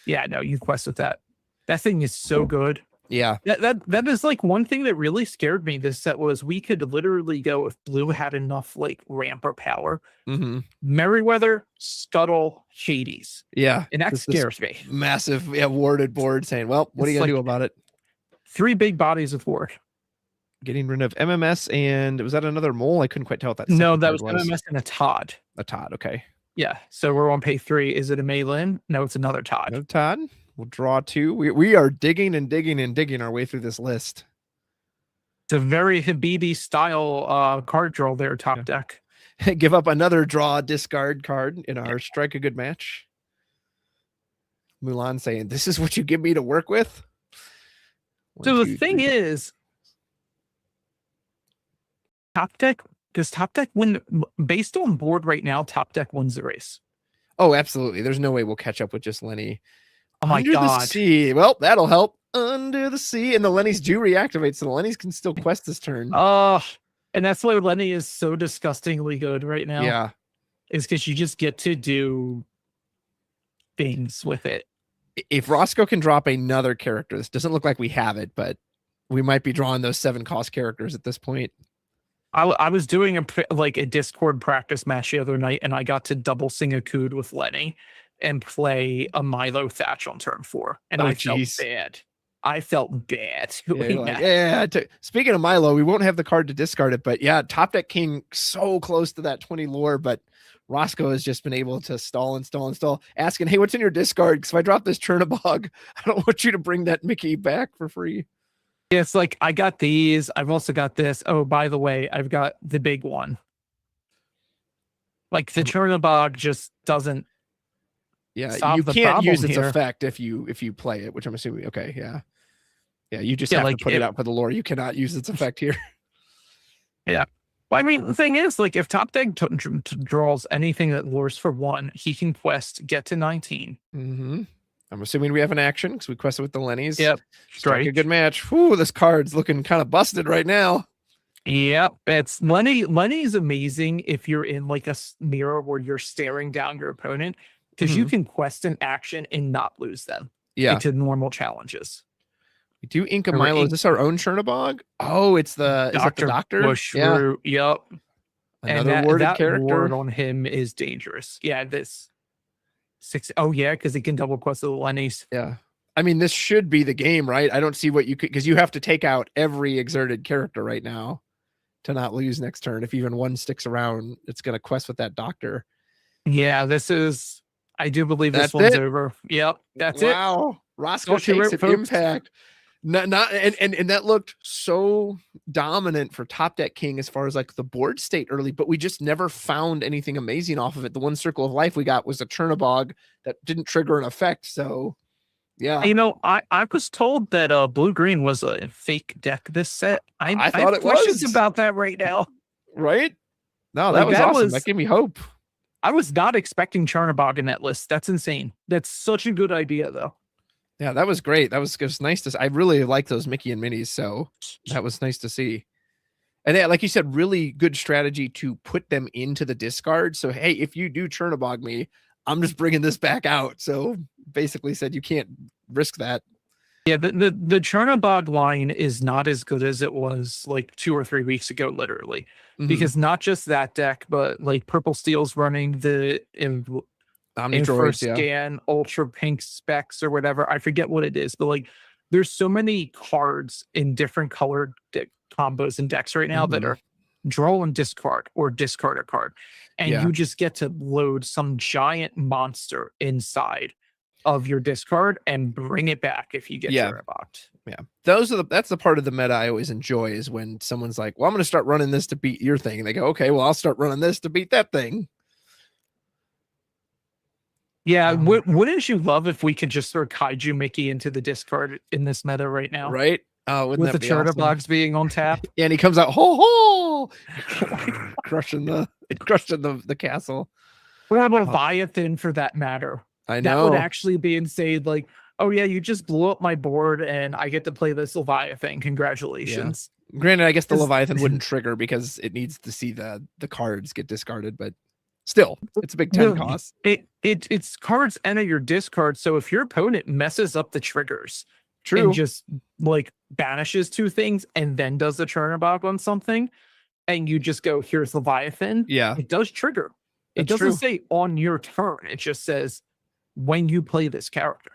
Speaker 1: Yeah, no, you quest with that. That thing is so good.
Speaker 5: Yeah.
Speaker 1: That is like one thing that really scared me this set was we could literally go if blue had enough like ramp or power.
Speaker 5: Mm-hmm.
Speaker 1: Merryweather, Scuttle, Hades.
Speaker 5: Yeah.
Speaker 1: And that scares me.
Speaker 5: Massive warded board saying, well, what are you gonna do about it?
Speaker 1: 3 big bodies of ward.
Speaker 5: Getting rid of MMS, and was that another mole? I couldn't quite tell what that.
Speaker 1: No,
Speaker 5: second
Speaker 1: that
Speaker 5: card
Speaker 1: was MMS and a Todd.
Speaker 5: A Todd. Okay.
Speaker 1: Yeah. So we're on pay 3. Is it a Maylin? No, it's another Todd.
Speaker 5: Another Todd. We'll draw 2. We are digging and digging and digging our way through this list.
Speaker 1: It's a very Habibi style card draw there, top deck.
Speaker 5: Give up another draw discard card in our strike a good match. Mulan saying, "This is what you give me to work with."
Speaker 1: So the thing is, top deck, does top deck win based on board right now? Top deck wins the race.
Speaker 5: Oh, absolutely. There's no way we'll catch up with just Lenny.
Speaker 1: Oh my
Speaker 5: Under
Speaker 1: God.
Speaker 5: the sea. Well, that'll help. Under the sea, and the Lennies do reactivate, so the Lennies can still quest this turn.
Speaker 1: And that's why Lenny is so disgustingly good right now.
Speaker 5: Yeah,
Speaker 1: is because you just get to do things with it.
Speaker 5: If Roscoe can drop another character, this doesn't look like we have it, but we might be drawing those 7 cost characters at this point.
Speaker 1: I was doing a Discord practice match the other night, and I got to double sing a Cood with Lenny and play a Milo Thatch on turn 4, and I felt bad. I felt bad.
Speaker 5: Speaking of Milo, we won't have the card to discard it, but yeah, top deck came so close to that 20 lore, but Roscoe has just been able to stall, asking, "Hey, what's in your discard? Because if I drop this Chernabog, I don't want you to bring that Mickey back for free."
Speaker 1: Yeah, it's like, I got these. I've also got this. Oh, by the way, I've got the big one. Like, the Chernabog just doesn't.
Speaker 5: Yeah, you can't use its effect if you play it, which I'm assuming. Okay, yeah. You just have to put it out for the lore. You cannot use its effect here.
Speaker 1: Yeah. Well, I mean, the thing is, like, if top deck draws anything that lures for 1, he can quest get to 19.
Speaker 5: Mm-hmm. I'm assuming we have an action because we quested with the Lennies.
Speaker 1: Yep.
Speaker 5: Strike a good match. Whew, this card's looking kind of busted right now.
Speaker 1: Yep. It's Lenny's amazing if you're in like a mirror where you're staring down your opponent, because you can quest an action and not lose them into normal challenges.
Speaker 5: We do Inca Milo. Is this our own Chernabog? Oh, it's the doctor?
Speaker 1: Bushroot. Yep.
Speaker 5: Another worded character.
Speaker 1: Word on him is dangerous. Yeah, this 6. Oh, yeah, because he can double quest the Lennies.
Speaker 5: Yeah. I mean, this should be the game, right? I don't see what you could, because you have to take out every exerted character right now to not lose next turn. If even one sticks around, it's going to quest with that doctor.
Speaker 1: Yeah, this is, I do believe this one's over. Yep, that's it.
Speaker 5: Wow. Roscoe takes an impact. And that looked so dominant for Top Deck King as far as like the board state early, but we just never found anything amazing off of it. The one Circle of Life we got was a Chernabog that didn't trigger an effect. So yeah,
Speaker 1: I was told that blue green was a fake deck this set. I thought
Speaker 5: it
Speaker 1: questions
Speaker 5: was
Speaker 1: about that right now.
Speaker 5: Right? No, that was awesome. That gave me hope.
Speaker 1: I was not expecting Chernabog in that list. That's insane. That's such a good idea, though.
Speaker 5: Yeah, that was great. That was nice to. I really like those Mickey and Minnies, so that was nice to see. And yeah, like you said, really good strategy to put them into the discard. So hey, if you do Chernabog me, I'm just bringing this back out. So basically, said you can't risk that.
Speaker 1: Yeah, the Chernabog line is not as good as it was like 2 or 3 weeks ago, literally, because not just that deck, but like Purple Steel's running the Scan Ultra Pink Specs or whatever. I forget what it is, but like there's so many cards in different colored combos and decks right now that are draw and discard or discard a card, and you just get to load some giant monster inside of your discard and bring it back if you get Chernabog.
Speaker 5: Yeah, that's the part of the meta I always enjoy, is when someone's like, "Well, I'm going to start running this to beat your thing," and they go, "Okay, well, I'll start running this to beat that thing."
Speaker 1: Yeah, wouldn't you love if we could just throw Kaiju Mickey into the discard in this meta right now?
Speaker 5: Right?
Speaker 1: With the Chernabog being on tap.
Speaker 5: Yeah, and he comes out, ho ho, crushing the castle.
Speaker 1: We have Leviathan for that matter.
Speaker 5: I know.
Speaker 1: That would actually be insane. Like, oh yeah, you just blew up my board and I get to play this Leviathan. Congratulations.
Speaker 5: Yeah. Granted, I guess the Leviathan wouldn't trigger because it needs to see the cards get discarded, but still, it's a big 10 cost.
Speaker 1: It's cards enter your discard. So if your opponent messes up the triggers,
Speaker 5: and
Speaker 1: just like banishes 2 things and then does the Chernabog on something, and you just go, here's Leviathan.
Speaker 5: Yeah,
Speaker 1: it does trigger. It doesn't say on your turn. It just says when you play this character.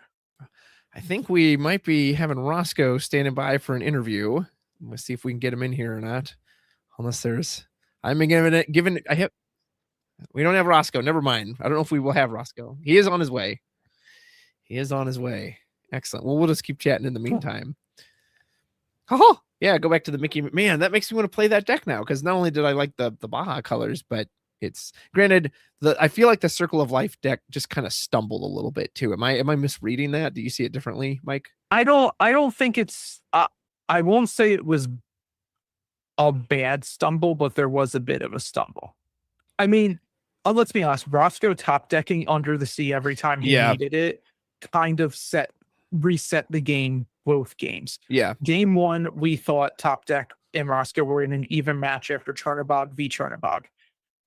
Speaker 5: I think we might be having Roscoe standing by for an interview. Let's see if we can get him in here or not. Unless there's, I'm we don't have Roscoe. Never mind. I don't know if we will have Roscoe. He is on his way. Excellent. Well, we'll just keep chatting in the meantime. Oh, yeah. Go back to the Mickey. Man, that makes me want to play that deck now, because not only did I like the Baja colors, but it's granted I feel like the Circle of Life deck just kind of stumbled a little bit too. Am I misreading that? Do you see it differently, Mike?
Speaker 1: I don't think it's I won't say it was a bad stumble, but there was a bit of a stumble. I mean, let's be honest, Roscoe top decking Under the Sea every time he needed it kind of reset the game both games.
Speaker 5: Yeah.
Speaker 1: Game 1, we thought top deck and Roscoe were in an even match after Chernobog v Chernobog.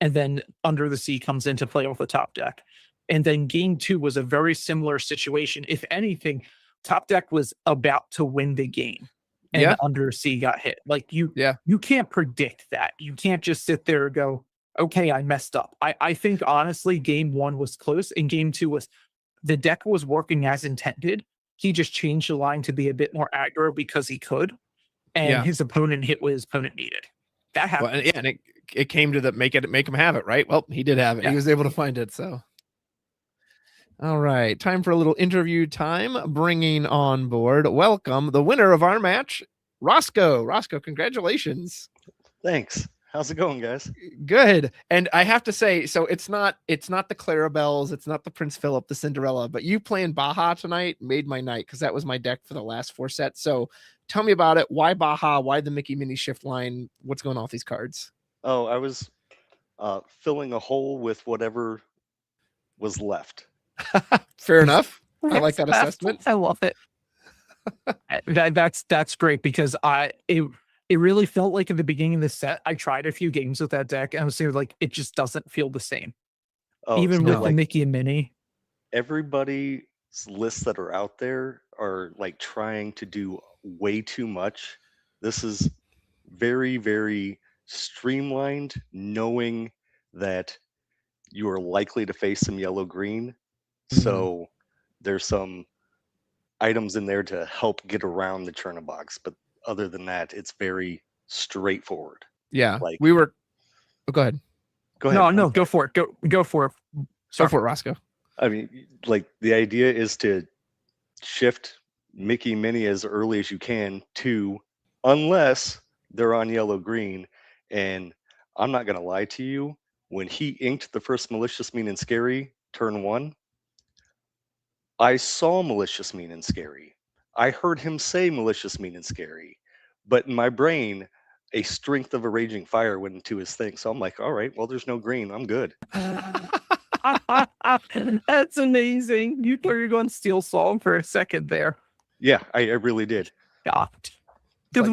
Speaker 1: And then Under the Sea comes into play with the top deck. And then game 2 was a very similar situation. If anything, top deck was about to win the game. And Under the Sea got hit. Like you can't predict that. You can't just sit there and go, okay, I messed up. I think honestly, game 1 was close, and game 2 was the deck was working as intended. He just changed the line to be a bit more aggro because he could, and his opponent hit what his opponent needed. That happened.
Speaker 5: Well, and it came to make him have it, right? Well, he did have it. He was able to find it. So, all right, time for a little interview time. Bringing on board, welcome the winner of our match, Roscoe. Roscoe, congratulations.
Speaker 7: Thanks. How's it going, guys?
Speaker 5: Good. And I have to say, so it's not the Clarabelles, it's not the Prince Philip, the Cinderella, but you playing Baja tonight made my night, because that was my deck for the last 4 sets. So tell me about it. Why Baja? Why the Mickey Mini Shift line? What's going on with these cards?
Speaker 7: Oh, I was filling a hole with whatever was left.
Speaker 5: Fair enough. I like that assessment.
Speaker 1: I love it. That's great, because it really felt like at the beginning of the set, I tried a few games with that deck, and I was like, it just doesn't feel the same. Even with the Mickey and Minnie.
Speaker 7: Everybody's lists that are out there are like trying to do way too much. This is very, very streamlined, knowing that you are likely to face some yellow-green. So there's some items in there to help get around the Chernobyls, but other than that, it's very straightforward.
Speaker 5: Yeah,
Speaker 7: like
Speaker 5: we were. Oh, go ahead.
Speaker 7: Go ahead.
Speaker 1: No, go for it. Go for it.
Speaker 5: Go for it, Roscoe.
Speaker 7: I mean, like the idea is to shift Mickey Minnie as early as you can to, unless they're on yellow-green. And I'm not gonna lie to you, when he inked the first Malicious, Mean, and Scary turn 1, I saw Malicious, Mean, and Scary. I heard him say Malicious, Mean, and Scary, but in my brain, a Strength of a Raging Fire went into his thing. So I'm like, all right, well, there's no green. I'm good.
Speaker 1: That's amazing. You thought you were going Steel Song for a second there.
Speaker 7: Yeah, I really did.
Speaker 1: Yeah. That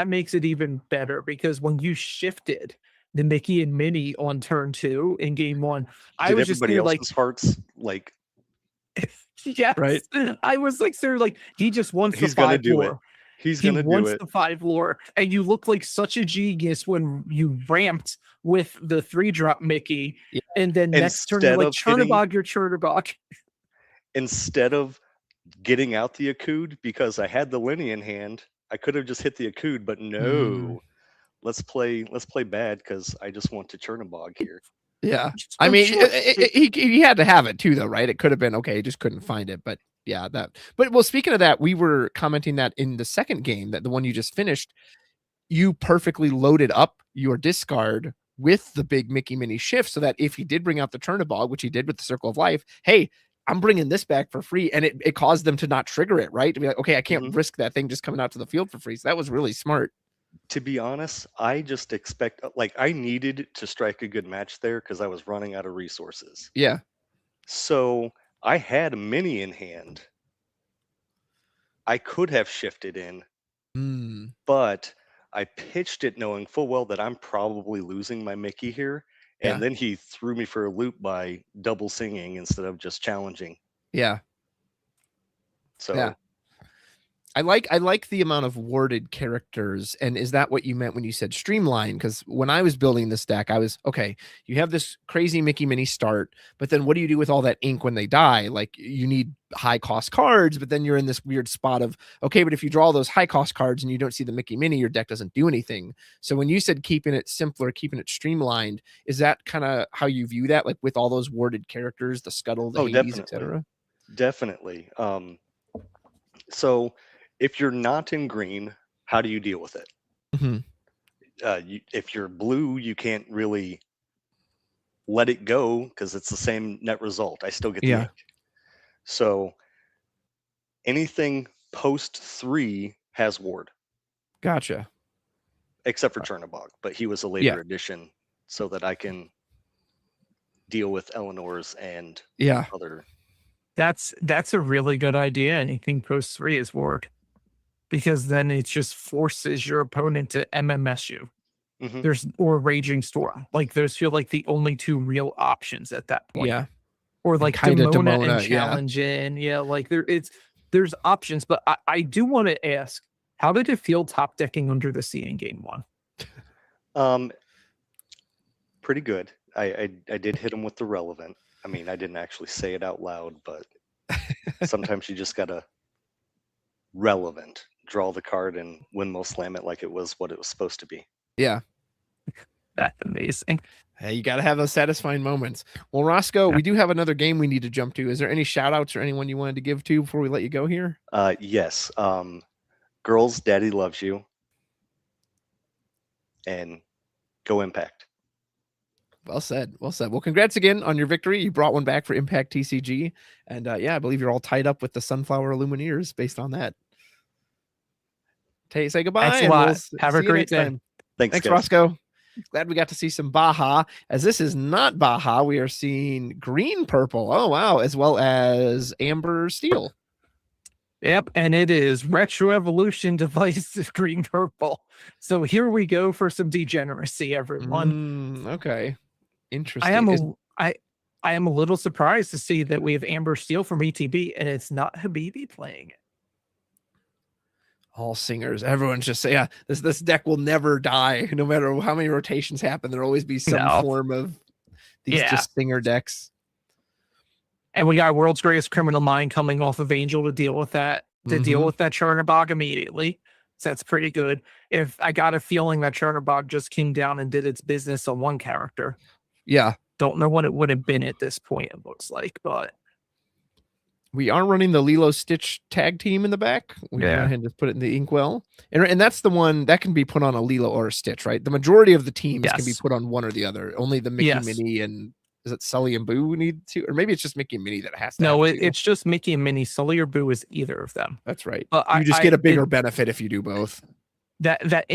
Speaker 1: makes it even better, because when you shifted the Mickey and Minnie on turn 2 in game 1, I was just
Speaker 7: everybody else's
Speaker 1: like
Speaker 7: hearts like.
Speaker 1: Yes,
Speaker 7: right.
Speaker 1: I was like, sir, like he just wants
Speaker 7: He's
Speaker 1: the 5
Speaker 7: gonna do
Speaker 1: lore.
Speaker 7: it. He
Speaker 1: wants the 5 lore, and you look like such a genius when you ramped with the 3-drop Mickey, and then next turn you're like Chernobog, your Chernobog.
Speaker 7: Instead of getting out the Akud, because I had the Lenny in hand, I could have just hit the Akud, but no. Let's play bad, because I just want to Chernobog here.
Speaker 5: Yeah, I mean, he had to have it too, though, right? It could have been okay, he just couldn't find it, but yeah, that. But well, speaking of that, we were commenting that in the second game, that the one you just finished, you perfectly loaded up your discard with the big Mickey Mini Shift, so that if he did bring out the Chernobog, which he did with the Circle of Life, hey, I'm bringing this back for free, and it caused them to not trigger it, right? To be like, okay, I can't risk that thing just coming out to the field for free. So that was really smart.
Speaker 7: To be honest, I just expect, like, I needed to strike a good match there because I was running out of resources.
Speaker 5: Yeah.
Speaker 7: So I had a Mini in hand. I could have shifted in, but I pitched it knowing full well that I'm probably losing my Mickey here. And then he threw me for a loop by double singing instead of just challenging.
Speaker 5: Yeah.
Speaker 7: So
Speaker 5: I like the amount of worded characters. And is that what you meant when you said streamline? Because when I was building this deck, I was okay. You have this crazy Mickey Mini start, but then what do you do with all that ink when they die? Like you need high cost cards, but then you're in this weird spot of okay, but if you draw those high cost cards and you don't see the Mickey Mini, your deck doesn't do anything. So when you said keeping it simpler, keeping it streamlined, is that kind of how you view that? Like with all those worded characters, the Scuttle, the Hades, etc.
Speaker 7: Definitely. So if you're not in green, how do you deal with it?
Speaker 5: Mm-hmm.
Speaker 7: If you're blue, you can't really let it go because it's the same net result. I still get the ink. So anything post 3 has ward.
Speaker 5: Gotcha.
Speaker 7: Except for Chernobog, but he was a later addition so that I can deal with Eleanor's and other.
Speaker 1: That's a really good idea. Anything post 3 is ward. Because then it just forces your opponent to MMS you.
Speaker 7: Mm-hmm.
Speaker 1: Or Raging Storm. Like those feel like the only 2 real options at that point.
Speaker 5: Yeah.
Speaker 1: Or like Demona and Challenge in. Yeah, like there's options, but I do want to ask, how did it feel top decking Under the Sea in game 1?
Speaker 7: Pretty good. I did hit him with the relevant. I mean, I didn't actually say it out loud, but sometimes you just gotta relevant, draw the card and windmill slam it like it was what it was supposed to be.
Speaker 5: Yeah.
Speaker 1: That's amazing.
Speaker 5: Hey, you got to have those satisfying moments. Well, Roscoe, we do have another game we need to jump to. Is there any shout outs or anyone you wanted to give to before we let you go here?
Speaker 7: Yes. Girls, Daddy loves you. And go Impact.
Speaker 5: Well said. Well said. Well, congrats again on your victory. You brought one back for Impact TCG. And I believe you're all tied up with the Sunflower Illumineers based on that. Say goodbye.
Speaker 1: Thanks a lot. Have a great day.
Speaker 5: Thanks, Roscoe. Glad we got to see some Baja. As this is not Baja, we are seeing green purple. Oh, wow. As well as amber steel.
Speaker 1: Yep. And it is Retro Evolution Device green purple. So here we go for some degeneracy, everyone.
Speaker 5: Okay. Interesting.
Speaker 1: I am a little surprised to see that we have amber steel from ETB and it's not Habibi playing it.
Speaker 5: All singers, everyone's just saying, this deck will never die. No matter how many rotations happen, there'll always be some form of these just singer decks.
Speaker 1: And we got World's Greatest Criminal Mind coming off of Angel to deal with that, deal with that Chernobog immediately. So that's pretty good. If I got a feeling that Chernobog just came down and did its business on one character.
Speaker 5: Yeah.
Speaker 1: Don't know what it would have been at this point, it looks like, but
Speaker 5: we are running the Lilo Stitch tag team in the back. We go ahead and just put it in the inkwell. And that's the one that can be put on a Lilo or a Stitch, right? The majority of the teams can be put on one or the other. Only the Mickey Mini and is it Sully and Boo need to? Or maybe it's just Mickey and Minnie that has to.
Speaker 1: No, it's just Mickey and Minnie. Sully or Boo is either of them.
Speaker 5: That's right. You just get a bigger benefit if you do both.
Speaker 1: That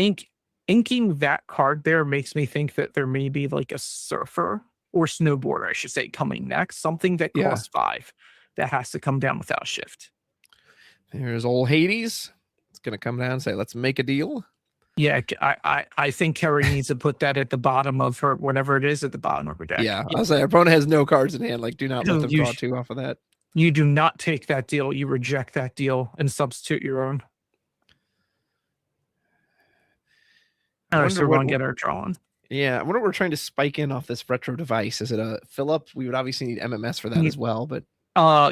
Speaker 1: inking that card there makes me think that there may be like a surfer or snowboarder, I should say, coming next. Something that costs 5. That has to come down without shift.
Speaker 5: There's old Hades. It's going to come down and say, let's make a deal.
Speaker 1: Yeah, I think Kerry needs to put that at the bottom of her, whatever it is at the bottom of her deck.
Speaker 5: Yeah, I was like, our opponent has no cards in hand. Like, do not let them draw 2 off of that.
Speaker 1: You do not take that deal. You reject that deal and substitute your own. So we're going to get our draw on.
Speaker 5: Yeah, I wonder what we're trying to spike in off this retro device. Is it a fill-up? We would obviously need MMS for that as well, but...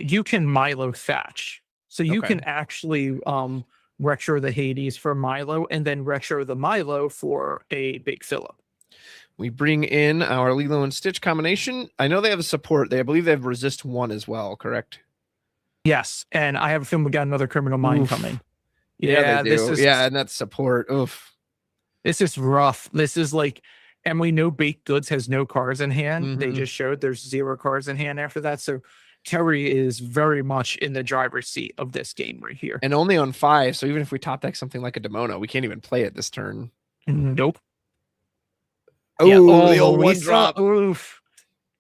Speaker 1: you can Milo Thatch. So you can actually retro the Hades for Milo and then retro the Milo for a big fill-up.
Speaker 5: We bring in our Lilo and Stitch combination. I know they have a support. I believe they have resist 1 as well, correct?
Speaker 1: Yes, and I have a feeling we got another Criminal Mind coming.
Speaker 5: Yeah, they do. And that's support. Oof.
Speaker 1: This is rough. This is like, and we know Baked Goods has no cards in hand. They just showed there's 0 cards in hand after that. So Terry is very much in the driver's seat of this game right here.
Speaker 5: And only on 5. So even if we top deck something like a Demona, we can't even play it this turn.
Speaker 1: Nope.
Speaker 5: Oh, the old 1-drop.
Speaker 1: Oof.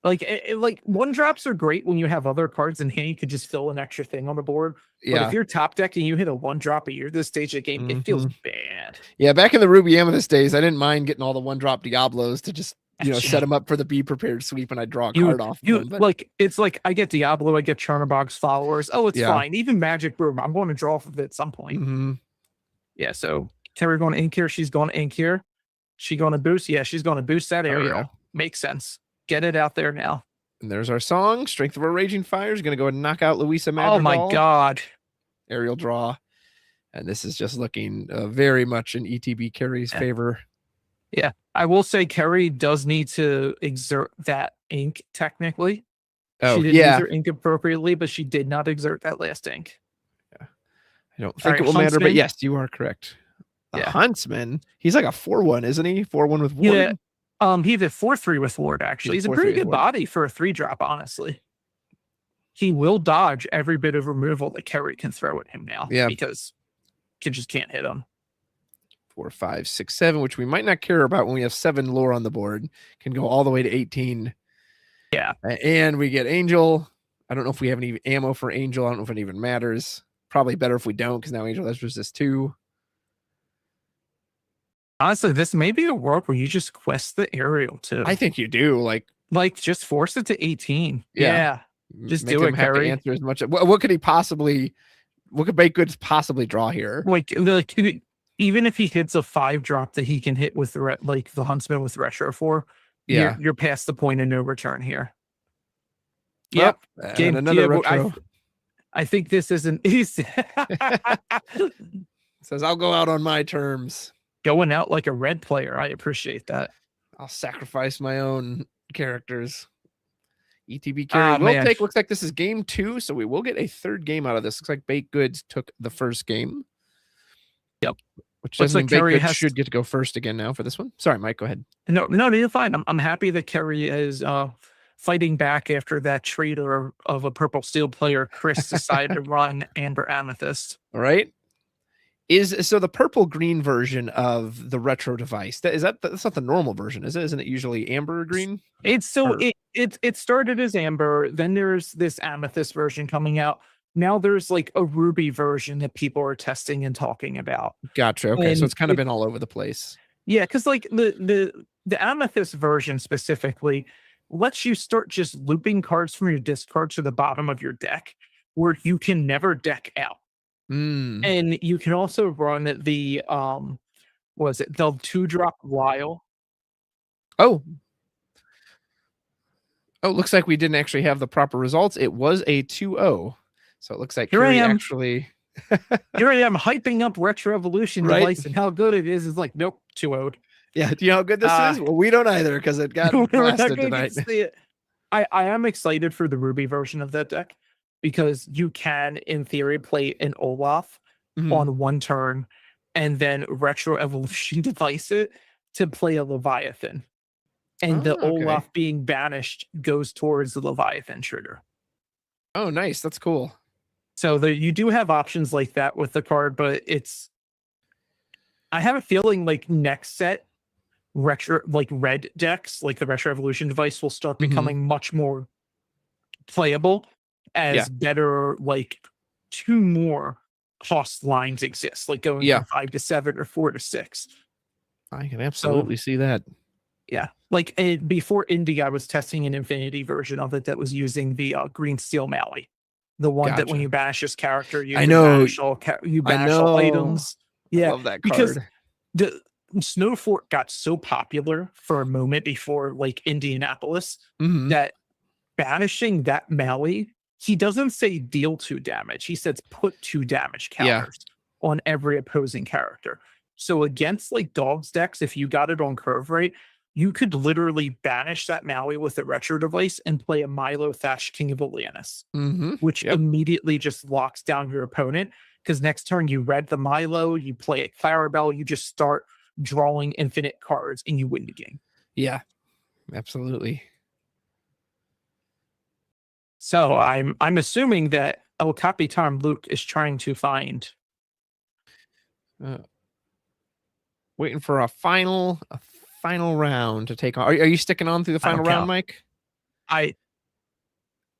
Speaker 1: Like, like 1-drops are great when you have other cards in hand. You could just fill an extra thing on the board. But if you're top decking, you hit a 1-drop a year this stage of the game, it feels bad.
Speaker 5: Yeah, back in the Ruby Amethyst days, I didn't mind getting all the 1-drop Diablos to just set them up for the be prepared sweep and I draw a card off them. But
Speaker 1: like, it's like I get Diablo, I get Chernobog's followers. Oh, it's fine. Even Magic Room, I'm going to draw from it at some point. Yeah, so Terry going to ink here. She's going to ink here. She going to boost? Yeah, she's going to boost that area.
Speaker 5: Yeah.
Speaker 1: Makes sense. Get it out there now.
Speaker 5: And there's our song. Strength of a Raging Fire is going to go and knock out Louisa Madrigal.
Speaker 1: Oh my God.
Speaker 5: Aerial draw. And this is just looking very much in ETB Carrie's favor.
Speaker 1: Yeah, I will say Carrie does need to exert that ink technically.
Speaker 5: Oh,
Speaker 1: she didn't use her ink appropriately, but she did not exert that last ink.
Speaker 5: Yeah. I don't think it will matter, but yes, you are correct. The Huntsman, he's like a 4/1, isn't he? 4/1 with Ward.
Speaker 1: Yeah. He's a 4/3 with Ward, actually. He's a pretty good body for a 3-drop, honestly. He will dodge every bit of removal that Carrie can throw at him now.
Speaker 5: Yeah.
Speaker 1: Because you just can't hit him.
Speaker 5: 4, 5, 6, 7, which we might not care about when we have 7 lore on the board. Can go all the way to 18.
Speaker 1: Yeah.
Speaker 5: And we get Angel. I don't know if we have any ammo for Angel. I don't know if it even matters. Probably better if we don't, because now Angel has resist 2.
Speaker 1: Honestly, this may be a world where you just quest the aerial too.
Speaker 5: I think you do. Like
Speaker 1: just force it to 18.
Speaker 5: Yeah.
Speaker 1: Yeah. Just
Speaker 5: Make
Speaker 1: do
Speaker 5: him
Speaker 1: it,
Speaker 5: have to
Speaker 1: Carrie.
Speaker 5: answer as much. What could he possibly? What could Baked Goods possibly draw here?
Speaker 1: Like even if he hits a 5-drop that he can hit with the Huntsman with Retro for, you're past the point of no return here. Yep.
Speaker 5: And another retro.
Speaker 1: I think this isn't easy.
Speaker 5: Says I'll go out on my terms.
Speaker 1: Going out like a red player. I appreciate that.
Speaker 5: I'll sacrifice my own characters. ETB Carry will take. Looks like this is game 2, so we will get a 3rd game out of this. Looks like Baked Goods took the first game.
Speaker 1: Yep.
Speaker 5: Which doesn't mean Baked Goods should get to go first again now for this one. Sorry, Mike, go ahead.
Speaker 1: No, you're fine. I'm happy that Carrie is fighting back after that traitor of a Purple Steel player, Chris, decided to run Amber Amethyst.
Speaker 5: All right. So the purple green version of the retro device, that's not the normal version, is it? Isn't it usually amber green?
Speaker 1: It started as amber, then there's this amethyst version coming out. Now there's like a ruby version that people are testing and talking about.
Speaker 5: Gotcha. Okay, so it's kind of been all over the place.
Speaker 1: Yeah, because like the amethyst version specifically lets you start just looping cards from your discard to the bottom of your deck where you can never deck out. And you can also run the the 2-drop Lyle.
Speaker 5: Oh, looks like we didn't actually have the proper results. It was a 2-0. So it looks like
Speaker 1: here I am
Speaker 5: actually
Speaker 1: here I am hyping up Retro Evolution device and how good it is. It's like, nope, 2-0'd.
Speaker 5: Yeah, do you know how good this is? Well, we don't either because it got blasted tonight.
Speaker 1: I am excited for the Ruby version of that deck because you can, in theory, play an Olaf on one turn and then Retro Evolution device it to play a Leviathan. And the Olaf being banished goes towards the Leviathan trigger.
Speaker 5: Oh, nice. That's cool.
Speaker 1: So you do have options like that with the card, but I have a feeling like next set retro, like red decks, like the Retro Evolution device will start becoming much more playable as better, like 2 more cost lines exist, like going from 5 to 7 or 4 to 6.
Speaker 5: I can absolutely see that.
Speaker 1: Yeah, like before Indie, I was testing an Infinity version of it that was using the green steel Mally, the one that when you banish this character, you banish all items. Yeah,
Speaker 5: I love that card.
Speaker 1: Because the Snowfort got so popular for a moment before like Indianapolis that banishing that Mally, he doesn't say deal 2 damage. He says put 2 damage counters on every opposing character. So against like Dogs decks, if you got it on curve rate, you could literally banish that Maui with a retro device and play a Milo Thatch King of Atlantis, which immediately just locks down your opponent. Because next turn you red the Milo, you play a Clarabelle, you just start drawing infinite cards and you win the game.
Speaker 5: Yeah, absolutely.
Speaker 1: So I'm assuming that El Capitan Luke is trying to find
Speaker 5: waiting for a final round to take on. Are you sticking on through the final round, Mike?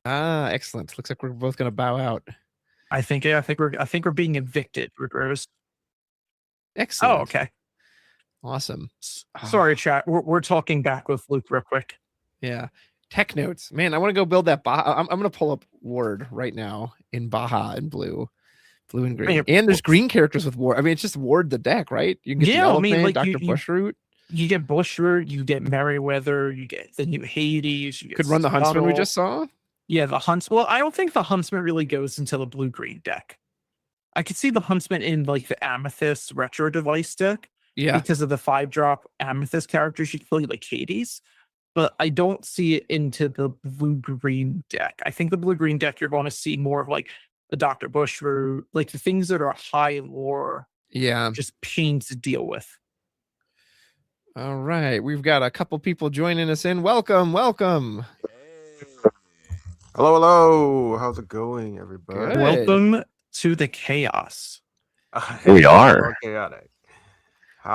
Speaker 5: Excellent. Looks like we're both going to bow out.
Speaker 1: I think we're being evicted, Rose.
Speaker 5: Excellent.
Speaker 1: Oh, okay.
Speaker 5: Awesome.
Speaker 1: Sorry, chat. We're talking back with Luke real quick.
Speaker 5: Yeah. Tech notes. Man, I want to go build that Baja. I'm going to pull up Ward right now in Baja and blue and green.
Speaker 1: Man,
Speaker 5: And there's green characters with Ward. I mean, it's just Ward the deck, right? You can get the Elephant,
Speaker 1: like
Speaker 5: Dr. Bushroot.
Speaker 1: You get Bushroot, you get Merryweather, you get the new Hades. You get
Speaker 5: Could run the Huntsman we
Speaker 1: Scuttle.
Speaker 5: just saw.
Speaker 1: Yeah, the Huntsman. Well, I don't think the Huntsman really goes into the blue-green deck. I could see the Huntsman in like the Amethyst retro device deck.
Speaker 5: Yeah.
Speaker 1: Because of the 5-drop Amethyst characters you can play like Hades. But I don't see it into the blue-green deck. I think the blue-green deck, you're going to see more of like the Dr. Bushroot, like the things that are high lore.
Speaker 5: Yeah.
Speaker 1: Just pains to deal with.
Speaker 5: All right. We've got a couple people joining us in. Welcome.
Speaker 8: Hello. How's it going, everybody?
Speaker 5: Good.
Speaker 1: Welcome to the chaos.
Speaker 9: We are.
Speaker 8: Chaotic.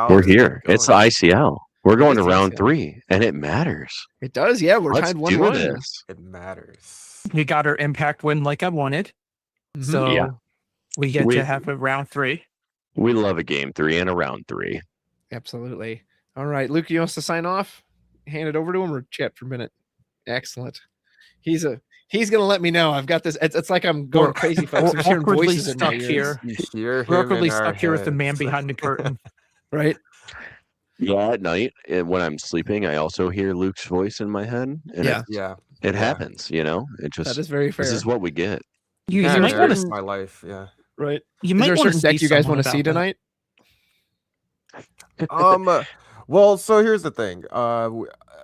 Speaker 9: We're here.
Speaker 8: Going?
Speaker 9: It's the ICL. We're going to
Speaker 5: It's the
Speaker 9: round
Speaker 5: ICL.
Speaker 9: 3, and it matters.
Speaker 5: It does. Yeah. We're
Speaker 9: Let's
Speaker 5: tied
Speaker 9: do
Speaker 5: 1-1.
Speaker 9: this.
Speaker 8: It matters.
Speaker 1: We got our impact win like I wanted.
Speaker 5: Mhm.
Speaker 1: So
Speaker 9: Yeah.
Speaker 1: we get
Speaker 9: We-
Speaker 1: to have a round 3.
Speaker 9: We love a game 3 and a round 3.
Speaker 5: Absolutely. All right. Luke, you want us to sign off? Hand it over to him or chat for a minute? Excellent. He's going to let me know. I've got this. It's like I'm going crazy, folks. I'm hearing
Speaker 1: awkwardly
Speaker 5: voices in my
Speaker 1: stuck
Speaker 5: ears.
Speaker 1: here.
Speaker 8: You hear him
Speaker 1: We're awkwardly
Speaker 8: in our
Speaker 1: stuck here with the man
Speaker 8: heads.
Speaker 1: behind the curtain.
Speaker 5: Right?
Speaker 9: Yeah, at night, when I'm sleeping, I also hear Luke's voice in my head. And
Speaker 5: Yeah.
Speaker 8: Yeah.
Speaker 9: it
Speaker 8: Yeah.
Speaker 9: happens, you know? It
Speaker 5: That
Speaker 9: just,
Speaker 5: is very fair.
Speaker 9: this is what we get.
Speaker 1: You
Speaker 8: Yeah,
Speaker 1: might want
Speaker 8: it's
Speaker 1: to.
Speaker 8: my life. Yeah.
Speaker 5: right.
Speaker 1: You
Speaker 5: Is
Speaker 1: might
Speaker 5: there a
Speaker 1: want
Speaker 5: certain deck you guys want to see tonight?
Speaker 8: Well, so here's the thing.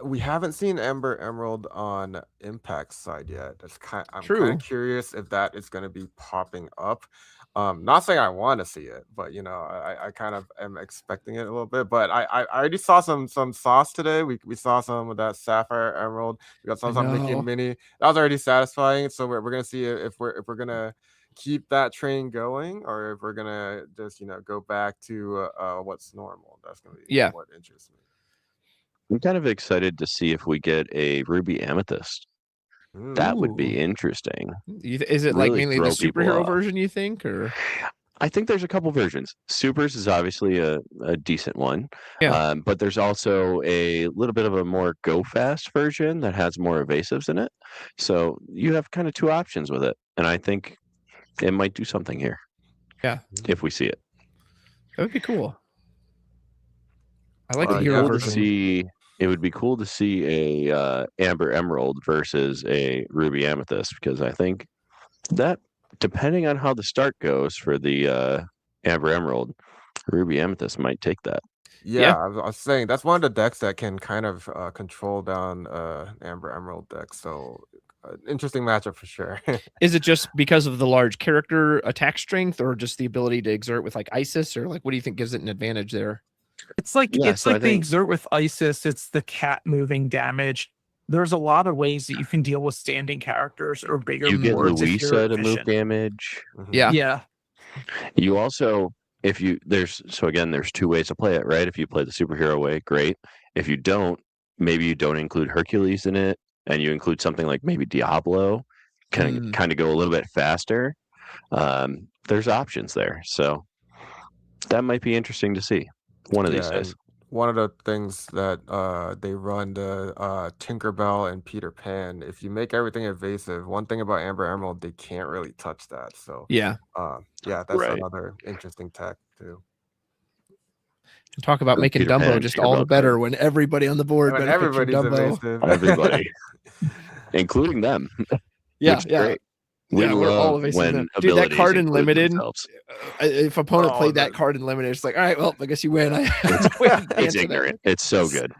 Speaker 8: We haven't seen Ember Emerald on Impact's side yet. I'm
Speaker 5: True.
Speaker 8: kind of curious if that is going to be popping up. Not saying I want to see it, but I kind of am expecting it a little bit. But I already saw some sauce today. We saw some of that Sapphire Emerald. We got some Mickey
Speaker 5: know.
Speaker 8: and Minnie. That was already satisfying. So we're gonna see if we're gonna keep that train going, or if we're gonna just go back to what's normal. That's gonna be what interests me.
Speaker 9: I'm kind of excited to see if we get a Ruby Amethyst. That would be interesting.
Speaker 5: Is it like
Speaker 9: Really
Speaker 5: mainly the
Speaker 9: throw people
Speaker 5: superhero
Speaker 9: off.
Speaker 5: version, you think? Or
Speaker 9: I think there's a couple versions. Supers is obviously a decent one.
Speaker 5: Yeah.
Speaker 9: But there's also a little bit of a more go fast version that has more evasives in it. So you have kind of two options with it. And I think it might do something here.
Speaker 5: Yeah.
Speaker 9: If we see it.
Speaker 5: that would be cool. I like
Speaker 8: Uh,
Speaker 5: the
Speaker 8: yeah,
Speaker 5: hero
Speaker 9: Cool to
Speaker 5: version.
Speaker 9: see. It would be cool to see a Amber Emerald versus a Ruby Amethyst, because I think that, depending on how the start goes for the Amber Emerald, Ruby Amethyst might take that.
Speaker 8: Yeah, I was saying that's one of the decks that can kind of control down Amber Emerald deck. So interesting matchup for sure.
Speaker 5: Is it just because of the large character attack strength, or just the ability to exert with like Isis, or like what do you think gives it an advantage there?
Speaker 1: It's like
Speaker 9: Yeah,
Speaker 1: it's
Speaker 9: so I
Speaker 1: like the
Speaker 9: think-
Speaker 1: exert with Isis. It's the cat moving damage. There's a lot of ways that you can deal with standing characters or bigger
Speaker 9: You get
Speaker 1: boards if you're
Speaker 9: Louisa to move
Speaker 1: efficient.
Speaker 9: damage.
Speaker 8: Mhm.
Speaker 5: Yeah.
Speaker 1: Yeah,
Speaker 9: You also, there's two ways to play it, right? If you play the superhero way, great. If you don't, maybe you don't include Hercules in it, and you include something like maybe Diablo, kind of go a little bit faster. There's options there, so that might be interesting to see one of these
Speaker 8: Yeah,
Speaker 9: days.
Speaker 8: and one of the things that they run the Tinkerbell and Peter Pan. If you make everything evasive, one thing about Amber Emerald, they can't really touch that. So
Speaker 5: Yeah.
Speaker 8: yeah, that's
Speaker 9: Right.
Speaker 8: another interesting tech too.
Speaker 5: Talk about
Speaker 9: Or
Speaker 5: making
Speaker 9: Peter
Speaker 5: Dumbo
Speaker 9: Pan,
Speaker 5: just
Speaker 9: Peter
Speaker 5: all the
Speaker 9: Bell
Speaker 5: better
Speaker 9: card.
Speaker 5: when everybody on the board
Speaker 8: When
Speaker 5: benefits from
Speaker 8: everybody's
Speaker 5: Dumbo.
Speaker 8: evasive,
Speaker 9: Everybody, including them.
Speaker 5: Yeah,
Speaker 9: which is
Speaker 5: yeah.
Speaker 9: great. We
Speaker 5: Yeah, we're all
Speaker 9: love
Speaker 5: evasive
Speaker 9: when
Speaker 5: them. Dude, that
Speaker 9: abilities
Speaker 5: card in
Speaker 9: include
Speaker 5: limited,
Speaker 9: themselves.
Speaker 5: If opponent
Speaker 8: Oh,
Speaker 5: played that
Speaker 8: the-
Speaker 5: card in limited, it's like, all right, well, I guess you win. I
Speaker 9: It's
Speaker 5: win the
Speaker 9: It's
Speaker 5: answer there.
Speaker 9: ignorant. It's so good.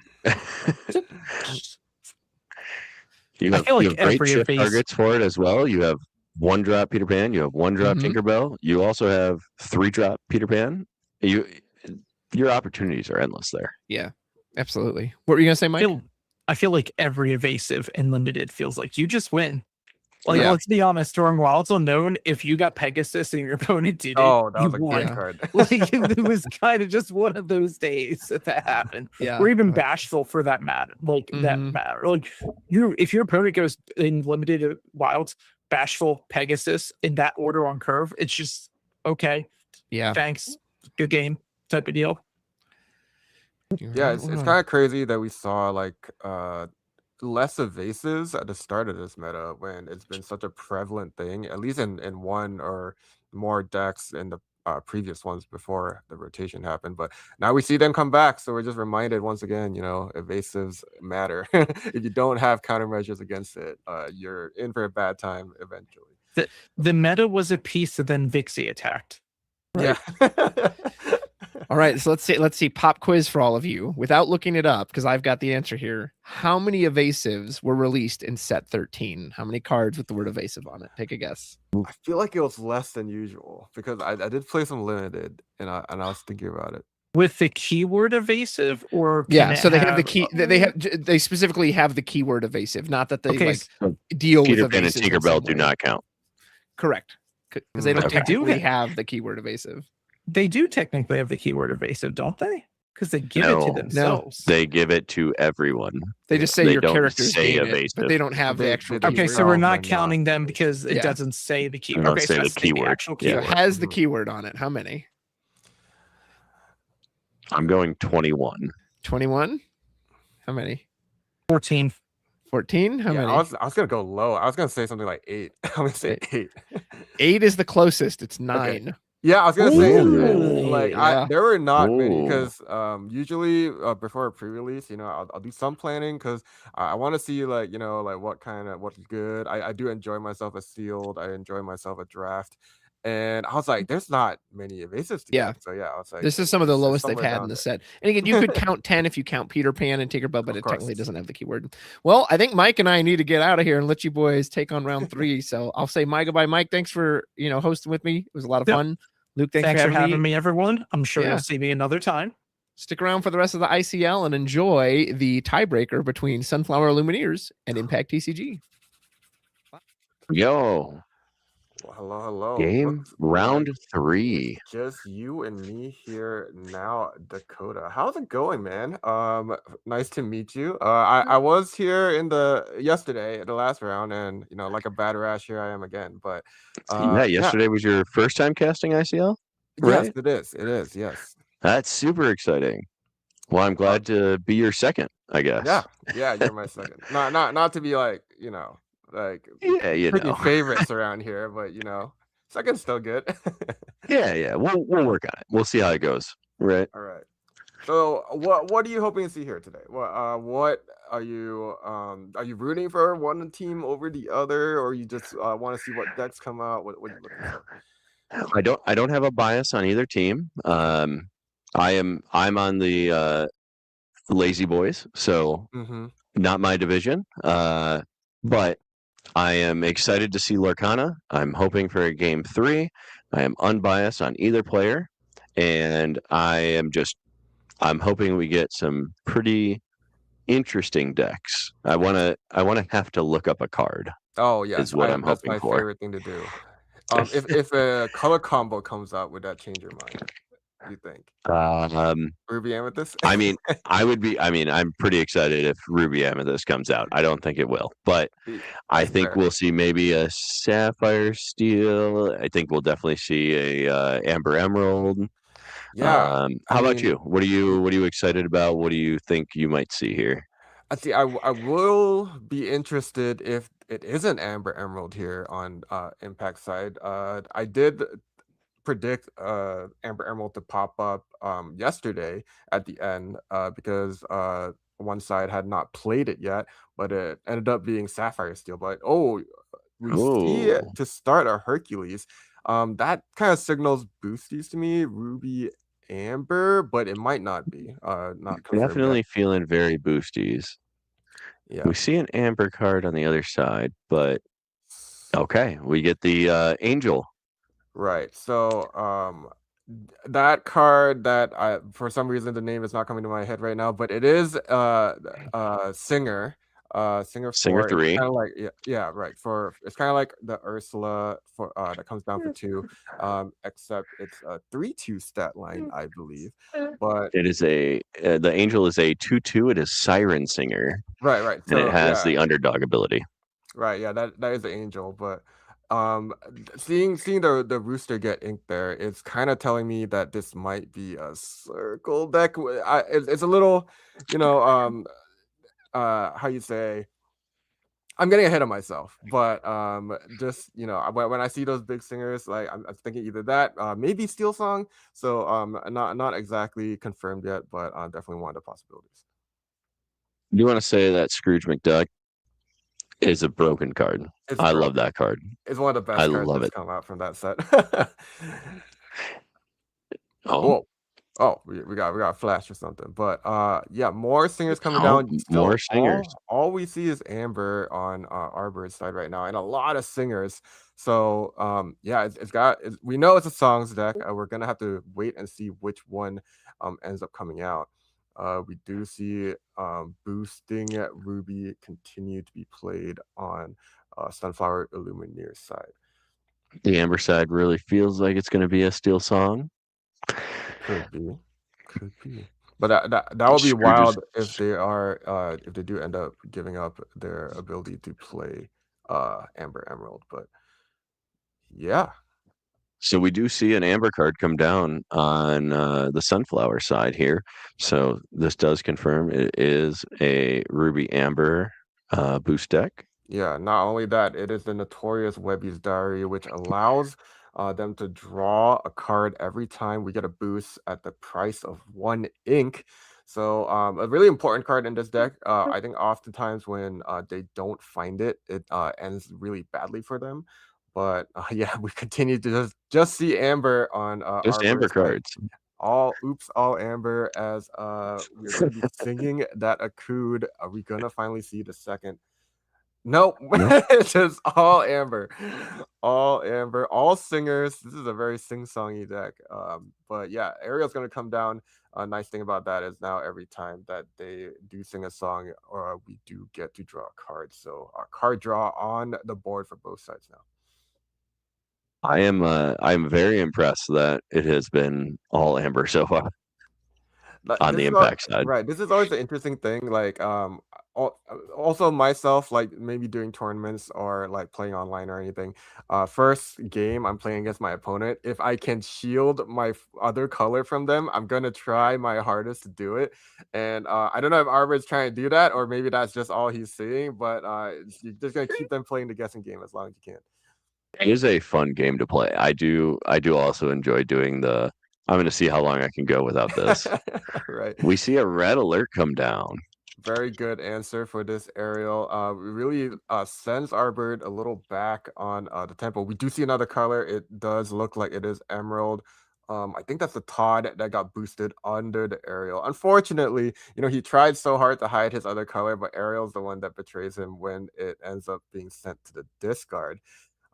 Speaker 9: You
Speaker 1: I
Speaker 9: have,
Speaker 1: feel like
Speaker 9: you have great
Speaker 1: every
Speaker 9: shift
Speaker 1: evase-
Speaker 9: targets for it as well. You have 1-drop Peter Pan. You have 1-drop
Speaker 5: Mhm.
Speaker 9: Tinkerbell. You also have 3-drop Peter Pan. Your opportunities are endless there.
Speaker 5: Yeah, absolutely. What were you gonna say, Mike?
Speaker 1: I feel like every evasive and limited feels like you just win. Like,
Speaker 5: Yeah.
Speaker 1: let's be honest, during Wilds Unknown, if you got Pegasus and your opponent didn't,
Speaker 8: Oh, that
Speaker 1: you
Speaker 8: was a
Speaker 1: won.
Speaker 8: great card.
Speaker 1: Like, it was kind of just one of those days that happened.
Speaker 5: Yeah.
Speaker 1: Or even Bashful for that matter. Like that
Speaker 5: Mhm.
Speaker 1: matter. Like if your opponent goes in limited Wilds, Bashful, Pegasus in that order on curve, it's just okay.
Speaker 5: Yeah.
Speaker 1: Thanks. Good game type of deal.
Speaker 8: Yeah, it's kind of crazy that we saw like less evasives at the start of this meta when it's been such a prevalent thing, at least in one or more decks in the previous ones before the rotation happened. But now we see them come back, so we're just reminded once again, evasives matter. If you don't have countermeasures against it, you're in for a bad time eventually.
Speaker 1: The meta was a piece that then Vixie attacked.
Speaker 8: Right?
Speaker 5: Yeah. All right, so let's see pop quiz for all of you without looking it up because I've got the answer here. How many evasives were released in set 13? How many cards with the word evasive on it? Take a guess.
Speaker 8: I feel like it was less than usual because I did play some limited and I was thinking about it.
Speaker 1: With the keyword evasive, or
Speaker 5: so they have the key. They specifically have the keyword evasive, not that they deal
Speaker 9: Peter
Speaker 5: with
Speaker 9: Pan and
Speaker 5: evasives.
Speaker 9: Tinkerbell do not count.
Speaker 5: Correct, because they don't
Speaker 1: Okay.
Speaker 5: technically have the keyword evasive.
Speaker 1: They do technically have the keyword evasive, don't they? Because they give it to themselves.
Speaker 9: They give it to everyone.
Speaker 5: They just say your characters
Speaker 9: say
Speaker 5: gain
Speaker 9: evasive.
Speaker 5: it, but they don't have the actual.
Speaker 1: Okay, so we're not counting them because it doesn't say the keyword. Okay, so that's the actual keyword.
Speaker 5: It has the keyword on it. How many?
Speaker 9: I'm going 21.
Speaker 5: 21? How many?
Speaker 1: 14.
Speaker 5: 14? How many?
Speaker 8: I was gonna go low. I was gonna say something like 8. I'm gonna say 8.
Speaker 5: 8 is the closest. It's 9.
Speaker 8: Okay. Yeah, I was gonna say there were not many because usually before a pre-release, I'll do some planning because I want to see what's good. I do enjoy myself a sealed. I enjoy myself a draft. And I was like, there's not many evasives to get. So I was like,
Speaker 5: this is some of the lowest they've had in the set. And again, you could count 10 if you count Peter Pan and Tinkerbell, but it technically doesn't have the keyword. Well, I think Mike and I need to get out of here and let you boys take on round 3. So I'll say my goodbye, Mike. Thanks for hosting with me. It was a lot of fun. Luke, thanks for having me,
Speaker 1: everyone. I'm sure you'll see me another time.
Speaker 5: Stick around for the rest of the ICL and enjoy the tiebreaker between Sunflower Illumineers and Impact TCG.
Speaker 9: Yo.
Speaker 8: Well, hello.
Speaker 9: Game round 3.
Speaker 8: Just you and me here now, Dakota. How's it going, man? Nice to meet you. I was here yesterday, the last round, and like a bad rash, here I am again. But
Speaker 9: yesterday was your first time casting ICL?
Speaker 8: Right? Yes, it is. It is. Yes.
Speaker 9: That's super exciting. Well, I'm glad to be your second, I guess.
Speaker 8: Yeah, you're my second. Not to be like favorites around here, but second's still good.
Speaker 9: yeah, we'll work on it. We'll see how it goes. Right.
Speaker 8: All right. So what are you hoping to see here today? What are you rooting for one team over the other, or you just want to see what decks come out? What are you looking for?
Speaker 9: I don't have a bias on either team. I'm on the Lazy Boys, so not my division. But I am excited to see Lorcana. I'm hoping for a game 3. I am unbiased on either player, and I'm hoping we get some pretty interesting decks. I wanna have to look up a card.
Speaker 8: Oh yeah,
Speaker 9: is what I'm hoping
Speaker 8: that's my
Speaker 9: for.
Speaker 8: favorite thing to do. If a color combo comes out, would that change your mind? You think?
Speaker 9: Ruby
Speaker 8: Amethyst?
Speaker 9: I'm pretty excited if Ruby Amethyst comes out. I don't think it will, but I think we'll see maybe a Sapphire Steel. I think we'll definitely see a Amber Emerald.
Speaker 8: Yeah.
Speaker 9: How about you? What are you excited about? What do you think you might see here?
Speaker 8: I will be interested if it is an Amber Emerald here on Impact side. I did predict Amber Emerald to pop up yesterday at the end because one side had not played it yet, but it ended up being Sapphire Steel. But we see it to start a Hercules. That kind of signals boosties to me, Ruby Amber, but it might not be. Not
Speaker 9: definitely feeling very boosties.
Speaker 8: Yeah,
Speaker 9: we see an Amber card on the other side, but okay, we get the Angel.
Speaker 8: Right. So that card that for some reason the name is not coming to my head right now, but it is Singer. Singer
Speaker 9: 3.
Speaker 8: Kind of like right. It's kind of like the Ursula for that comes down for 2, except it's a 3/2 stat line, I believe. But
Speaker 9: it is the Angel is a 2/2. It is Siren Singer.
Speaker 8: Right.
Speaker 9: So, and it has the underdog ability.
Speaker 8: Right. Yeah. That is the Angel, but seeing the rooster get inked there, it's kind of telling me that this might be a circle deck. It's a little, you know, how you say, I'm getting ahead of myself, but just when I see those big singers, like I'm thinking either that, maybe Steel Song. So not exactly confirmed yet, but definitely one of the possibilities.
Speaker 9: Do you want to say that Scrooge McDuck is a broken card?
Speaker 8: It's
Speaker 9: I love
Speaker 8: broken.
Speaker 9: that card.
Speaker 8: It's one of the
Speaker 9: I
Speaker 8: best cards
Speaker 9: love
Speaker 8: that's
Speaker 9: it.
Speaker 8: come out from that set.
Speaker 9: Oh,
Speaker 8: Whoa. Oh, we got a flash or something. But yeah, more singers coming
Speaker 9: oh,
Speaker 8: down.
Speaker 9: more
Speaker 8: Still,
Speaker 9: singers.
Speaker 8: all we see is Amber on Arbor's side right now, and a lot of singers. So yeah, we know it's a songs deck. We're gonna have to wait and see which one ends up coming out. We do see boosting Ruby continue to be played on Sunflower Illumineers side.
Speaker 9: The Amber side really feels like it's going to be a Steel Song.
Speaker 8: Could be. But that would be wild if they do end up giving up their ability to play Amber Emerald. But yeah.
Speaker 9: So we do see an Amber card come down on the Sunflower side here. So this does confirm it is a Ruby Amber boost deck.
Speaker 8: Yeah, not only that, it is the notorious Webby's Diary, which allows them to draw a card every time we get a boost at the price of 1 ink. So a really important card in this deck. I think oftentimes when they don't find it, it ends really badly for them. But yeah, we continue to just see Amber on
Speaker 9: Just Amber cards.
Speaker 8: All Amber, as we're going to be singing that Akud. Are we going to finally see the second? Nope. It's just all Amber. All Amber, all singers. This is a very sing-songy deck. But yeah, Ariel's gonna come down. A nice thing about that is now every time that they do sing a song, we do get to draw a card. So a card draw on the board for both sides now.
Speaker 9: I'm very impressed that it has been all Amber so far. On the impact side.
Speaker 8: Right. This is always an interesting thing. Like also myself, like maybe doing tournaments or like playing online or anything. First game I'm playing against my opponent. If I can shield my other color from them, I'm gonna try my hardest to do it. And I don't know if Arbor is trying to do that, or maybe that's just all he's seeing, but you're just gonna keep them playing the guessing game as long as you can.
Speaker 9: It is a fun game to play. I do also enjoy doing the I'm going to see how long I can go without this.
Speaker 8: Right.
Speaker 9: We see a red alert come down.
Speaker 8: Very good answer for this, Ariel. Really sends our bird a little back on the tempo. We do see another color. It does look like it is emerald. I think that's the Todd that got boosted under the Ariel. Unfortunately, he tried so hard to hide his other color, but Ariel's the one that betrays him when it ends up being sent to the discard.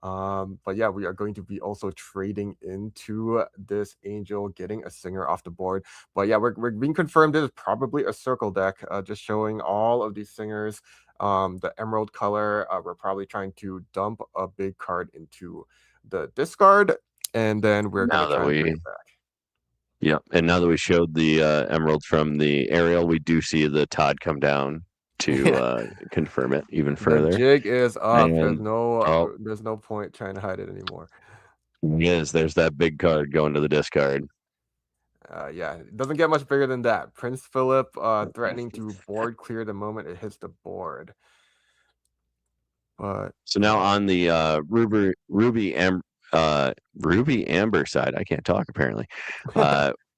Speaker 8: But yeah, we are going to be also trading into this angel, getting a singer off the board. But yeah, we're being confirmed this is probably a circle deck, just showing all of these singers. The emerald color, we're probably trying to dump a big card into the discard, and then we're going to try and bring it back.
Speaker 9: Yeah, and now that we showed the emerald from the aerial, we do see the Todd come down to confirm it even further.
Speaker 8: The jig is up. There's no point trying to hide it anymore.
Speaker 9: Yes, there's that big card going to the discard.
Speaker 8: Yeah, it doesn't get much bigger than that. Prince Philip threatening to board clear the moment it hits the board. But
Speaker 9: so now on the Ruby Amber side, I can't talk apparently.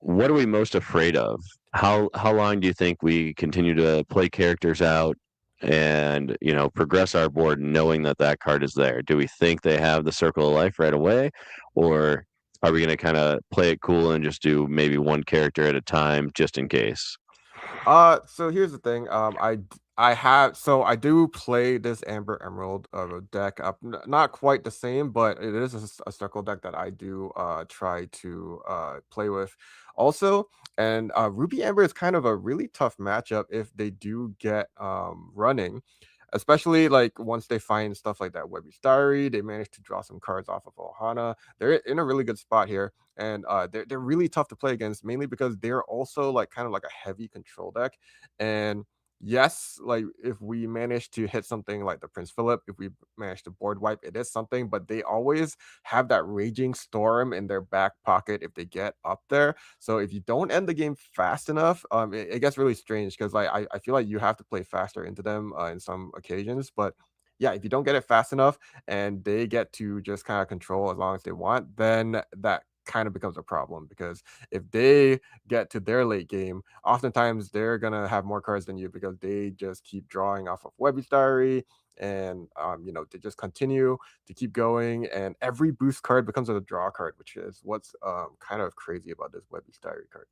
Speaker 9: What are we most afraid of? How long do you think we continue to play characters out and progress our board knowing that card is there? Do we think they have the circle of life right away, or are we going to kind of play it cool and just do maybe one character at a time just in case?
Speaker 8: So here's the thing. I do play this Amber Emerald deck up. Not quite the same, but it is a circle deck that I do try to play with also. And Ruby Amber is kind of a really tough matchup if they do get running, especially like once they find stuff like that Webby's Diary. They manage to draw some cards off of Ohana. They're in a really good spot here, and they're really tough to play against, mainly because they're also like kind of like a heavy control deck. And yes, like if we manage to hit something like the Prince Philip, if we manage to board wipe, it is something, but they always have that Raging Storm in their back pocket if they get up there. So if you don't end the game fast enough, it gets really strange because like I feel like you have to play faster into them in some occasions, but yeah, if you don't get it fast enough and they get to just kind of control as long as they want, then that kind of becomes a problem because if they get to their late game, oftentimes they're gonna have more cards than you because they just keep drawing off of Webby's Diary and they just continue to keep going and every boost card becomes a draw card, which is what's kind of crazy about this Webby's Diary card.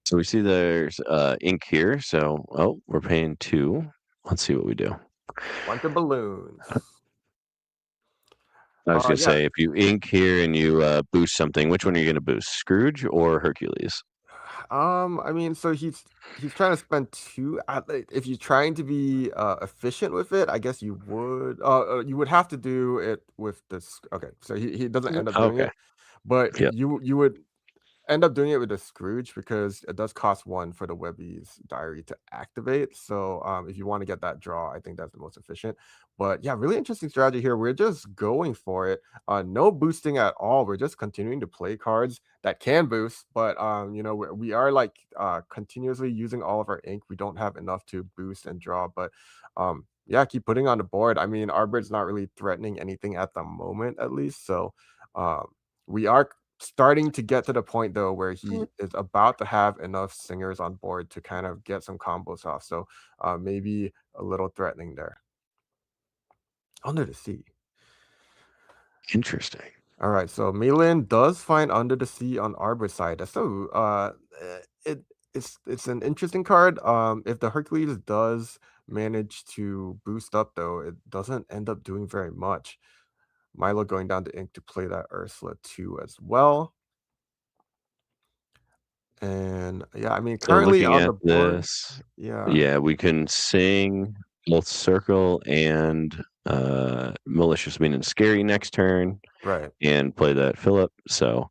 Speaker 9: So we see there's ink here. So we're paying 2. Let's see what we do.
Speaker 8: Bunch of balloons.
Speaker 9: I was gonna say if you ink here and you boost something, which one are you gonna boost? Scrooge or Hercules?
Speaker 8: I mean, so he's trying to spend 2. If you're trying to be efficient with it, I guess you would have to do it with this. Okay, so he doesn't end up doing it, but
Speaker 9: Yep.
Speaker 8: you would end up doing it with the Scrooge because it does cost 1 for the Webby's Diary to activate. So if you want to get that draw, I think that's the most efficient. But yeah, really interesting strategy here. We're just going for it. No boosting at all. We're just continuing to play cards that can boost, but we are like continuously using all of our ink. We don't have enough to boost and draw, but yeah, keep putting on the board. I mean, Arbitr's not really threatening anything at the moment, at least. So we are starting to get to the point though where he is about to have enough singers on board to kind of get some combos off. So maybe a little threatening there. Under the Sea.
Speaker 9: Interesting.
Speaker 8: All right, so Milan does find Under the Sea on Arbor's side. So it's an interesting card. If the Hercules does manage to boost up though, it doesn't end up doing very much. Milo going down to ink to play that Ursula too as well. And yeah, I mean currently on the board,
Speaker 9: this, we can sing both Circle and Malicious Mean and Scary next turn,
Speaker 8: right?
Speaker 9: And play that Philip. So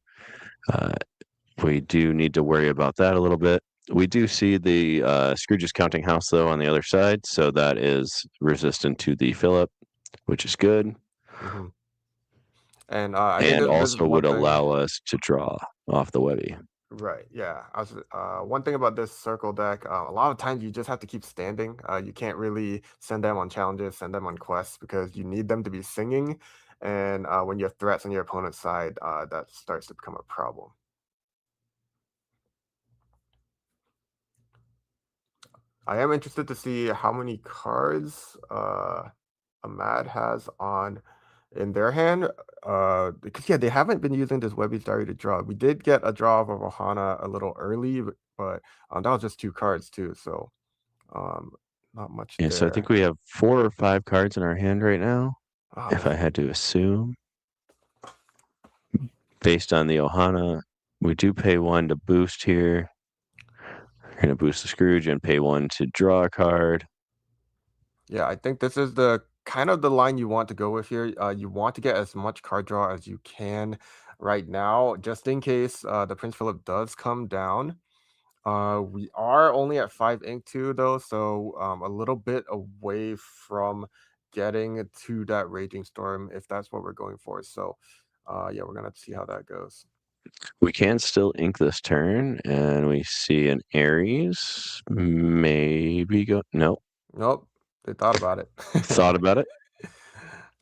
Speaker 9: we do need to worry about that a little bit. We do see the Scrooge's Counting House though on the other side, so that is resistant to the Philip, which is good.
Speaker 8: Mm-hmm. And I think
Speaker 9: also would allow us to draw off the Webby.
Speaker 8: Right. Yeah. One thing about this circle deck, a lot of times you just have to keep standing. You can't really send them on challenges, send them on quests because you need them to be singing. And when you have threats on your opponent's side, that starts to become a problem. I am interested to see how many cards Ahmad has in their hand, because they haven't been using this Webby's Diary to draw. We did get a draw of a Rohana a little early, but that was just 2 cards too, so not much there.
Speaker 9: So I think we have 4 or 5 cards in our hand right now, if I had to assume. Based on the Ohana, we do pay 1 to boost here. We're going to boost the Scrooge and pay 1 to draw a card.
Speaker 8: Yeah, I think this is the kind of the line you want to go with here. You want to get as much card draw as you can right now, just in case the Prince Philip does come down. We are only at 5 ink too, though, so a little bit away from getting to that Raging Storm if that's what we're going for. So yeah, we're gonna see how that goes.
Speaker 9: We can still ink this turn, and we see an Ares. Maybe go. Nope.
Speaker 8: They thought about it.
Speaker 9: Thought about it.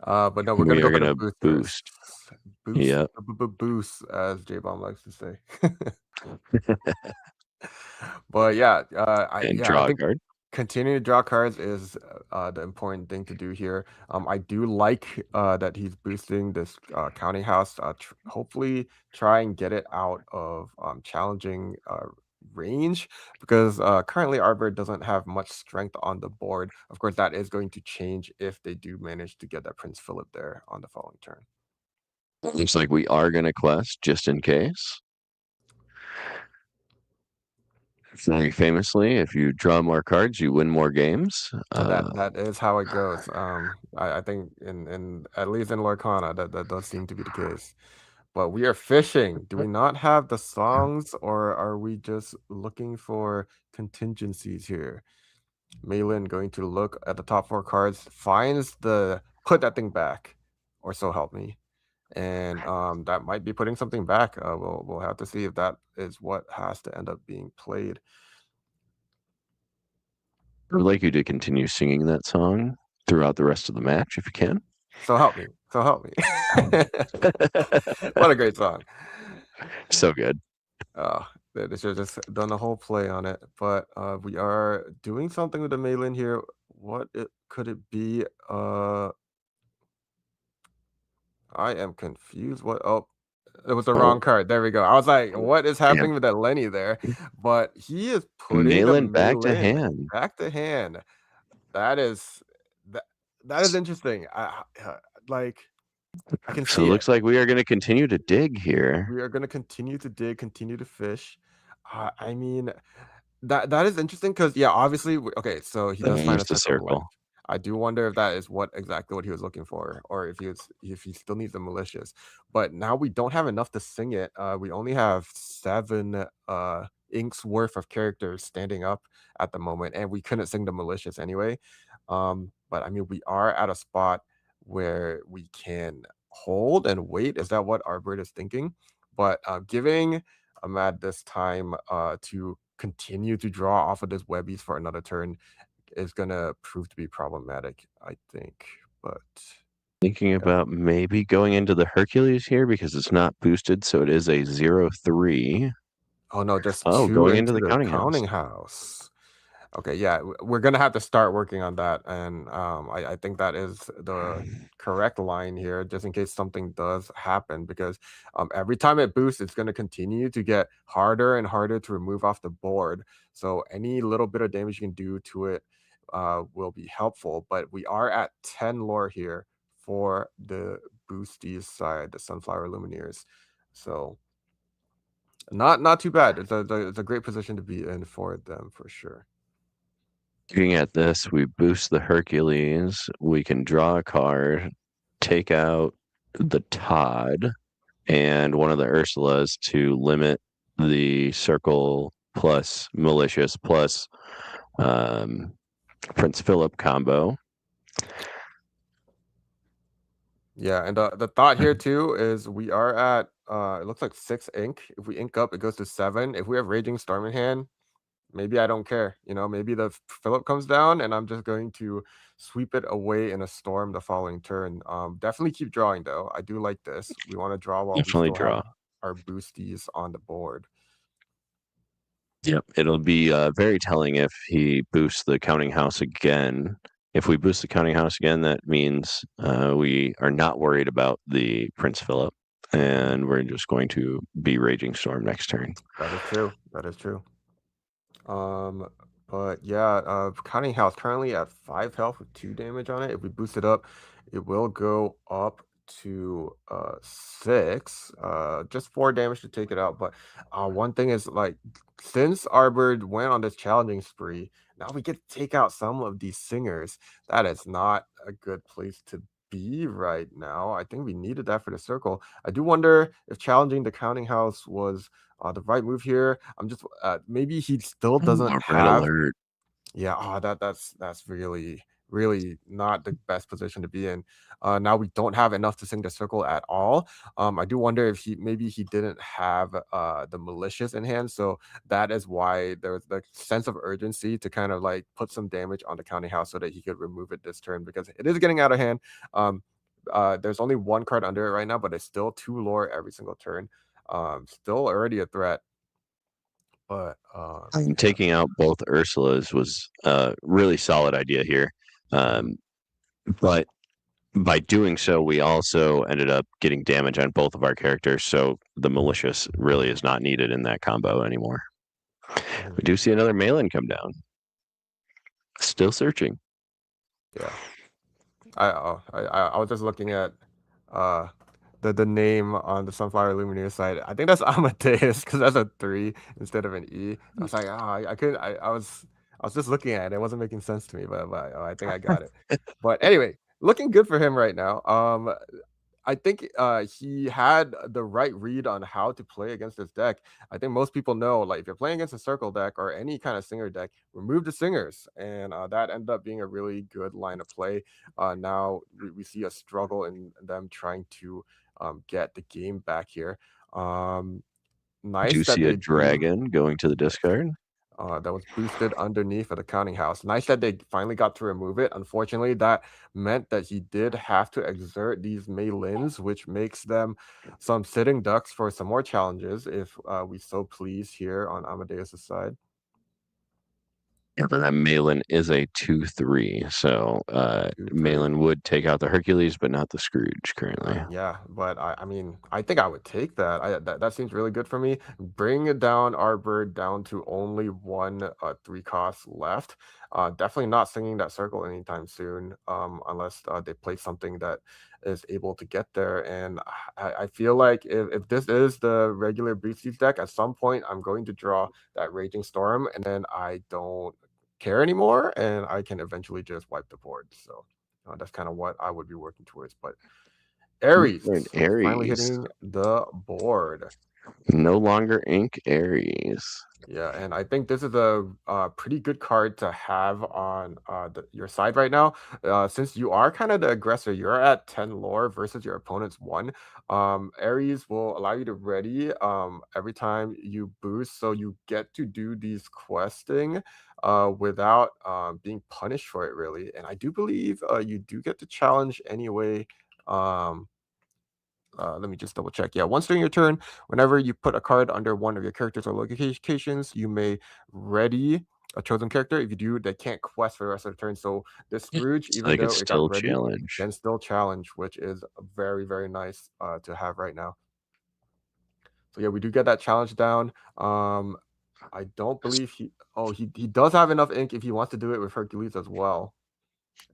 Speaker 8: But no, we're gonna go
Speaker 9: boost.
Speaker 8: Yeah, boost, as J-Bomb likes to say. But yeah, I think
Speaker 9: card.
Speaker 8: Continuing to draw cards is the important thing to do here. I do like that he's boosting this counting house. Hopefully, try and get it out of challenging range because currently Arbor doesn't have much strength on the board. Of course, that is going to change if they do manage to get that Prince Philip there on the following turn.
Speaker 9: Looks like we are going to quest just in case. Very famously, if you draw more cards, you win more games.
Speaker 8: That is how it goes. I think in at least in Lorcana that does seem to be the case. But we are fishing. Do we not have the songs, or are we just looking for contingencies here? Malin going to look at the top 4 cards, finds the put that thing back, or so help me. And that might be putting something back. We'll have to see if that is what has to end up being played.
Speaker 9: I would like you to continue singing that song throughout the rest of the match if you can.
Speaker 8: So help me. So help me. What a great song.
Speaker 9: So good.
Speaker 8: They should have just done a whole play on it. But we are doing something with the Malin here. What could it be? I am confused. What? Oh, it was the wrong card. There we go. I was like, what is happening with that Lenny there? But he is putting
Speaker 9: Malin
Speaker 8: the
Speaker 9: back to
Speaker 8: Malin
Speaker 9: hand.
Speaker 8: back to hand. That is interesting. Like, I can
Speaker 9: So
Speaker 8: see
Speaker 9: it looks like we are going to continue to dig here.
Speaker 8: We are going to continue to dig, continue to fish. I mean, that is interesting because, yeah, obviously, okay, so he does find a circle. I do wonder if that is exactly what he was looking for, or if he still needs the malicious. But now we don't have enough to sing it. We only have 7 inks worth of characters standing up at the moment, and we couldn't sing the malicious anyway. But I mean, we are at a spot where we can hold and wait. Is that what Arbor is thinking? But giving Ahmad this time to continue to draw off of this webbies for another turn is gonna prove to be problematic, I think. But
Speaker 9: thinking about maybe going into the Hercules here because it's not boosted, so it is a 0-3.
Speaker 8: Oh no, just 2
Speaker 9: going into the
Speaker 8: counting house. Okay, yeah, we're gonna have to start working on that, and I think that is the correct line here, just in case something does happen, because every time it boosts, it's gonna continue to get harder and harder to remove off the board. So any little bit of damage you can do to it will be helpful. But we are at 10 lore here for the boosties side, the Sunflower Illumineers. So not too bad. It's a great position to be in for them for sure.
Speaker 9: Looking at this, we boost the Hercules. We can draw a card, take out the Todd and one of the Ursulas to limit the circle plus malicious plus Prince Philip combo.
Speaker 8: Yeah, and the thought here too is we are at it looks like 6 ink. If we ink up, it goes to 7. If we have Raging Storm in hand, maybe I don't care. Maybe the Philip comes down and I'm just going to sweep it away in a storm the following turn. Definitely keep drawing though. I do like this. We want to draw while
Speaker 9: Definitely
Speaker 8: we still
Speaker 9: draw
Speaker 8: have our boosties on the board.
Speaker 9: Yep, it'll be very telling if he boosts the counting house again. If we boost the counting house again, that means we are not worried about the Prince Philip, and we're just going to be Raging Storm next turn.
Speaker 8: That is true. That is true. But yeah, counting house currently at 5 health with 2 damage on it. If we boost it up, it will go up to 6. Just 4 damage to take it out. But one thing is, like, since Arbor went on this challenging spree, now we get to take out some of these singers. That is not a good place to be right now. I think we needed that for the circle. I do wonder if challenging the counting house was the right move here. I'm just maybe he still doesn't have. Alert. Yeah, that's really not the best position to be in. Now we don't have enough to sing the circle at all. I do wonder if he didn't have the malicious in hand, so that is why there was the sense of urgency to kind of like put some damage on the counting house so that he could remove it this turn, because it is getting out of hand. There's only 1 card under it right now, but it's still 2 lore every single turn. Still already a threat. But
Speaker 9: taking out both Ursulas was a really solid idea here. But by doing so, we also ended up getting damage on both of our characters. So the malicious really is not needed in that combo anymore. We do see another Malin come down. Still searching.
Speaker 8: Yeah. I was just looking at the name on the Sunflower Illumineer side. I think that's Amadeus because that's a 3 instead of an E. I was like, I couldn't. I was just looking at it. It wasn't making sense to me, but I think I got it. But anyway, looking good for him right now. I think he had the right read on how to play against this deck. I think most people know, like, if you're playing against a circle deck or any kind of singer deck, remove the singers, and that ended up being a really good line of play. Now we see a struggle in them trying to get the game back here. Nice
Speaker 9: Do you
Speaker 8: that
Speaker 9: see
Speaker 8: they
Speaker 9: a dragon going to the discard?
Speaker 8: that was boosted underneath of the counting house. Nice that they finally got to remove it. Unfortunately, that meant that he did have to exert these Meilins, which makes them some sitting ducks for some more challenges if we so please here on Amadeus' side.
Speaker 9: Yeah, but that Malin is a 2/3, so
Speaker 8: 2/3.
Speaker 9: Malin would take out the Hercules, but not the Scrooge currently.
Speaker 8: Yeah, but I mean, I think I would take that. That seems really good for me. Bring it down our bird down to only one 3 cost left. Definitely not singing that circle anytime soon, unless they play something that is able to get there. And I feel like if this is the regular Beasties deck, at some point I'm going to draw that Raging Storm, and then I don't care anymore, and I can eventually just wipe the board. So that's kind of what I would be working towards. But Aries finally
Speaker 9: Aries.
Speaker 8: hitting the board.
Speaker 9: No longer Ink Aries.
Speaker 8: Yeah, and I think this is a pretty good card to have on your side right now. Since you are kind of the aggressor, you're at 10 lore versus your opponent's 1. Aries will allow you to ready every time you boost, so you get to do these questing without being punished for it, really. And I do believe you do get to challenge anyway. Let me just double check. Yeah, once during your turn, whenever you put a card under one of your characters or locations, you may ready a chosen character. If you do, they can't quest for the rest of the turn. So this Scrooge,
Speaker 9: So
Speaker 8: even
Speaker 9: they
Speaker 8: though
Speaker 9: can
Speaker 8: it got
Speaker 9: still
Speaker 8: ready,
Speaker 9: challenge.
Speaker 8: can still challenge, which is very, very nice to have right now. So yeah, we do get that challenge down. I don't believe he does have enough ink if he wants to do it with Hercules as well.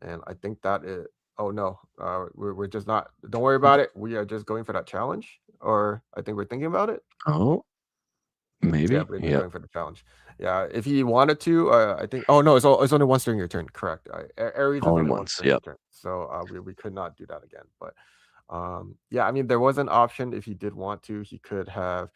Speaker 8: And I think that is. Oh no, we're just not. Don't worry about it. We are just going for that challenge, or I think we're thinking about it.
Speaker 9: Oh, maybe.
Speaker 8: Yeah, we're going for the challenge. Yeah, if he wanted to, I think. Oh no, it's only once during your turn. Correct. Aries is
Speaker 9: Only
Speaker 8: only
Speaker 9: once,
Speaker 8: once during your turn, so we could not do that again. But yeah, I mean, there was an option if he did want to. He could have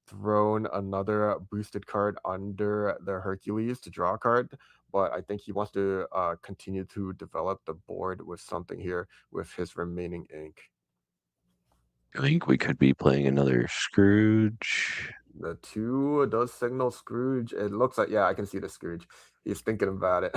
Speaker 8: thrown another boosted card under the Hercules to draw a card, but I think he wants to continue to develop the board with something here with his remaining ink.
Speaker 9: I think we could be playing another Scrooge.
Speaker 8: The 2 does signal Scrooge. It looks like, yeah, I can see the Scrooge. He's thinking about it.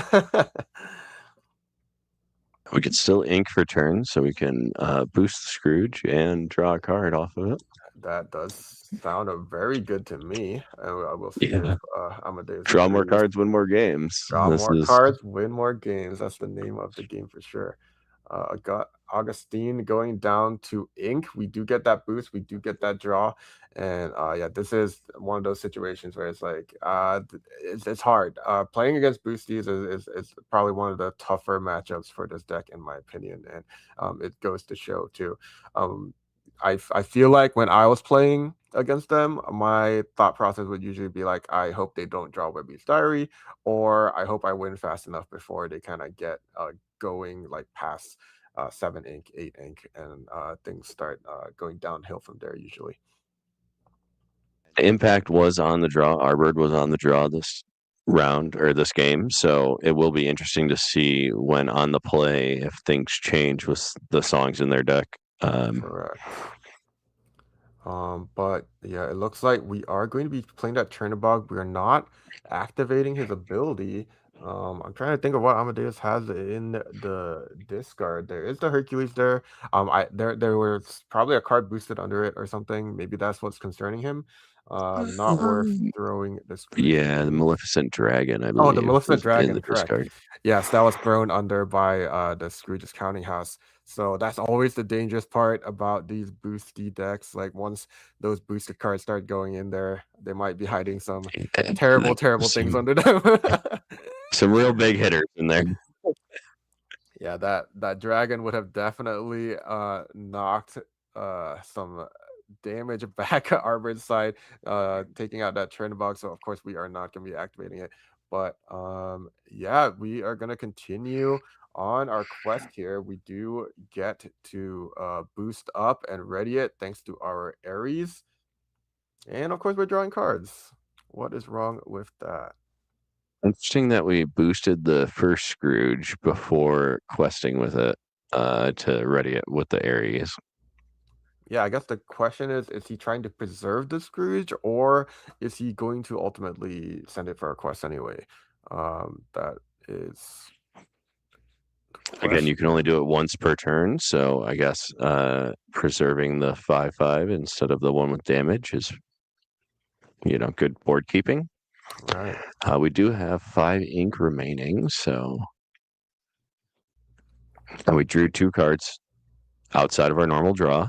Speaker 9: We could still ink for turns, so we can boost the Scrooge and draw a card off of it.
Speaker 8: That does sound very good to me. We'll see if Amadeus
Speaker 9: draw more
Speaker 8: agrees.
Speaker 9: cards, win more games.
Speaker 8: Draw more cards, win more games. That's the name of the game for sure. Got Augustine going down to ink. We do get that boost. We do get that draw. And yeah, this is one of those situations where it's like it's hard. Playing against boosties is probably one of the tougher matchups for this deck, in my opinion. And it goes to show too. I feel like when I was playing against them, my thought process would usually be like, I hope they don't draw Webby's Diary, or I hope I win fast enough before they kind of get going like past 7 ink, 8 ink, and things start going downhill from there usually.
Speaker 9: Impact was on the draw. Arbird was on the draw this round or this game, so it will be interesting to see when on the play if things change with the songs in their deck.
Speaker 8: Correct. But yeah, it looks like we are going to be playing that Chernobog. We are not activating his ability. I'm trying to think of what Amadeus has in the discard. There is the Hercules there. There was probably a card boosted under it or something. Maybe that's what's concerning him. Not worth throwing this.
Speaker 9: Yeah, the Maleficent Dragon, I believe.
Speaker 8: Oh, the Maleficent Dragon, correct.
Speaker 9: Discard.
Speaker 8: Yes, that was thrown under by the Scrooge's Counting House. So that's always the dangerous part about these boosty decks. Like once those boosted cards start going in there, they might be hiding some terrible things under them.
Speaker 9: Some real big hitters in there.
Speaker 8: Yeah, that dragon would have definitely knocked some damage back at Arbor's side, taking out that Chernobog. So of course we are not going to be activating it. But yeah, we are going to continue on our quest here, we do get to boost up and ready it thanks to our Aries. And of course, we're drawing cards. What is wrong with that?
Speaker 9: Interesting that we boosted the first Scrooge before questing with it to ready it with the Aries.
Speaker 8: Yeah, I guess the question is he trying to preserve the Scrooge, or is he going to ultimately send it for a quest anyway? That is
Speaker 9: Again, you can only do it once per turn, so I guess preserving the 5/5 instead of the one with damage is, good board keeping.
Speaker 8: Right.
Speaker 9: We do have 5 ink remaining, so and we drew 2 cards outside of our normal draw.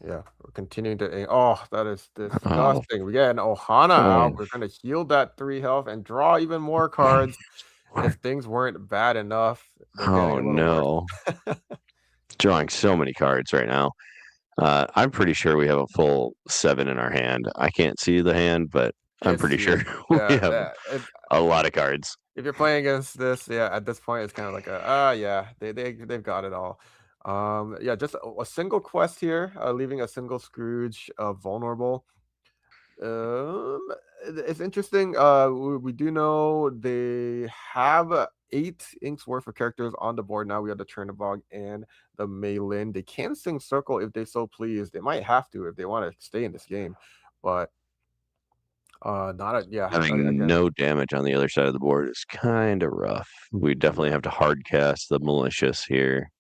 Speaker 8: Yeah, we're continuing to. Oh, that is
Speaker 9: Oh,
Speaker 8: disgusting. We get an Ohana out. We're gonna heal that 3 health and draw even more cards. If things weren't bad enough, they're getting
Speaker 9: oh
Speaker 8: a little
Speaker 9: no.
Speaker 8: worse.
Speaker 9: Drawing so many cards right now. I'm pretty sure we have a full 7 in our hand. I can't see the hand, but I'm
Speaker 8: Can't
Speaker 9: pretty
Speaker 8: see
Speaker 9: sure
Speaker 8: it.
Speaker 9: we
Speaker 8: Yeah,
Speaker 9: have a lot of cards.
Speaker 8: if you're playing against this, yeah, at this point it's kind of like yeah, they've got it all. Yeah, just a single quest here, leaving a single Scrooge vulnerable. It's interesting. We do know they have 8 inks worth of characters on the board now. We have the Chernobog and the Maylin. They can sing Circle if they so please. They might have to if they want to stay in this game, but not a yeah.
Speaker 9: Having
Speaker 8: Again,
Speaker 9: no damage on the other side of the board is kind of rough. We definitely have to hard cast the malicious here.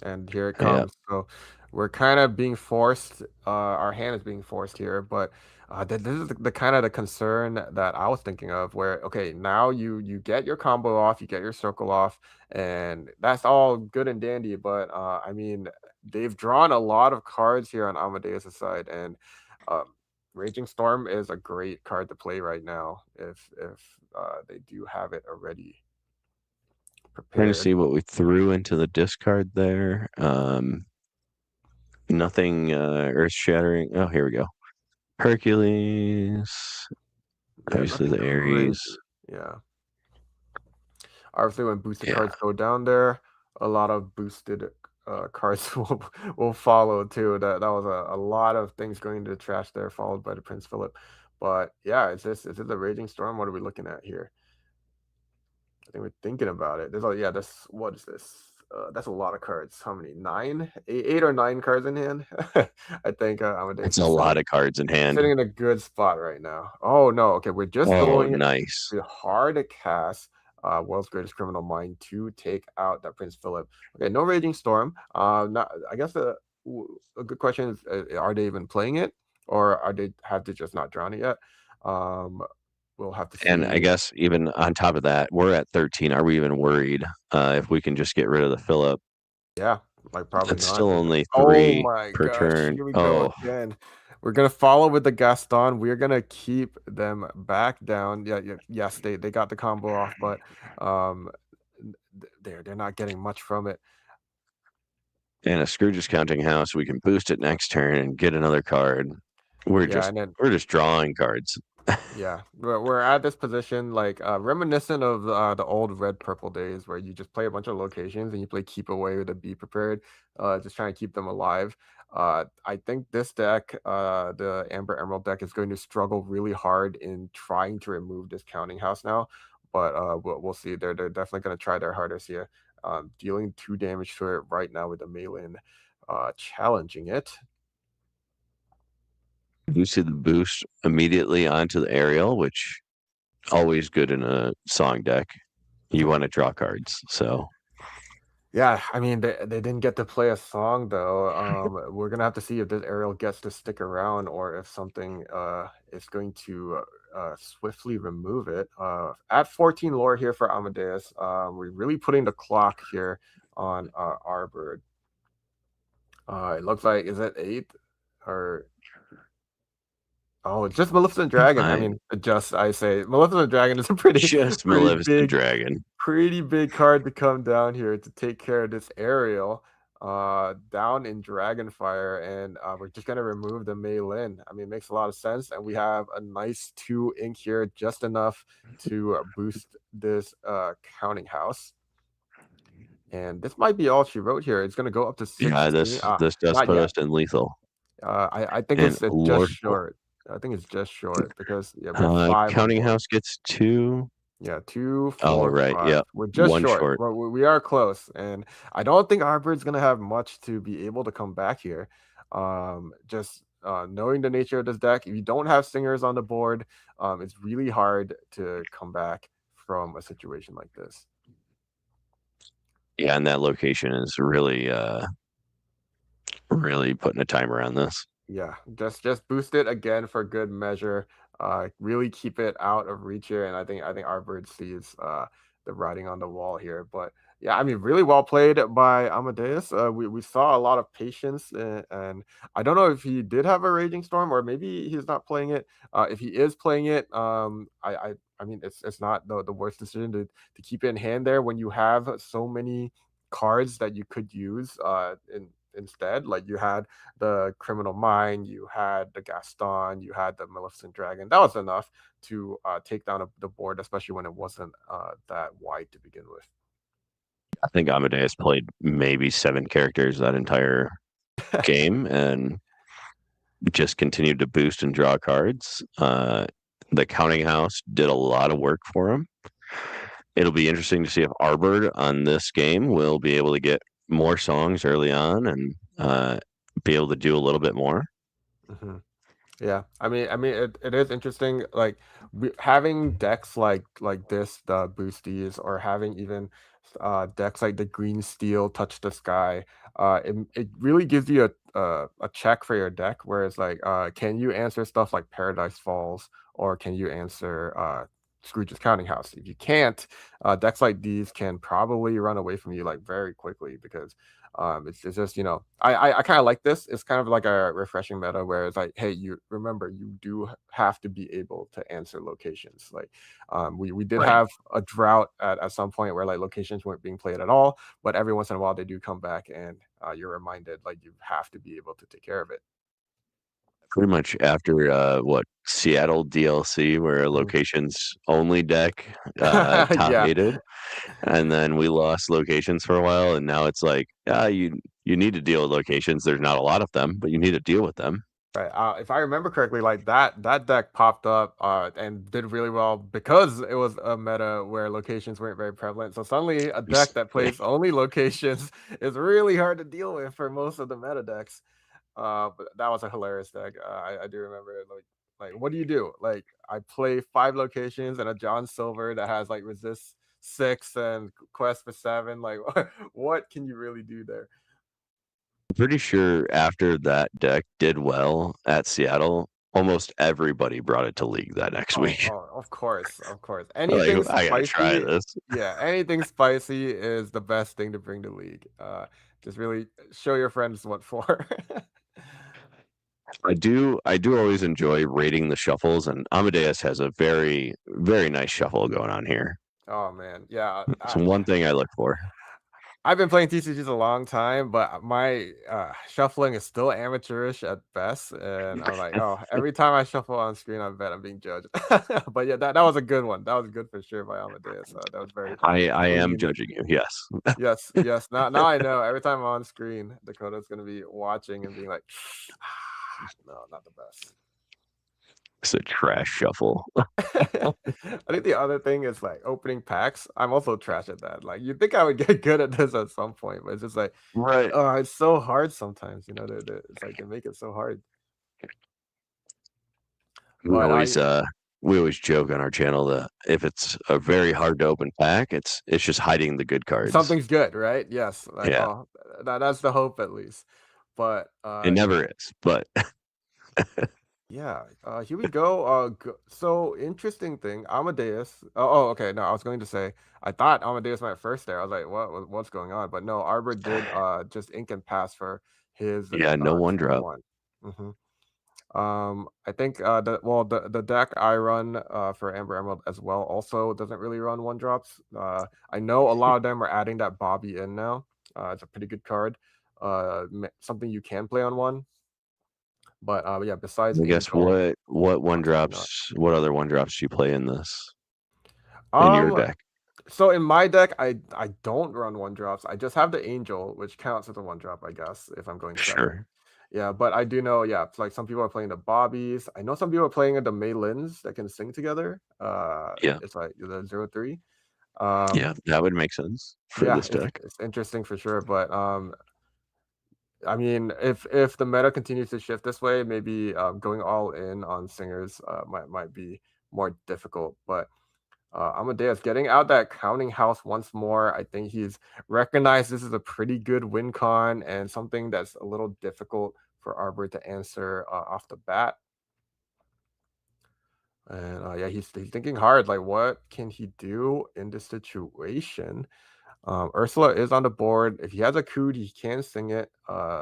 Speaker 8: and here it
Speaker 9: Yeah.
Speaker 8: comes. So we're kind of being forced. Our hand is being forced here, but this is the kind of the concern that I was thinking of. Where okay, now you get your combo off, you get your circle off, and that's all good and dandy. But I mean, they've drawn a lot of cards here on Amadeus' side, and Raging Storm is a great card to play right now if they do have it already
Speaker 9: Trying to
Speaker 8: prepared.
Speaker 9: see what we threw into the discard there. Nothing earth shattering. Oh, here we go. Hercules.
Speaker 8: Yeah,
Speaker 9: Obviously
Speaker 8: nothing
Speaker 9: the Aries.
Speaker 8: crazy. Yeah. Obviously, when boosted cards go down there, a lot of boosted cards will follow too. That was a lot of things going into the trash there, followed by the Prince Philip. But yeah, is this a Raging Storm? What are we looking at here? I think we're thinking about it. That's what is this? That's a lot of cards. How many? 9, 8 or 9 cards in hand. I think Amadeus.
Speaker 9: It's a lot of cards in hand.
Speaker 8: Sitting in a good spot right now. Oh no, okay, we're just going
Speaker 9: nice.
Speaker 8: hard to cast World's Greatest Criminal Mind to take out that Prince Philip. Okay, no Raging Storm. Not. I guess a good question is, are they even playing it, or have they just not drawn it yet? We'll have to see.
Speaker 9: And I guess even on top of that, we're at 13. Are we even worried if we can just get rid of the Philip?
Speaker 8: Yeah, like probably
Speaker 9: it's
Speaker 8: not.
Speaker 9: still only 3 per
Speaker 8: gosh,
Speaker 9: turn.
Speaker 8: Here we go again. We're gonna follow with the Gaston. We're gonna keep them back down. Yes, they got the combo off, but they're not getting much from it.
Speaker 9: And a Scrooge's Counting House, we can boost it next turn and get another card. We're just drawing cards.
Speaker 8: Yeah, we're at this position like reminiscent of the old red purple days where you just play a bunch of locations and you play keep away with a be prepared, just trying to keep them alive. I think this deck, the Amber Emerald deck, is going to struggle really hard in trying to remove this counting house now, but we'll see. They're definitely going to try their hardest here. Dealing 2 damage to it right now with the Maylin, challenging it.
Speaker 9: You see the boost immediately onto the aerial, which always good in a song deck. You want to draw cards, so
Speaker 8: yeah, I mean they didn't get to play a song though. We're gonna have to see if this aerial gets to stick around or if something is going to swiftly remove it. At 14 lore here for Amadeus. We're really putting the clock here on our bird. It looks like, is it 8 or oh, it's just Maleficent Dragon. I mean, I say Maleficent Dragon is a
Speaker 9: Maleficent Dragon.
Speaker 8: Pretty big card to come down here to take care of this aerial down in Dragonfire, and we're just gonna remove the Maylin. I mean, it makes a lot of sense, and we have a nice 2 ink here, just enough to boost this counting house. And this might be all she wrote here. It's going to go up to 16.
Speaker 9: Yeah, this does
Speaker 8: Not
Speaker 9: put
Speaker 8: yet.
Speaker 9: us in lethal.
Speaker 8: I think
Speaker 9: And
Speaker 8: it's
Speaker 9: Lord,
Speaker 8: just short. I think it's just short because we have 5
Speaker 9: Counting
Speaker 8: on board.
Speaker 9: House gets 2.
Speaker 8: Yeah, 2, 4,
Speaker 9: Oh, right.
Speaker 8: 5.
Speaker 9: Yeah.
Speaker 8: We're just
Speaker 9: 1 short.
Speaker 8: Well, we are close, and I don't think Arbird's gonna have much to be able to come back here. Just knowing the nature of this deck, if you don't have singers on the board, it's really hard to come back from a situation like this.
Speaker 9: Yeah, and that location is really really putting a timer on this.
Speaker 8: Yeah, just boost it again for good measure. Really keep it out of reach here, and I think Arbird sees the writing on the wall here. But yeah, I mean, really well played by Amadeus. We saw a lot of patience, and I don't know if he did have a Raging Storm or maybe he's not playing it. If he is playing it, I mean, it's not the worst decision to keep it in hand there when you have so many cards that you could use instead. Like you had the Criminal Mind, you had the Gaston, you had the Maleficent Dragon. That was enough to take down the board, especially when it wasn't that wide to begin with.
Speaker 9: I think Amadeus played maybe 7 characters that entire game and just continued to boost and draw cards. The Counting House did a lot of work for him. It'll be interesting to see if Arbord on this game will be able to get more songs early on and be able to do a little bit more.
Speaker 8: Mm-hmm. Yeah, I mean, it is interesting. Like having decks like this, the boosties, or having even decks like the Green Steel, Touch the Sky. It really gives you a check for your deck. Whereas like, can you answer stuff like Paradise Falls, or can you answer Scrooge's Counting House? If you can't, decks like these can probably run away from you like very quickly because it's just, I kind of like this. It's kind of like a refreshing meta where it's like, hey, you remember you do have to be able to answer locations. Like we did have a drought at some point where like locations weren't being played at all, but every once in a while they do come back and you're reminded like you have to be able to take care of it.
Speaker 9: Pretty much after Seattle DLC, where a locations only deck top-aided, and then we lost locations for a while, and now it's like, you need to deal with locations. There's not a lot of them, but you need to deal with them.
Speaker 8: Right. If I remember correctly, like that deck popped up and did really well because it was a meta where locations weren't very prevalent. So suddenly a deck that plays only locations is really hard to deal with for most of the meta decks. But that was a hilarious deck. I do remember it. Like what do you do? Like I play 5 locations and a John Silver that has like resist 6 and quest for 7. Like what can you really do there?
Speaker 9: I'm pretty sure after that deck did well at Seattle, almost everybody brought it to League that next week.
Speaker 8: Oh, of course. Anything
Speaker 9: like, I gotta try this.
Speaker 8: Yeah, anything spicy is the best thing to bring to League. Just really show your friends what for.
Speaker 9: I do always enjoy rating the shuffles, and Amadeus has a very, very nice shuffle going on here.
Speaker 8: Oh man, yeah.
Speaker 9: It's one thing I look for.
Speaker 8: I've been playing TCGs a long time, but my shuffling is still amateurish at best. And I'm like, oh, every time I shuffle on screen, I bet I'm being judged. But yeah, that was a good one. That was good for sure by Amadeus. That was very.
Speaker 9: I am judging you. Yes.
Speaker 8: Yes. Now I know. Every time I'm on screen, Dakota's going to be watching and being like, no, not the best.
Speaker 9: It's a trash shuffle.
Speaker 8: I think the other thing is like opening packs. I'm also trash at that. Like you'd think I would get good at this at some point, but it's just like,
Speaker 9: right.
Speaker 8: It's so hard sometimes. It's like they make it so hard.
Speaker 9: We always joke on our channel that if it's a very hard to open pack, it's just hiding the good cards.
Speaker 8: Something's good, right? Yes. Like,
Speaker 9: yeah.
Speaker 8: That's the hope at least. But
Speaker 9: it never is. But
Speaker 8: yeah, here we go. So interesting thing, Amadeus. Oh, okay. No, I was going to say I thought Amadeus went first there. I was like, what's going on? But no, Arbor did just ink and pass for his.
Speaker 9: No one drop.
Speaker 8: Mm-hmm. I think the deck I run for Amber Emerald as well also doesn't really run 1-drops. I know a lot of them are adding that Bobby in now. It's a pretty good card. Something you can play on 1. But yeah, besides,
Speaker 9: I guess what 1-drops, what other 1-drops do you play in this? In your deck?
Speaker 8: So in my deck, I don't run 1-drops. I just have the Angel, which counts as a 1-drop, I guess, if I'm going 7.
Speaker 9: Sure.
Speaker 8: Yeah, but I do know, yeah, like some people are playing the Bobbies. I know some people are playing the Mei Lins that can sing together.
Speaker 9: Yeah.
Speaker 8: It's like the 0-3.
Speaker 9: Yeah, that would make sense for
Speaker 8: Yeah,
Speaker 9: this deck.
Speaker 8: it's interesting for sure. But I mean, if the meta continues to shift this way, maybe going all in on singers might be more difficult. But Amadeus getting out that counting house once more. I think he's recognized this is a pretty good win con and something that's a little difficult for Arbor to answer off the bat. And yeah, he's thinking hard. Like, what can he do in this situation? Ursula is on the board. If he has a Cood, he can sing it.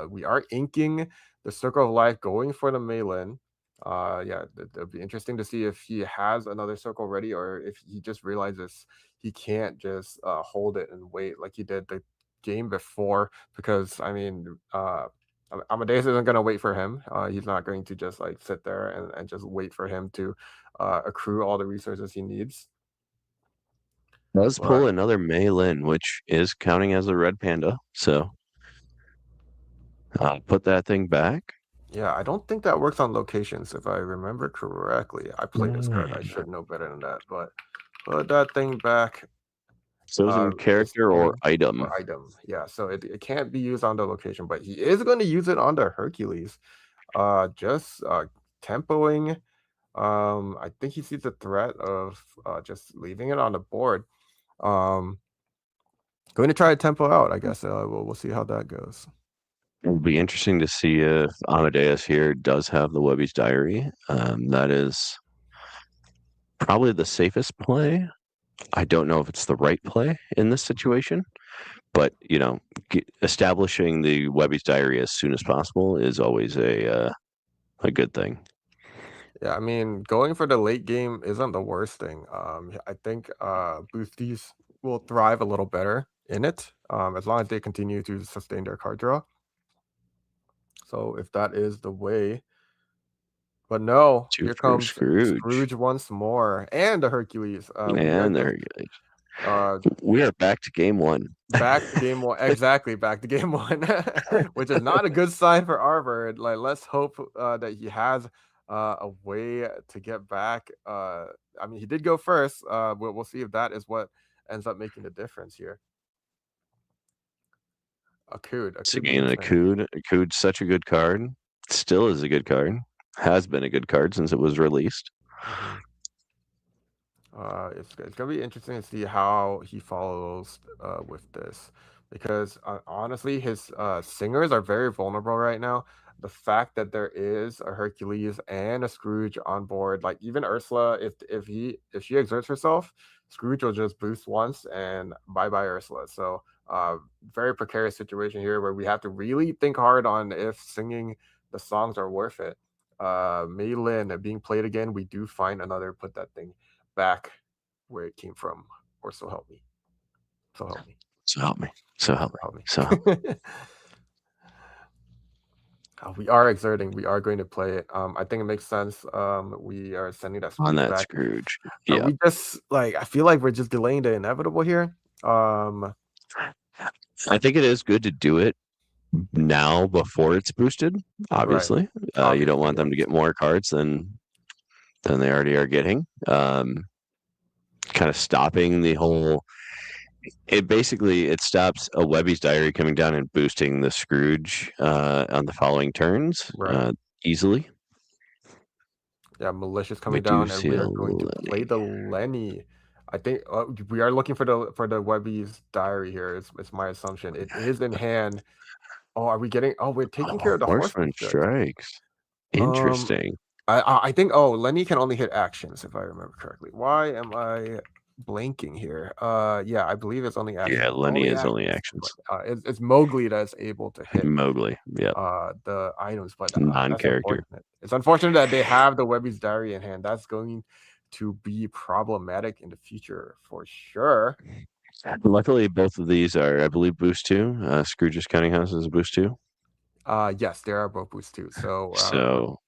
Speaker 8: We are inking the Circle of Life, going for the Malin. Yeah, it'll be interesting to see if he has another circle ready or if he just realizes he can't just hold it and wait like he did the game before. Because I mean, Amadeus isn't going to wait for him. He's not going to just like sit there and just wait for him to accrue all the resources he needs.
Speaker 9: Does pull another Maylin, which is counting as a red panda. So put that thing back.
Speaker 8: Yeah, I don't think that works on locations, if I remember correctly. I played this card. I should know better than that, but put that thing back.
Speaker 9: So it's in character or item.
Speaker 8: Or item. Yeah, so it can't be used on the location, but he is going to use it on the Hercules. Just tempoing. I think he sees the threat of just leaving it on the board. Going to try to tempo out, I guess. We'll see how that goes.
Speaker 9: It'll be interesting to see if Amadeus here does have the Webby's Diary. That is probably the safest play. I don't know if it's the right play in this situation, but you know, establishing the Webby's Diary as soon as possible is always a good thing.
Speaker 8: Yeah, I mean, going for the late game isn't the worst thing. I think boosties will thrive a little better in it, as long as they continue to sustain their card draw. So if that is the way, but no, here comes Scrooge once more, and the Hercules.
Speaker 9: And the Hercules. We are back to game 1.
Speaker 8: Back to game 1, exactly. Back to game 1, which is not a good sign for Arbor. Like, let's hope that he has a way to get back. I mean, he did go first. We'll see if that is what ends up making the difference here. A Cood.
Speaker 9: Again, a Cood's such a good card. Still is a good card. Has been a good card since it was released.
Speaker 8: It's gonna be interesting to see how he follows with this, because honestly, his singers are very vulnerable right now. The fact that there is a Hercules and a Scrooge on board, like even Ursula, if she exerts herself, Scrooge will just boost once and bye Ursula. So very precarious situation here where we have to really think hard on if singing the songs are worth it. Mei Lin being played again, we do find another put that thing back where it came from, or so help me. So help me.
Speaker 9: So help me. So help me. So help me.
Speaker 8: We are exerting. We are going to play it. I think it makes sense. We are sending that Scrooge
Speaker 9: on that
Speaker 8: back.
Speaker 9: Scrooge. Yeah.
Speaker 8: We just I feel like we're just delaying the inevitable here.
Speaker 9: I think it is good to do it now before it's boosted. Obviously, right. You don't want them to get more cards than they already are getting. Kind of stopping the whole. It stops a Webby's Diary coming down and boosting the Scrooge on the following turns easily.
Speaker 8: Yeah, Malicious coming down, and we are going to play the Lenny. I think we are looking for the Webby's Diary here. It's my assumption. It is in hand. Oh, are we getting? Oh, we're taking care of the Horseman
Speaker 9: strikes. Interesting.
Speaker 8: I think. Oh, Lenny can only hit actions, if I remember correctly. Why am I blanking here? Yeah, I believe it's only actions.
Speaker 9: Yeah, Lenny is only actions.
Speaker 8: It's Mowgli that's able to hit
Speaker 9: Mowgli. Yeah.
Speaker 8: The items, but
Speaker 9: non-character.
Speaker 8: It's unfortunate that they have the Webby's Diary in hand. That's going to be problematic in the future for sure.
Speaker 9: Luckily, both of these are, I believe, boost 2. Scrooge's Counting House is a boost 2.
Speaker 8: Yes, they are both boost 2. So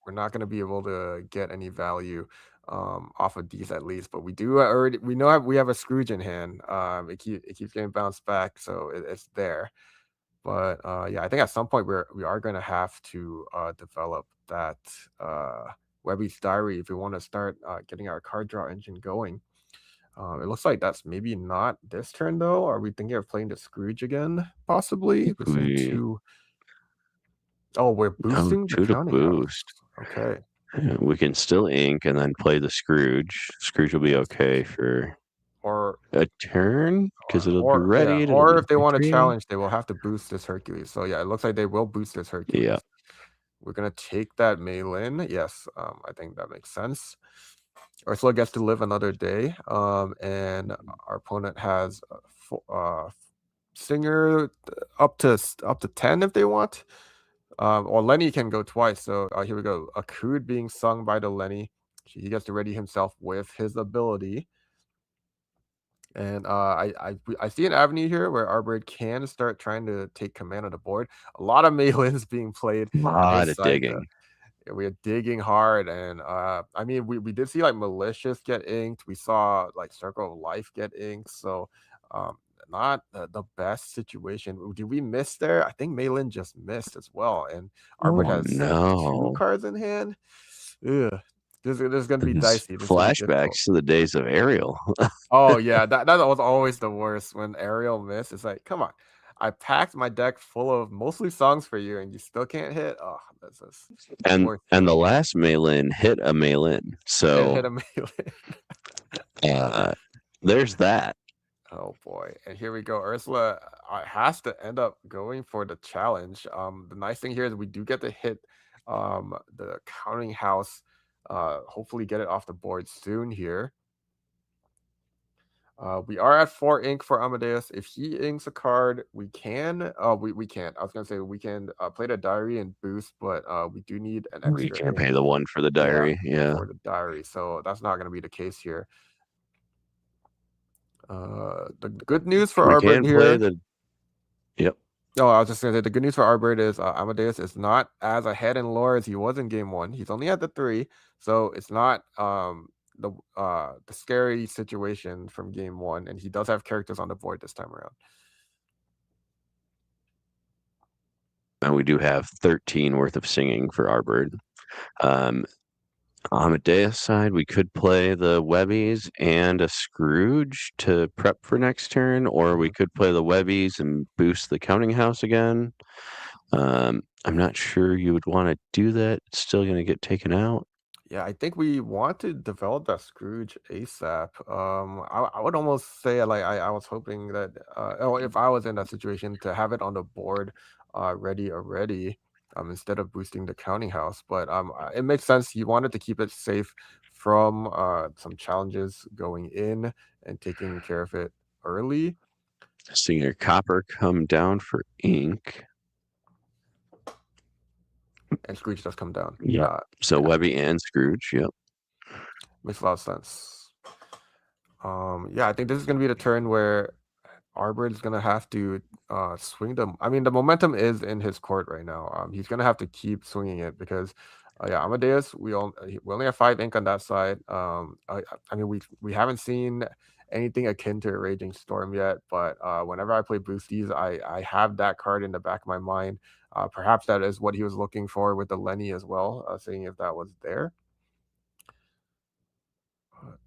Speaker 8: we're not going to be able to get any value off of these at least. But we do already we know we have a Scrooge in hand. It keeps getting bounced back, so it's there. But yeah, I think at some point we are going to have to develop that Webby's Diary if we want to start getting our card draw engine going. It looks like that's maybe not this turn though. Are we thinking of playing the Scrooge again? Possibly. Oh, we're boosting the
Speaker 9: two to
Speaker 8: counting
Speaker 9: boost.
Speaker 8: house. Okay.
Speaker 9: We can still ink and then play the Scrooge. Scrooge will be okay for a turn because it'll be ready.
Speaker 8: Yeah. Or if they want to challenge, they will have to boost this Hercules. So yeah, it looks like they will boost this Hercules.
Speaker 9: Yeah.
Speaker 8: We're gonna take that Maylin. Yes, I think that makes sense. Ursula gets to live another day. And our opponent has Singer up to 10 if they want. Or Lenny can go twice. So here we go. A Crude being sung by the Lenny. He gets to ready himself with his ability. And I see an avenue here where Arbor can start trying to take command of the board. A lot of Maylins being played.
Speaker 9: A lot of digging.
Speaker 8: We are digging hard, and I mean we did see like Malicious get inked. We saw like Circle of Life get inked. So not the best situation. Did we miss there? I think Maylin just missed as well, and Arbor has 2 cards in hand. Ugh. This is going to be dicey.
Speaker 9: Flashbacks to the days of Ariel.
Speaker 8: Oh yeah, that was always the worst when Ariel missed. It's like, come on, I packed my deck full of mostly songs for you, and you still can't hit. Oh, that's
Speaker 9: and the last Maylin hit a Maylin, so
Speaker 8: hit a Maylin.
Speaker 9: There's that.
Speaker 8: Oh boy, and here we go. Ursula has to end up going for the challenge. The nice thing here is we do get to hit the counting house. Hopefully get it off the board soon here. We are at 4 ink for Amadeus. If he inks a card, we can. We can't. I was gonna say we can play the diary and boost, but we do need an extra.
Speaker 9: We can't pay the 1 for the diary. Yeah.
Speaker 8: For the diary, so that's not gonna be the case here. The good news for Arbor here.
Speaker 9: Yep.
Speaker 8: No, I was just gonna say the good news for Arbor is Amadeus is not as ahead in lore as he was in game 1. He's only at the 3, so it's not the scary situation from game 1, and he does have characters on the board this time around.
Speaker 9: And we do have 13 worth of singing for Arbor. Amadeus side, we could play the Webbies and a Scrooge to prep for next turn, or we could play the Webbies and boost the counting house again. I'm not sure you would want to do that. It's still going to get taken out.
Speaker 8: Yeah, I think we want to develop that Scrooge ASAP. I would almost say like I was hoping that if I was in that situation to have it on the board ready already. Instead of boosting the counting house, but it makes sense. You wanted to keep it safe from some challenges going in and taking care of it early.
Speaker 9: Seeing your copper come down for ink,
Speaker 8: and Scrooge does come down.
Speaker 9: Yeah. So Webby and Scrooge. Yep.
Speaker 8: Makes a lot of sense. Yeah, I think this is going to be the turn where Arbor is going to have to swing them. I mean, the momentum is in his court right now. He's going to have to keep swinging it because, yeah, Amadeus, we only have 5 ink on that side. I mean, we haven't seen anything akin to a Raging Storm yet, but whenever I play boosties, I have that card in the back of my mind. Perhaps that is what he was looking for with the Lenny as well, seeing if that was there. But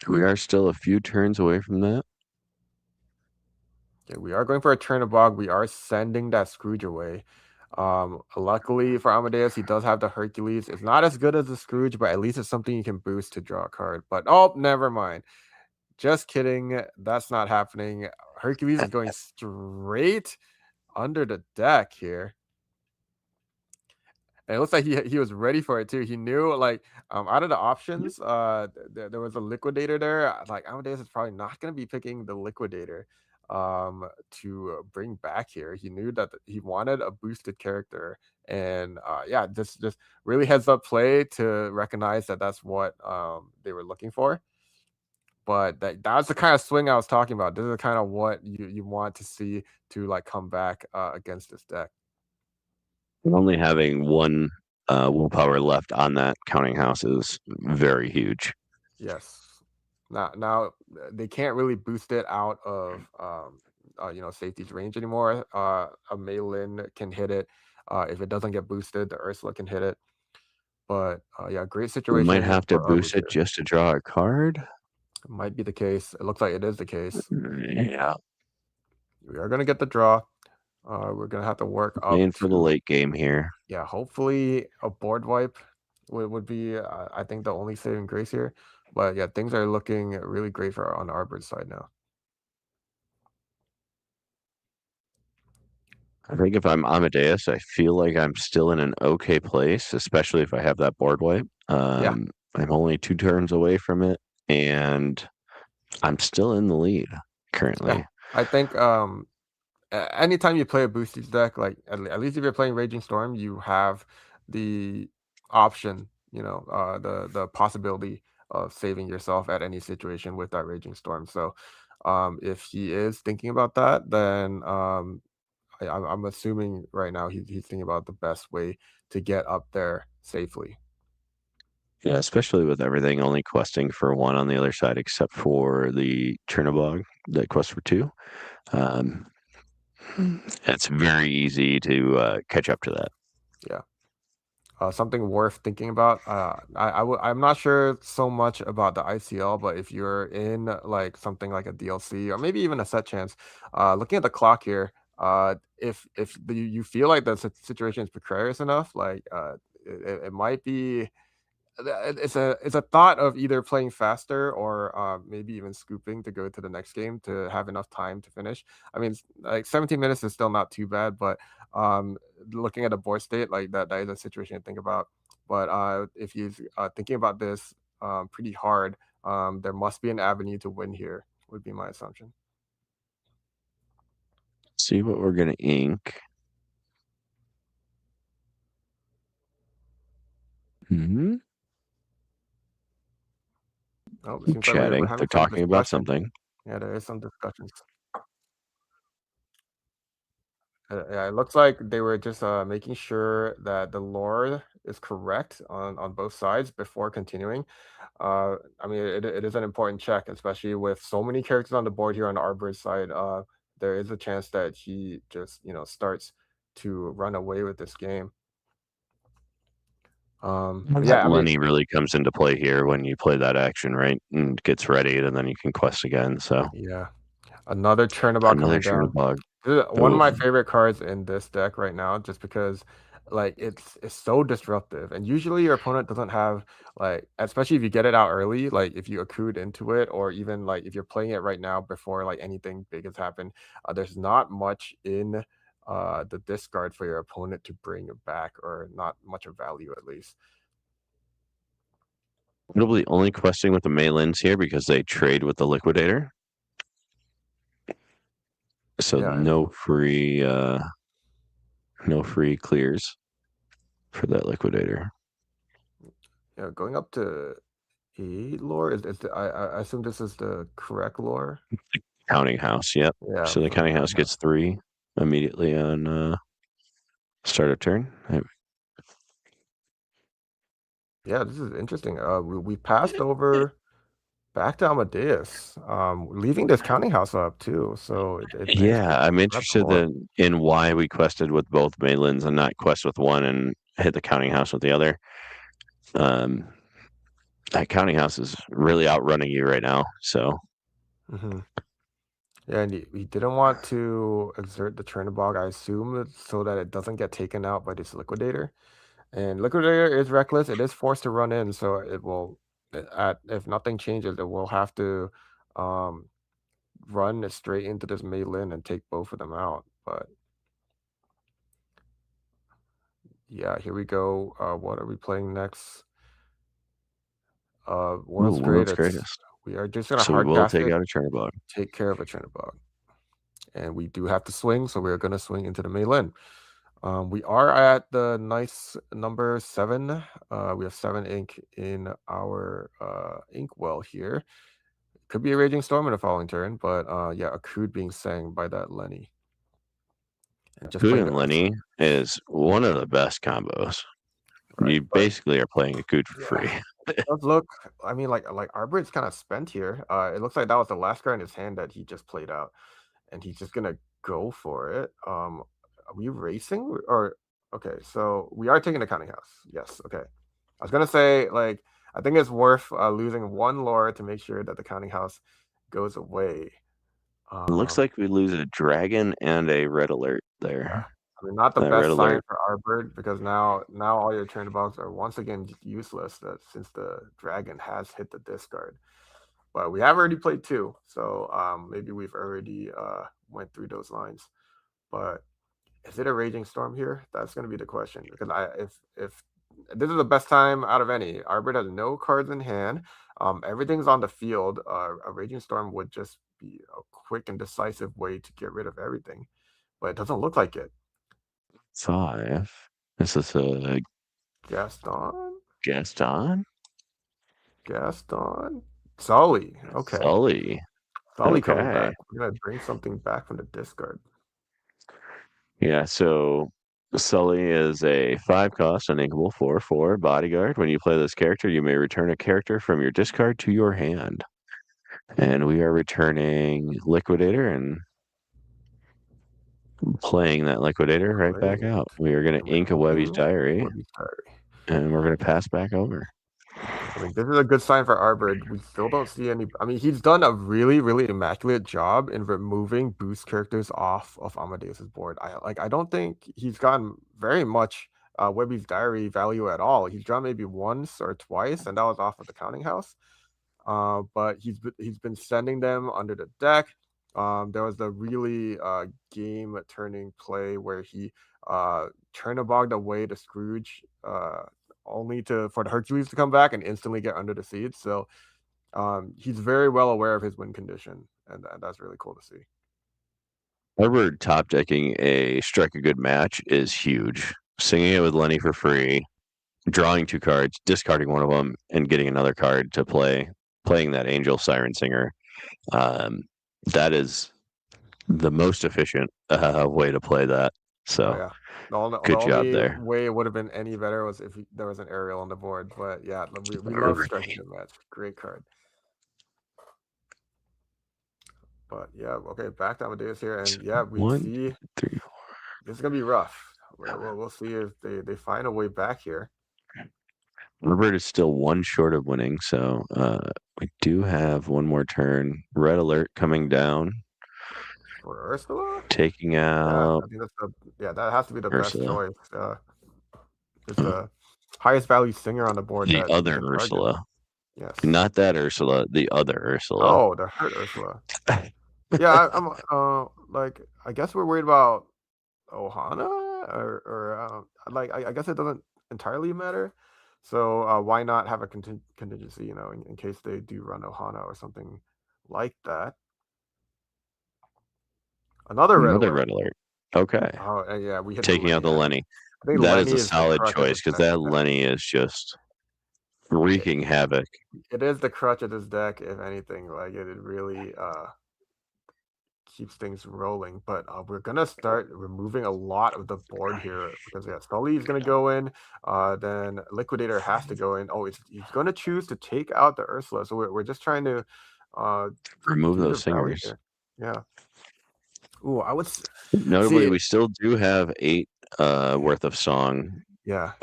Speaker 9: we are still a few turns away from that.
Speaker 8: Yeah, we are going for a turn of bog. We are sending that Scrooge away. Luckily for Amadeus, he does have the Hercules. It's not as good as the Scrooge, but at least it's something you can boost to draw a card. But oh, never mind. Just kidding. That's not happening. Hercules is going straight under the deck here. And it looks like he was ready for it too. He knew like out of the options, there was a Liquidator there. Like Amadeus is probably not going to be picking the Liquidator to bring back here. He knew that he wanted a boosted character, and yeah, just really heads up play to recognize that that's what they were looking for. But that's the kind of swing I was talking about. This is kind of what you want to see to like come back against this deck.
Speaker 9: Only having one willpower left on that counting house is very huge.
Speaker 8: Yes. Now they can't really boost it out of safety's range anymore. A Maylin can hit it. If it doesn't get boosted, the Ursula can hit it. But yeah, great
Speaker 9: We
Speaker 8: situation.
Speaker 9: might have to
Speaker 8: for
Speaker 9: boost it
Speaker 8: Arbiter.
Speaker 9: just to draw a card.
Speaker 8: It might be the case. It looks like it is the case.
Speaker 9: Yeah.
Speaker 8: We are gonna get the draw. We're gonna have to work up
Speaker 9: Playing for the late game here.
Speaker 8: Yeah, hopefully a board wipe would be I think the only saving grace here. But yeah, things are looking really great for on Arbor's side now.
Speaker 9: I think if I'm Amadeus, I feel like I'm still in an okay place, especially if I have that board wipe. I'm only 2 turns away from it, and I'm still in the lead currently.
Speaker 8: Yeah, I think anytime you play a boosted deck, like at least if you're playing Raging Storm, you have the option, the possibility of saving yourself at any situation with that Raging Storm. So if he is thinking about that, then I'm assuming right now he's thinking about the best way to get up there safely.
Speaker 9: Yeah, especially with everything only questing for 1 on the other side, except for the Chernobog that quests for 2. It's very easy to catch up to that.
Speaker 8: Yeah. Something worth thinking about. I'm not sure so much about the ICL, but if you're in like something like a DLC or maybe even a set chance, looking at the clock here, if you feel like the situation is precarious enough, like it might be. It's a thought of either playing faster or maybe even scooping to go to the next game to have enough time to finish. I mean, like 17 minutes is still not too bad, but looking at the board state, like that is a situation to think about. But if you're thinking about this pretty hard, there must be an avenue to win here, would be my assumption.
Speaker 9: See what we're gonna ink. Hmm.
Speaker 8: Oh, it seems like
Speaker 9: Chatting.
Speaker 8: we're having
Speaker 9: They're
Speaker 8: some
Speaker 9: talking about
Speaker 8: discussion.
Speaker 9: something.
Speaker 8: Yeah, there is some discussions. Yeah, it looks like they were just making sure that the lore is correct on both sides before continuing. I mean, it is an important check, especially with so many characters on the board here on the Arbor's side. There is a chance that he just starts to run away with this game. Yeah, I mean,
Speaker 9: Lenny really comes into play here when you play that action, right? And gets ready, and then you can quest again. So
Speaker 8: yeah, another Chernobog coming down.
Speaker 9: Chernobog.
Speaker 8: This is one of my favorite cards in this deck right now, just because like it's so disruptive, and usually your opponent doesn't have like, especially if you get it out early, like if you accrued into it, or even like if you're playing it right now before like anything big has happened, there's not much in the discard for your opponent to bring it back, or not much of value at least.
Speaker 9: Probably only questing with the Maylins here because they trade with the Liquidator. So
Speaker 8: Yeah,
Speaker 9: no free clears for that Liquidator.
Speaker 8: yeah, going up to 8 lore I assume this is the correct lore.
Speaker 9: Counting house, yep.
Speaker 8: Yeah,
Speaker 9: So the counting house gets 3 immediately on start of turn.
Speaker 8: Yeah, this is interesting. We passed over back to Amadeus, leaving this counting house up too. So
Speaker 9: yeah, I'm interested in why we quested with both Maylins and not quest with one and hit the counting house with the other. That counting house is really outrunning you right now. So.
Speaker 8: Yeah, and he didn't want to exert the Chernobog, I assume, so that it doesn't get taken out by this Liquidator. And Liquidator is reckless. It is forced to run in, so it will, if nothing changes, it will have to run straight into this Maylin and take both of them out. But yeah, here we go. What are we playing next? World's Greatest. We are just gonna hard cast
Speaker 9: take
Speaker 8: it,
Speaker 9: out a Chernobog.
Speaker 8: take care of a Chernobog. And we do have to swing, so we're gonna swing into the Maylin. We are at the nice number 7. We have 7 ink in our ink well here. Could be a Raging Storm in the following turn, but yeah, Accrued being sang by that Lenny.
Speaker 9: And just Accrued and Lenny is one of the best combos.
Speaker 8: Right,
Speaker 9: You basically are playing a good for free.
Speaker 8: It does look, I mean, like Arbor's kind of spent here. It looks like that was the last card in his hand that he just played out, and he's just gonna go for it. Are we racing or okay? So we are taking the counting house. Yes. Okay. I was gonna say like I think it's worth losing one lore to make sure that the counting house goes away.
Speaker 9: It looks like we lose a dragon and a red alert there.
Speaker 8: Yeah. I mean, not the
Speaker 9: That red
Speaker 8: best sign
Speaker 9: alert.
Speaker 8: for Arbor because now all your turn bugs are once again useless. That since the dragon has hit the discard, but we have already played two, so maybe we've already went through those lines. But is it a raging storm here? That's going to be the question because if this is the best time out of any, Arbor has no cards in hand. Everything's on the field. A raging storm would just be a quick and decisive way to get rid of everything, but it doesn't look like it.
Speaker 9: 5. This is a
Speaker 8: Gaston. Sully. Okay.
Speaker 9: Sully.
Speaker 8: Sully
Speaker 9: Okay.
Speaker 8: coming back. We're gonna bring something back from the discard.
Speaker 9: Yeah, so Sully is a 5 cost, uninkable 4/4 bodyguard. When you play this character, you may return a character from your discard to your hand. And we are returning Liquidator and playing that Liquidator right back out. We are going to ink a Webby's Diary, and we're going to pass back over.
Speaker 8: I mean, this is a good sign for Arbor. We still don't see any. I mean, he's done a really, really immaculate job in removing boost characters off of Amadeus's board. I don't think he's gotten very much Webby's Diary value at all. He's drawn maybe once or twice, and that was off of the counting house. But he's been sending them under the deck. There was the really game-turning play where he turn-a-bogged away the Scrooge, only for the Hercules to come back and instantly get under the seeds. So he's very well aware of his win condition, and that's really cool to see.
Speaker 9: Arbor top decking a Strike a Good Match is huge. Singing it with Lenny for free, drawing 2 cards, discarding one of them, and getting another card to play. Playing that Angel Siren Singer, that is the most efficient way to play that. So,
Speaker 8: yeah.
Speaker 9: good job there.
Speaker 8: The way it would have been any better was if there was an aerial on the board. But yeah, we love Striking the Match. Great card. But yeah, okay, back to Amadeus here, and yeah, we
Speaker 9: 1,
Speaker 8: see
Speaker 9: 3, 4.
Speaker 8: This is gonna be rough. We'll see if they find a way back here.
Speaker 9: Robert is still 1 short of winning, so we do have one more turn. Red alert coming down.
Speaker 8: For Ursula?
Speaker 9: Taking out.
Speaker 8: I think that has to be the
Speaker 9: Ursula.
Speaker 8: best choice. It's the highest value singer on the board.
Speaker 9: The other Ursula.
Speaker 8: Yes.
Speaker 9: Not that Ursula, the other Ursula.
Speaker 8: Oh, the hurt Ursula. Yeah, I'm like I guess we're worried about Ohana or I guess it doesn't entirely matter. So why not have a contingency, in case they do run Ohana or something like that. Another red alert.
Speaker 9: Okay.
Speaker 8: Oh yeah, we hit
Speaker 9: taking out the Lenny. That is a solid choice because that Lenny is just wreaking havoc.
Speaker 8: It is the crutch of this deck, if anything. Like it really keeps things rolling. But we're gonna start removing a lot of the board here because Sully is gonna go in. Then Liquidator has to go in. Oh, he's gonna choose to take out the Ursula. So we're just trying to
Speaker 9: remove those singers.
Speaker 8: Yeah. Ooh, I would
Speaker 9: notably we still do have 8 worth of song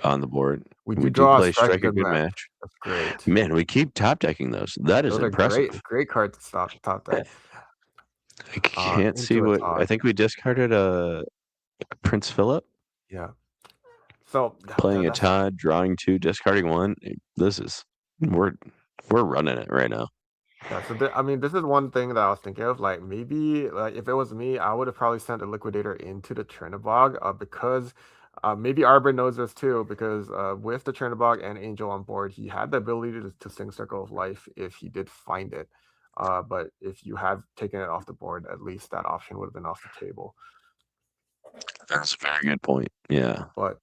Speaker 9: on the board.
Speaker 8: We do play
Speaker 9: Strike a Good Match.
Speaker 8: That's great.
Speaker 9: Man, we keep top decking those. That is impressive.
Speaker 8: Great card to stop top deck.
Speaker 9: I can't see what I think we discarded a Prince Philip.
Speaker 8: Yeah. So
Speaker 9: playing a Todd, drawing 2, discarding 1. This is we're running it right now.
Speaker 8: Yeah, so this is one thing that I was thinking of. Like maybe, if it was me, I would have probably sent a Liquidator into the Chernobog because maybe Arbor knows this too. Because with the Chernobog and Angel on board, he had the ability to sing Circle of Life if he did find it. But if you have taken it off the board, at least that option would have been off the table.
Speaker 9: That's a very good point. Yeah.
Speaker 8: But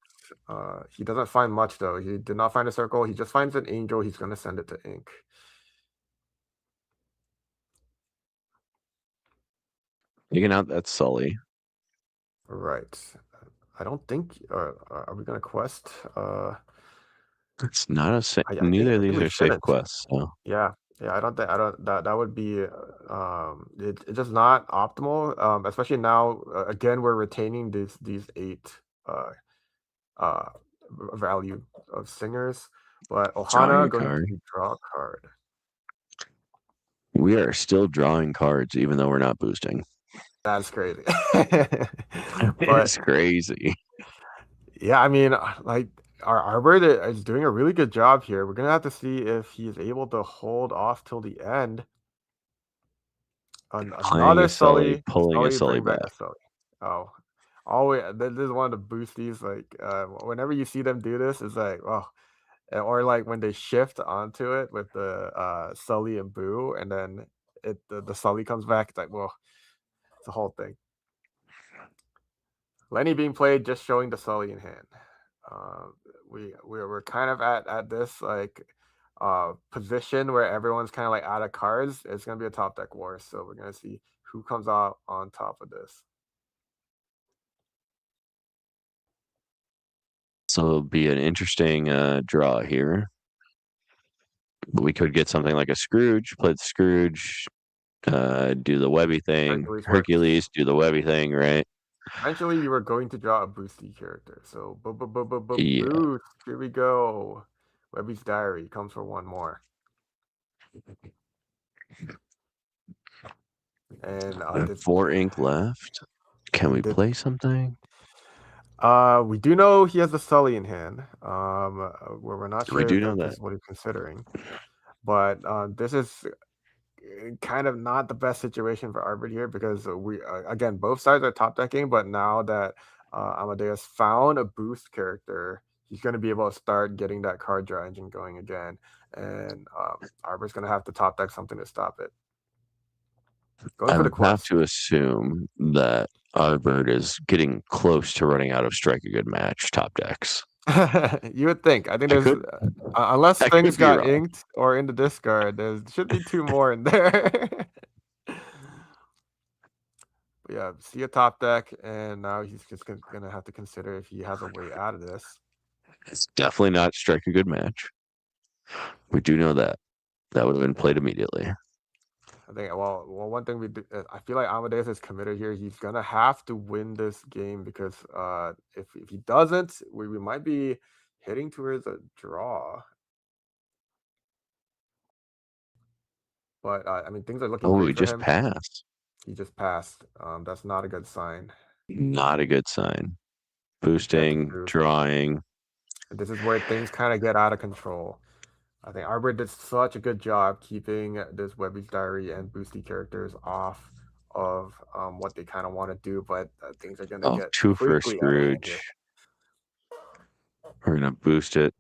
Speaker 8: he doesn't find much though. He did not find a circle. He just finds an Angel. He's going to send it to Ink.
Speaker 9: Taking out that Sully.
Speaker 8: Right. I don't think. Are we going to quest
Speaker 9: It's not a safe.
Speaker 8: I think
Speaker 9: Neither
Speaker 8: I
Speaker 9: of
Speaker 8: think
Speaker 9: these
Speaker 8: we
Speaker 9: are safe
Speaker 8: shouldn't.
Speaker 9: quests. So
Speaker 8: Yeah, I don't think that would be it's just not optimal. Especially now again we're retaining these 8 uh uh value of singers, but
Speaker 9: drawing
Speaker 8: Ohana
Speaker 9: a
Speaker 8: going
Speaker 9: card.
Speaker 8: to draw a card.
Speaker 9: We are still drawing cards, even though we're not boosting.
Speaker 8: That's crazy. But
Speaker 9: It's crazy.
Speaker 8: yeah, I mean, like our Arbor is doing a really good job here. We're gonna have to see if he's able to hold off till the end.
Speaker 9: Playing
Speaker 8: Another
Speaker 9: a Sully,
Speaker 8: Sully,
Speaker 9: pulling a Sully
Speaker 8: bring back
Speaker 9: back.
Speaker 8: a Sully. Oh, always. This is one of the boosties. Like, whenever you see them do this, it's like, oh, or like when they shift onto it with the Sully and Boo, and then the Sully comes back. It's like, well, it's a whole thing. Lenny being played, just showing the Sully in hand. We're kind of at this like position where everyone's kind of like out of cards. It's gonna be a top deck war, so we're gonna see who comes out on top of this.
Speaker 9: So it'll be an interesting draw here. But we could get something like a Scrooge, play the Scrooge, do the Webby thing. Hercules, do the Webby thing, right?
Speaker 8: Eventually, you were going to draw a boosty character. So,
Speaker 9: Yeah.
Speaker 8: boost. Here we go. Webby's Diary comes for one more. And
Speaker 9: 4 ink left. Can we play something?
Speaker 8: We do know he has a Sully in hand. We're not sure
Speaker 9: We do
Speaker 8: if
Speaker 9: know
Speaker 8: this is what he's considering. But this is kind of not the best situation for Arbor here because we again both sides are top decking, but now that Amadeus found a boost character, he's going to be able to start getting that card draw engine going again, and Arbor's going to have to top deck something to stop it.
Speaker 9: I would have to assume that Arbor is getting close to running out of Strike a Good Match top decks.
Speaker 8: You would think. I think there's unless things got inked or in the discard, there should be 2 more in there. Yeah, see a top deck, and now he's just gonna have to consider if he has a way out of this.
Speaker 9: It's definitely not Strike a Good Match. We do know that. That would have been played immediately.
Speaker 8: I think. Well, one thing we do. I feel like Amadeus is committed here. He's gonna have to win this game because if he doesn't, we might be heading towards a draw. But I mean, things are looking.
Speaker 9: Oh,
Speaker 8: great
Speaker 9: we
Speaker 8: for
Speaker 9: just
Speaker 8: him.
Speaker 9: passed.
Speaker 8: He just passed. That's not a good sign.
Speaker 9: Not a good sign. Boosting, drawing.
Speaker 8: This is where things kind of get out of control. I think Arbor did such a good job keeping this Webby's Diary and boosty characters off of what they kind of want to do, but things are going to get
Speaker 9: 2 for a Scrooge. We're going to boost it,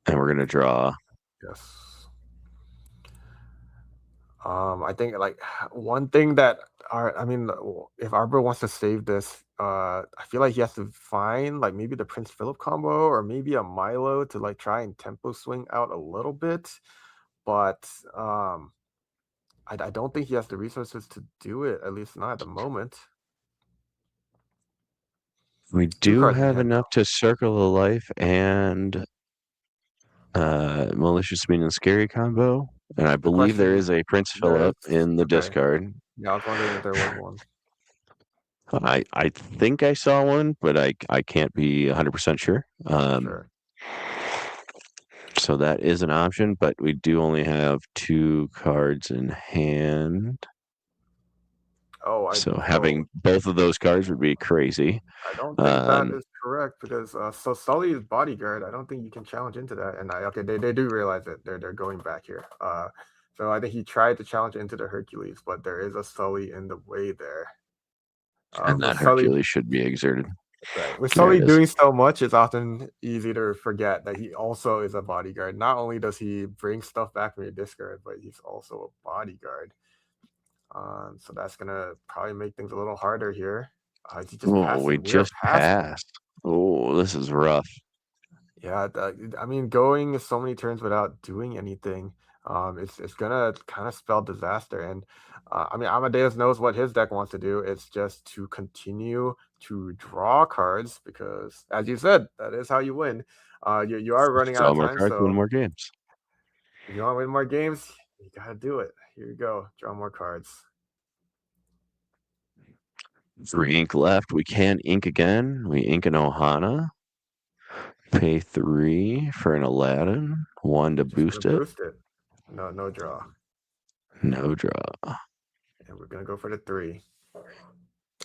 Speaker 9: and we're going to draw.
Speaker 8: Yes. I think like one thing that if Arbor wants to save this, I feel like he has to find like maybe the Prince Philip combo or maybe a Milo to like try and tempo swing out a little bit, but I don't think he has the resources to do it, at least not at the moment.
Speaker 9: We do have enough to circle the life and malicious mean and scary combo. And I believe there is a Prince Philip in the discard.
Speaker 8: Yeah, I was wondering if there was one.
Speaker 9: I think I saw one, but I can't be 100% sure.
Speaker 8: Sure.
Speaker 9: So that is an option, but we do only have 2 cards in hand. So having both of those cards would be crazy.
Speaker 8: I don't think that is correct because so Sully is bodyguard. I don't think you can challenge into that. And they do realize that they're going back here. So I think he tried to challenge into the Hercules, but there is a Sully in the way there.
Speaker 9: And that Hercules should be exerted.
Speaker 8: Right. With Sully doing so much, it's often easy to forget that he also is a bodyguard. Not only does he bring stuff back from your discard, but he's also a bodyguard. So that's gonna probably make things a little harder here.
Speaker 9: We just passed. Oh, this is rough.
Speaker 8: Yeah, I mean, going so many turns without doing anything, it's gonna kind of spell disaster. And I mean, Amadeus knows what his deck wants to do. It's just to continue to draw cards because, as you said, that is how you win. You are running out
Speaker 9: Draw
Speaker 8: of
Speaker 9: more
Speaker 8: time,
Speaker 9: cards,
Speaker 8: so
Speaker 9: win more games.
Speaker 8: if you want to win more games, you gotta do it. Here you go. Draw more cards.
Speaker 9: 3 ink left. We can ink again. We ink an Ohana. Pay 3 for an Aladdin. 1 to
Speaker 8: Just
Speaker 9: boost
Speaker 8: gonna
Speaker 9: it.
Speaker 8: boost it. No draw.
Speaker 9: No draw.
Speaker 8: And we're gonna go for the 3.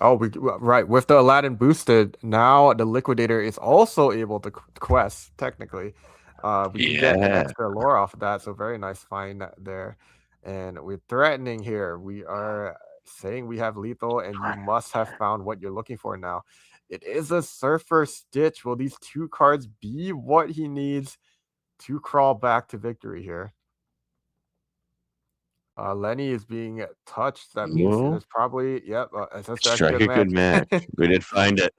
Speaker 8: Oh, right. With the Aladdin boosted, now the Liquidator is also able to quest, technically. We can get an extra lore off of that, so very nice find there. And we're threatening here. We are saying we have lethal, and you must have found what you're looking for now. It is a Surfer Stitch. Will these 2 cards be what he needs to crawl back to victory here? Lenny is being touched. That means it is probably it's a
Speaker 9: strike a good match. We did find it.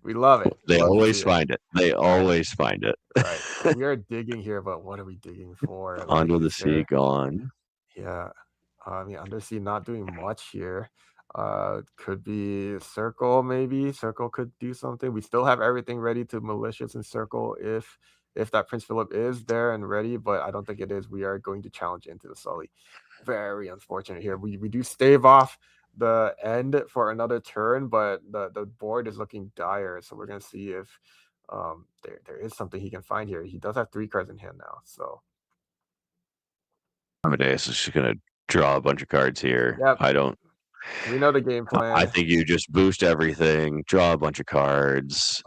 Speaker 8: We love it.
Speaker 9: They
Speaker 8: Love
Speaker 9: always find it. They always find it.
Speaker 8: Right. We are digging here, but what are we digging for?
Speaker 9: Onto the sea, gone.
Speaker 8: Yeah. I mean, Undersea not doing much here. Could be Circle, maybe. Circle could do something. We still have everything ready to malicious and Circle if that Prince Philip is there and ready, but I don't think it is. We are going to challenge into the Sully. Very unfortunate here. We do stave off the end for another turn, but the board is looking dire, so we're gonna see if there is something he can find here. He does have 3 cards in hand now, so
Speaker 9: Amadeus is just gonna draw a bunch of cards here.
Speaker 8: Yep. We know the game plan.
Speaker 9: I think you just boost everything, draw a bunch of cards,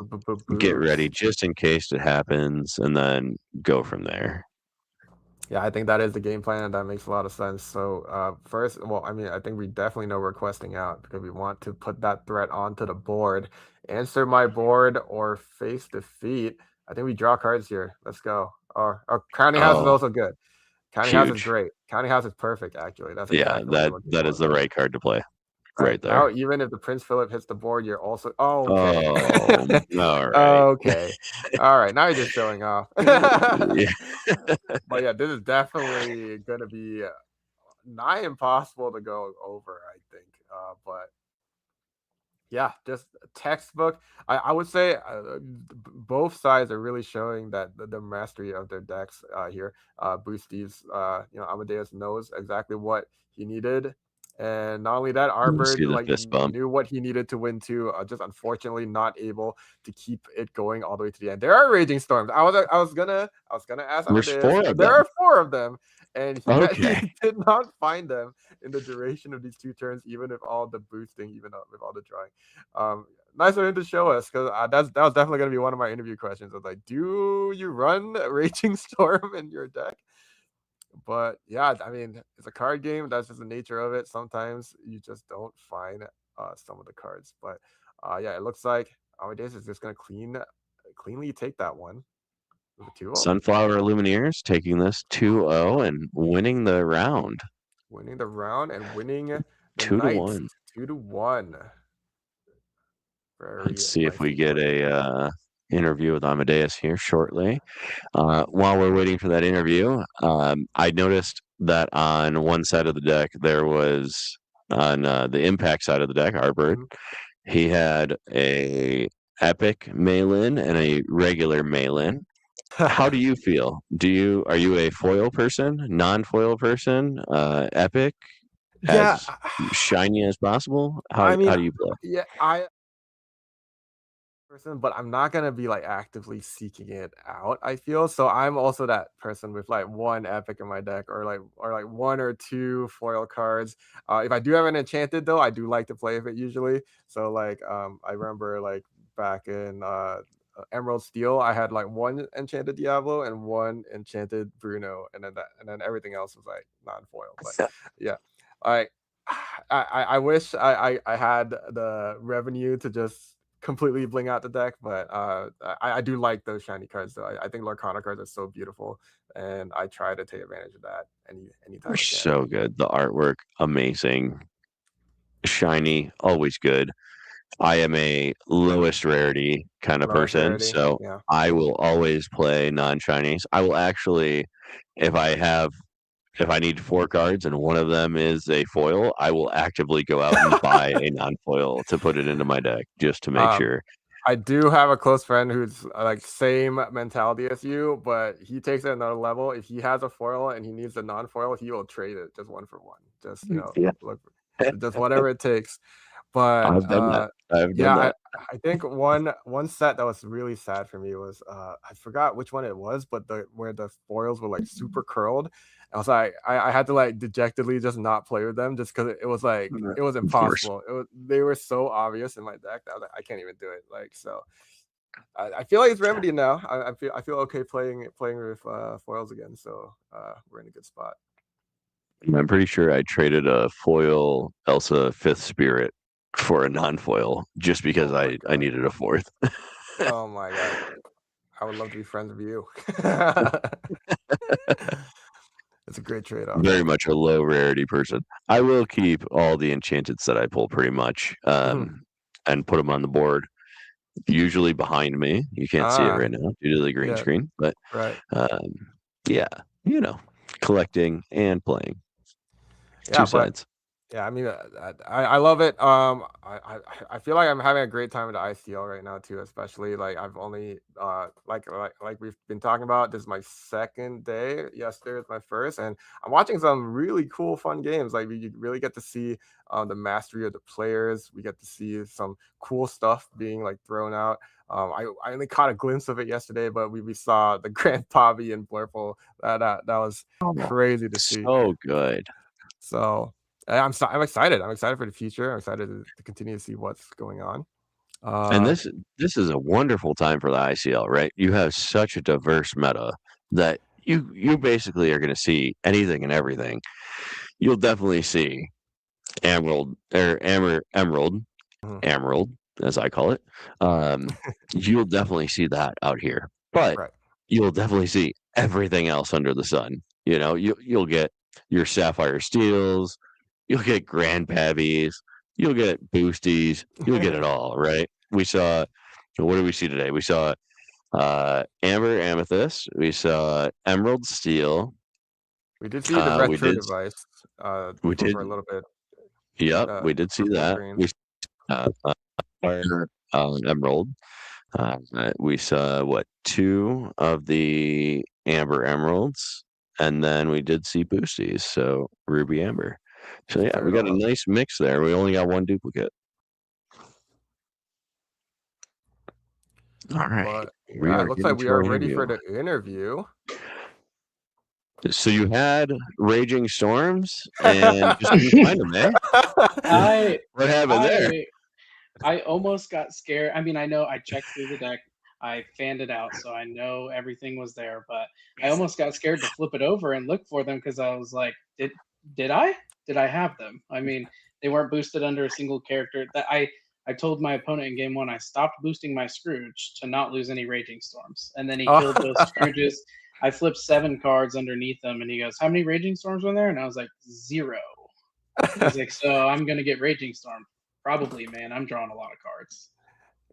Speaker 9: get ready just in case it happens, and then go from there.
Speaker 8: Yeah, I think that is the game plan, and that makes a lot of sense. So first, well, I mean, I think we definitely know we're questing out because we want to put that threat onto the board. Answer my board or face defeat. I think we draw cards here. Let's go. Or County House is also good. County House is great. County House is perfect, actually. That's exactly
Speaker 9: that is the right card to play. Right there.
Speaker 8: Now, even if the Prince Philip hits the board, you're also okay.
Speaker 9: All right.
Speaker 8: Okay. All right. Now you're just showing off. But yeah, this is definitely gonna be nigh impossible to go over, I think. But yeah, just textbook. I would say both sides are really showing that the mastery of their decks here. Boosties, Amadeus knows exactly what he needed. And not only that, Arbor knew what he needed to win too. Just unfortunately not able to keep it going all the way to the end. There are raging storms. I was gonna ask Amadeus. There are 4 of them, and he did not find them in the duration of these 2 turns, even with all the boosting, even with all the drawing. Nice of him to show us, because that was definitely gonna be one of my interview questions. I was like, do you run Raging Storm in your deck? But yeah, I mean, it's a card game. That's just the nature of it. Sometimes you just don't find some of the cards. But yeah, it looks like Amadeus is just going to cleanly take that one. With a 2-0.
Speaker 9: Sunflower Illumineers taking this 2-0 and winning the round.
Speaker 8: Winning the round and winning the
Speaker 9: 2-1.
Speaker 8: 2-1.
Speaker 9: Let's see if we get a interview with Amadeus here shortly. While we're waiting for that interview, I noticed that on one side of the deck there was on the impact side of the deck, Arbor. He had a epic Maelin and a regular Maelin. How do you feel? Are you a foil person, non-foil person, epic, as shiny as possible? How do you play?
Speaker 8: Yeah, person, but I'm not gonna be like actively seeking it out, I feel. So I'm also that person with like 1 epic in my deck, or like 1 or 2 foil cards. If I do have an enchanted though, I do like to play with it usually. So like I remember like back in Emerald Steel, I had like 1 enchanted Diablo and 1 enchanted Bruno, and then everything else was like non-foil. But yeah, I wish I had the revenue to just completely bling out the deck, but I do like those shiny cards though. I think Lorcana cards are so beautiful, and I try to take advantage of that anytime.
Speaker 9: They're so good. The artwork, amazing. Shiny, always good. I am a lowest rarity kind of person, so I will always play non-shinies. I will actually, if I have if I need 4 cards and one of them is a foil, I will actively go out and buy a non-foil to put it into my deck just to make sure.
Speaker 8: I do have a close friend who's like same mentality as you, but he takes it another level. If he has a foil and he needs a non-foil, he will trade it just 1 for 1. Just
Speaker 9: Yeah.
Speaker 8: look, just whatever it takes. But
Speaker 9: I've done that. I've
Speaker 8: yeah,
Speaker 9: done that.
Speaker 8: I think one set that was really sad for me was I forgot which one it was, but where the foils were like super curled. I was like, I had to like dejectedly just not play with them just because it was like it was impossible. They were so obvious in my deck that I was like, I can't even do it. Like so, I feel like it's remedied now. I feel okay playing with foils again. So we're in a good spot.
Speaker 9: I'm pretty sure I traded a foil Elsa 5th Spirit for a non-foil just because I needed a 4th.
Speaker 8: Oh my god. I would love to be friends with you. It's a great trade-off.
Speaker 9: Very much a low rarity person. I will keep all the enchanteds that I pull pretty much and put them on the board. Usually behind me. You can't see it right now due to the green screen. But yeah, you know, collecting and playing. Two sides.
Speaker 8: Yeah, I mean, I love it. I feel like I'm having a great time with the ICL right now too, especially like I've only like we've been talking about. This is my second day. Yesterday was my first, and I'm watching some really cool, fun games. Like we really get to see the mastery of the players. We get to see some cool stuff being like thrown out. I only caught a glimpse of it yesterday, but we saw the Grand Bobby and Blurple. That was crazy to see.
Speaker 9: So good.
Speaker 8: So I'm excited. I'm excited for the future. I'm excited to continue to see what's going on.
Speaker 9: And this is a wonderful time for the ICL, right? You have such a diverse meta that you basically are going to see anything and everything. You'll definitely see Emerald, as I call it. You'll definitely see that out here, but you'll definitely see everything else under the sun. You know, you'll get your Sapphire Steels, you'll get Grandpabbies, you'll get Boosties, you'll get it all, right? We saw, what did we see today? We saw Amber Amethyst, we saw Emerald Steel.
Speaker 8: We did see the retro device
Speaker 9: we did
Speaker 8: for a little bit.
Speaker 9: Yep, we did see that. We Emerald. We saw what, 2 of the Amber Emeralds, and then we did see Boosties, so Ruby Amber. So yeah, we got a nice mix there. We only got 1 duplicate. All right.
Speaker 8: It looks like we are ready for the interview.
Speaker 9: So you had Raging Storms and just couldn't find them, eh? What happened there?
Speaker 10: I almost got scared. I mean, I know I checked through the deck. I fanned it out, so I know everything was there. But I almost got scared to flip it over and look for them because I was like, did I have them? I mean, they weren't boosted under a single character. That I told my opponent in game 1 I stopped boosting my Scrooge to not lose any Raging Storms, and then he killed those Scrooges. I flipped 7 cards underneath them, and he goes, "How many Raging Storms were there?" And I was like, 0. He's like, "So I'm gonna get Raging Storm." Probably, man. I'm drawing a lot of cards.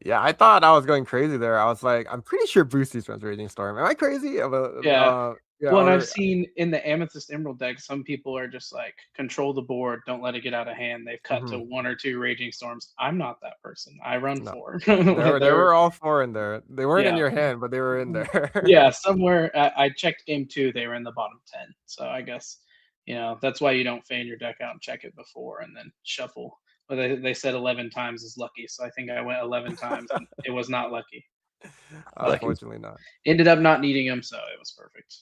Speaker 8: Yeah, I thought I was going crazy there. I was like, I'm pretty sure Boosties runs Raging Storm. Am I crazy?
Speaker 10: Yeah. Well, and I've seen in the Amethyst Emerald deck, some people are just like, control the board, don't let it get out of hand. They've cut to 1 or 2 Raging Storms. I'm not that person. I run 4.
Speaker 8: There were all 4 in there. They weren't in your hand, but they were in there.
Speaker 10: Yeah, somewhere. I checked game 2. They were in the bottom 10. So I guess, that's why you don't fan your deck out and check it before and then shuffle. But they said 11 times is lucky, so I think I went 11 times, and it was not lucky.
Speaker 8: Unfortunately not.
Speaker 10: Ended up not needing them, so it was perfect.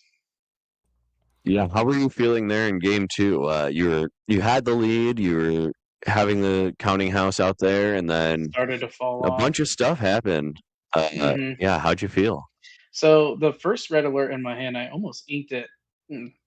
Speaker 9: Yeah, how were you feeling there in game 2? You had the lead, you were having the counting house out there, and then
Speaker 10: started to fall off.
Speaker 9: A bunch of stuff happened. Yeah, how'd you feel?
Speaker 10: So the first red alert in my hand, I almost inked it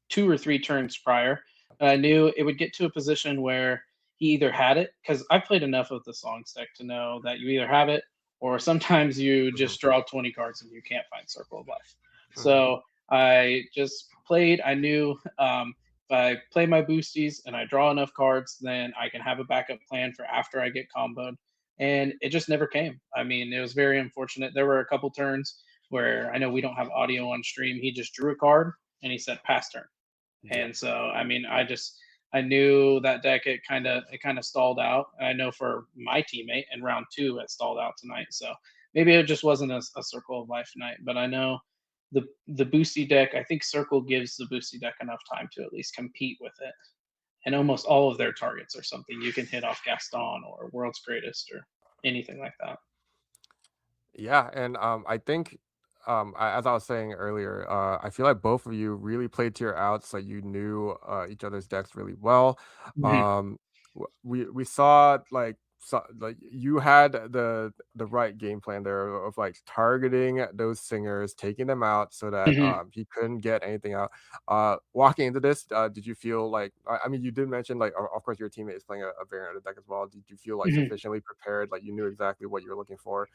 Speaker 10: 2 or 3 turns prior. I knew it would get to a position where he either had it, because I've played enough of the Songs deck to know that you either have it, or sometimes you just draw 20 cards and you can't find Circle of Life. So I just played. I knew if I play my boosties and I draw enough cards, then I can have a backup plan for after I get comboed. And it just never came. I mean, it was very unfortunate. There were a couple turns where I know we don't have audio on stream. He just drew a card and he said pass turn. And so, I mean, I knew that deck it kind of stalled out. And I know for my teammate in round 2 it stalled out tonight. So maybe it just wasn't a Circle of Life night. But I know the boosty deck. I think Circle gives the boosty deck enough time to at least compete with it. And almost all of their targets are something you can hit off Gaston or World's Greatest or anything like that.
Speaker 8: Yeah, and I think as I was saying earlier, I feel like both of you really played to your outs, like you knew each other's decks really well.
Speaker 10: Mhm.
Speaker 8: We saw like you had the right game plan there of like targeting those singers, taking them out so that
Speaker 10: Mhm.
Speaker 8: he couldn't get anything out. Walking into this, did you feel like I mean you did mention like of course your teammate is playing a variant of the deck as well. Did you feel like
Speaker 10: Mhm.
Speaker 8: sufficiently prepared, like you knew exactly what you were looking for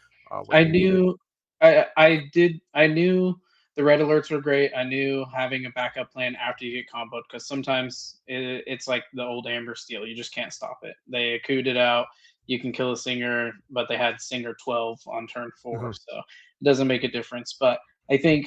Speaker 8: when
Speaker 10: I
Speaker 8: you needed?
Speaker 10: knew I knew the red alerts were great. I knew having a backup plan after you get comboed, because sometimes it's like the old Amber Steel. You just can't stop it. They cooed it out. You can kill a Singer, but they had Singer 12 on turn 4,
Speaker 8: Mhm.
Speaker 10: so it doesn't make a difference. But I think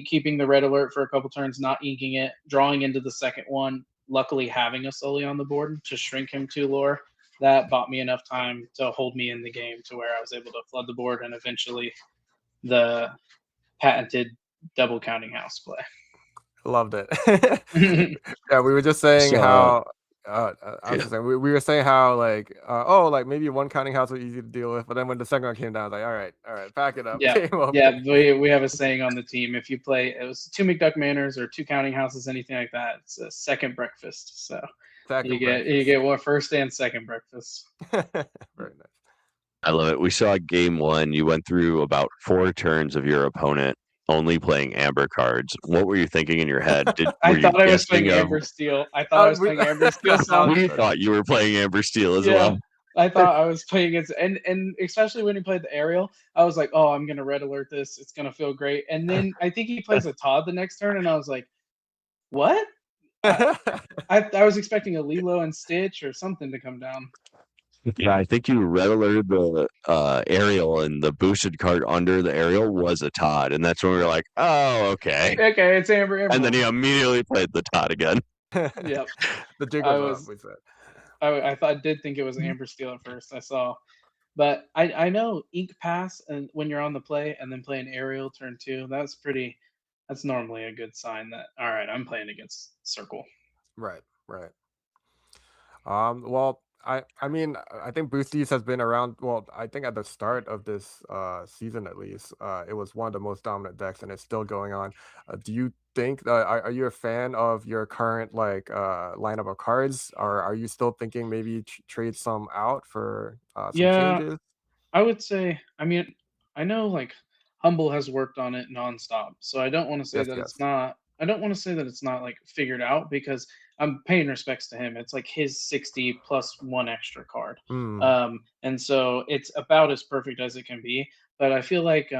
Speaker 10: keeping the red alert for a couple turns, not inking it, drawing into the second one, luckily having a Sully on the board to shrink him to lore, that bought me enough time to hold me in the game to where I was able to flood the board and eventually the patented double counting house play.
Speaker 8: Loved it. Yeah, we were just saying
Speaker 9: So
Speaker 8: how I was just saying we were saying how like oh like maybe one counting house was easy to deal with, but then when the second one came down, I was like, all right, pack it up.
Speaker 10: Yeah,
Speaker 8: Game over.
Speaker 10: yeah. We have a saying on the team: if you play, it was 2 McDuck Manors or 2 counting houses, anything like that, it's a second breakfast. So
Speaker 8: Second
Speaker 10: you
Speaker 8: breakfast.
Speaker 10: get one first and second breakfast.
Speaker 8: Very nice.
Speaker 9: I love it. We saw game 1. You went through about 4 turns of your opponent only playing amber cards. What were you thinking in your head?
Speaker 10: I
Speaker 9: Were you
Speaker 10: thought I was playing
Speaker 9: guessing of?
Speaker 10: Amber Steel. I thought I was playing Amber Steel.
Speaker 8: That
Speaker 10: So
Speaker 8: sounds
Speaker 9: We
Speaker 8: good.
Speaker 9: thought you were playing amber steel as
Speaker 10: yeah,
Speaker 9: well.
Speaker 10: I thought I was playing it, and especially when he played the aerial, I was like, oh, I'm gonna red alert this. It's gonna feel great. And then I think he plays a Todd the next turn, and I was like, what? I was expecting a Lilo and Stitch or something to come down.
Speaker 9: Yeah, I think you red alerted the aerial, and the boosted card under the aerial was a Todd, and that's when we were like, "Oh, okay."
Speaker 10: Okay, it's Amber
Speaker 9: And then
Speaker 10: Emerald.
Speaker 9: he immediately played the Todd again.
Speaker 10: Yep.
Speaker 8: The jig
Speaker 10: I
Speaker 8: was up,
Speaker 10: was
Speaker 8: we said.
Speaker 10: I did think it was Amber Steel at first. I saw, but I know Ink Pass, and when you're on the play and then play an aerial turn 2, that's normally a good sign that all right, I'm playing against Circle.
Speaker 8: Right. Well, I mean, I think Boosties has been around. Well, I think at the start of this season, at least, it was one of the most dominant decks, and it's still going on. Do you think are you a fan of your current like lineup of cards, or are you still thinking maybe trade some out for some
Speaker 10: Yeah,
Speaker 8: changes?
Speaker 10: I would say, I mean, I know like Humble has worked on it nonstop, so I don't want to say
Speaker 8: Yes,
Speaker 10: that
Speaker 8: yes.
Speaker 10: it's not. I don't want to say that it's not like figured out, because I'm paying respects to him. It's like his 60 plus one extra card,
Speaker 8: Hmm.
Speaker 10: and so it's about as perfect as it can be. But I feel like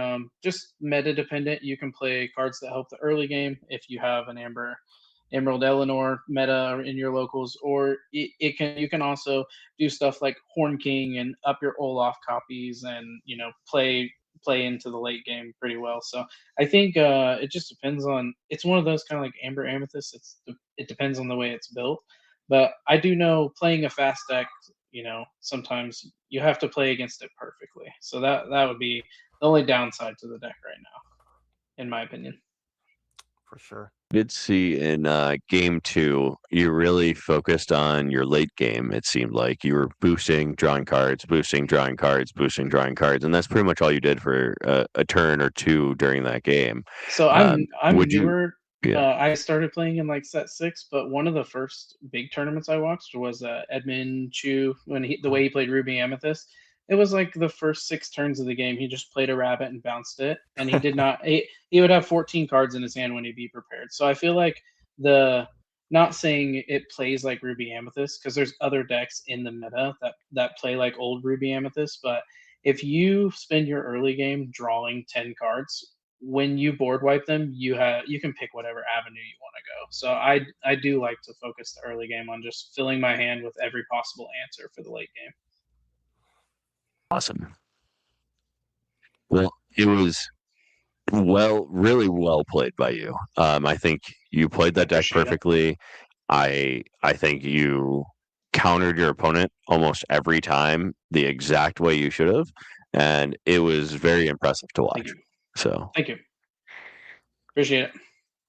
Speaker 10: just meta dependent. You can play cards that help the early game if you have an Emerald Eleanor meta in your locals, or you can also do stuff like Horn King and up your Olaf copies, and play into the late game pretty well. So I think it just depends on. It's one of those kind of like Amber Amethyst. It depends on the way it's built. But I do know playing a fast deck, sometimes you have to play against it perfectly. So that would be the only downside to the deck right now, in my opinion.
Speaker 8: For sure.
Speaker 9: Did see in game 2, you really focused on your late game. It seemed like you were boosting, drawing cards, boosting, drawing cards, boosting, drawing cards, and that's pretty much all you did for a turn or 2 during that game.
Speaker 10: So I'm
Speaker 9: Would you?
Speaker 10: newer.
Speaker 9: Yeah.
Speaker 10: I started playing in like set 6, but one of the first big tournaments I watched was Edmund Chu, when the way he played Ruby Amethyst. It was like the first 6 turns of the game, he just played a rabbit and bounced it, and he did not. He would have 14 cards in his hand when he'd be prepared. So I feel like the not saying it plays like Ruby Amethyst, because there's other decks in the meta that play like old Ruby Amethyst, but if you spend your early game drawing 10 cards, when you board wipe them, you can pick whatever avenue you want to go. So I do like to focus the early game on just filling my hand with every possible answer for the late game.
Speaker 9: Awesome. Well, it was really well played by you. I think You played that deck
Speaker 6: Appreciate it.
Speaker 9: perfectly. I think you countered your opponent almost every time the exact way you should have, and it was very impressive to
Speaker 10: Thank
Speaker 9: watch.
Speaker 10: you.
Speaker 9: So
Speaker 10: Thank you. Appreciate it.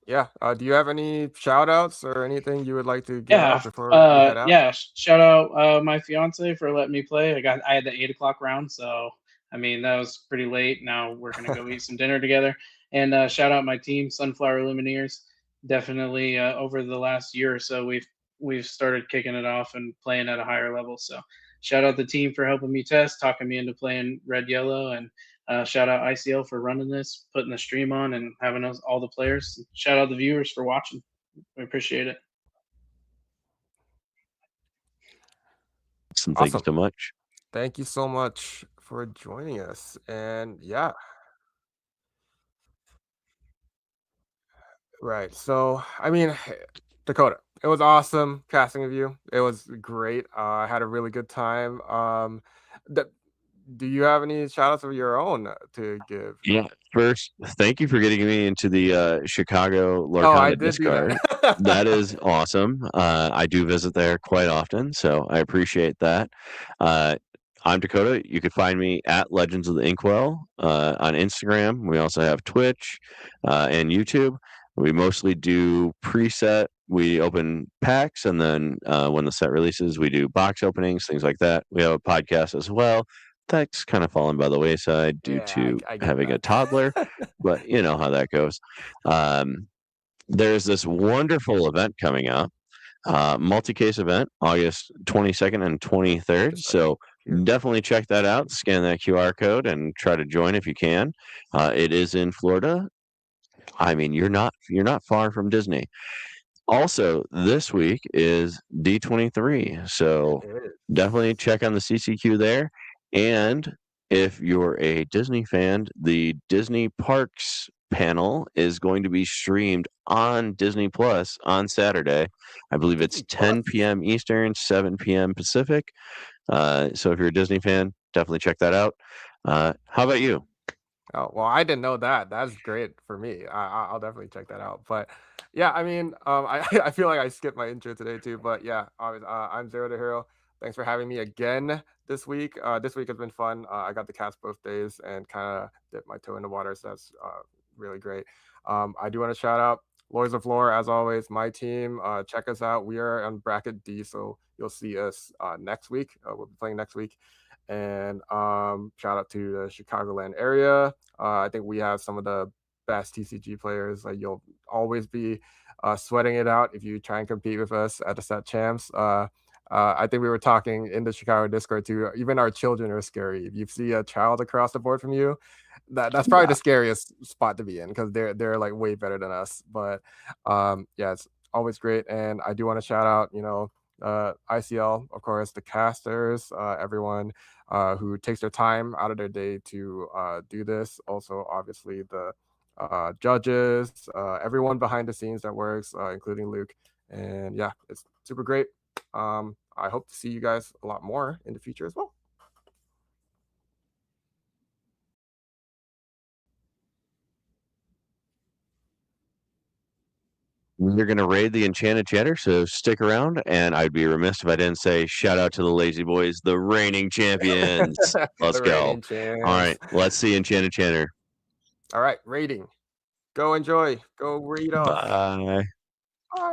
Speaker 8: Yeah. Do you have any shout outs or anything you would like to get
Speaker 10: Yeah.
Speaker 8: out before we head out?
Speaker 10: Yeah. Shout out my fiance for letting me play. I had the 8 o'clock round, so I mean that was pretty late. Now we're gonna go eat some dinner together. And shout out my team, Sunflower Illumineers. Definitely over the last year or so, we've started kicking it off and playing at a higher level. So shout out the team for helping me test, talking me into playing red yellow, and shout out ICL for running this, putting the stream on, and having us all the players. Shout out the viewers for watching. We appreciate it.
Speaker 9: thank you
Speaker 8: Awesome.
Speaker 9: so much.
Speaker 8: Thank you so much for joining us. And yeah, right. So, I mean, Dakota, it was awesome casting with you. It was great. I had a really good time. Do you have any shout outs of your own to give?
Speaker 9: Yeah. First, thank you for getting me into the Chicago
Speaker 8: Oh, I
Speaker 9: Lorcana
Speaker 8: did do
Speaker 9: Discord.
Speaker 8: that.
Speaker 9: That is awesome. I do visit there quite often, so I appreciate that. I'm Dakota. You can find me at Legends of the Inkwell on Instagram. We also have Twitch and YouTube. We mostly do preset. We open packs, and then when the set releases, we do box openings, things like that. We have a podcast as well. That's kind of fallen by the wayside due
Speaker 8: Yeah,
Speaker 9: to
Speaker 8: I get
Speaker 9: having a
Speaker 8: that.
Speaker 9: toddler, but you know how that goes. There's this wonderful event coming up, multi-case event, August 22nd and 23rd. So definitely check that out. Scan that QR code and try to join if you can. It is in Florida. I mean, you're not far from Disney. Also, this week is D23, so
Speaker 8: It is.
Speaker 9: definitely check on the CCQ there. And if you're a Disney fan, the Disney Parks panel is going to be streamed on Disney Plus on Saturday. I believe it's 10 p.m. Eastern, 7 p.m. Pacific. So if you're a Disney fan, definitely check that out. How about you?
Speaker 8: Oh, well, I didn't know that. That's great for me. I'll definitely check that out. But yeah, I mean, I feel like I skipped my intro today too. But yeah, I'm Zero the Hero. Thanks for having me again this week. This week has been fun. I got to cast both days and kind of dip my toe in the water. So that's really great. I do want to shout out Lords of Lore, as always, my team. Check us out. We are on bracket D, so you'll see us next week. We'll be playing next week. And shout out to the Chicagoland area. I think we have some of the best TCG players. Like, you'll always be sweating it out if you try and compete with us at the set champs. I think we were talking in the Chicago Discord too. Even our children are scary. If you see a child across the board from you, that's probably the scariest spot to be in, because they're like way better than us. But yeah, it's always great. And I do want to shout out, ICL, of course, the casters, everyone who takes their time out of their day to do this. Also, obviously, the judges, everyone behind the scenes that works, including Luke. And yeah, it's super great. I hope to see you guys a lot more in the future as well.
Speaker 9: We're going to raid the Enchanted Chatter, so stick around. And I'd be remiss if I didn't say shout out to the Lazy Boys, the reigning champions. Let's go. All right, let's see Enchanted Chatter.
Speaker 8: All right, rating. Go enjoy. Go read off.
Speaker 9: Bye.
Speaker 8: Bye.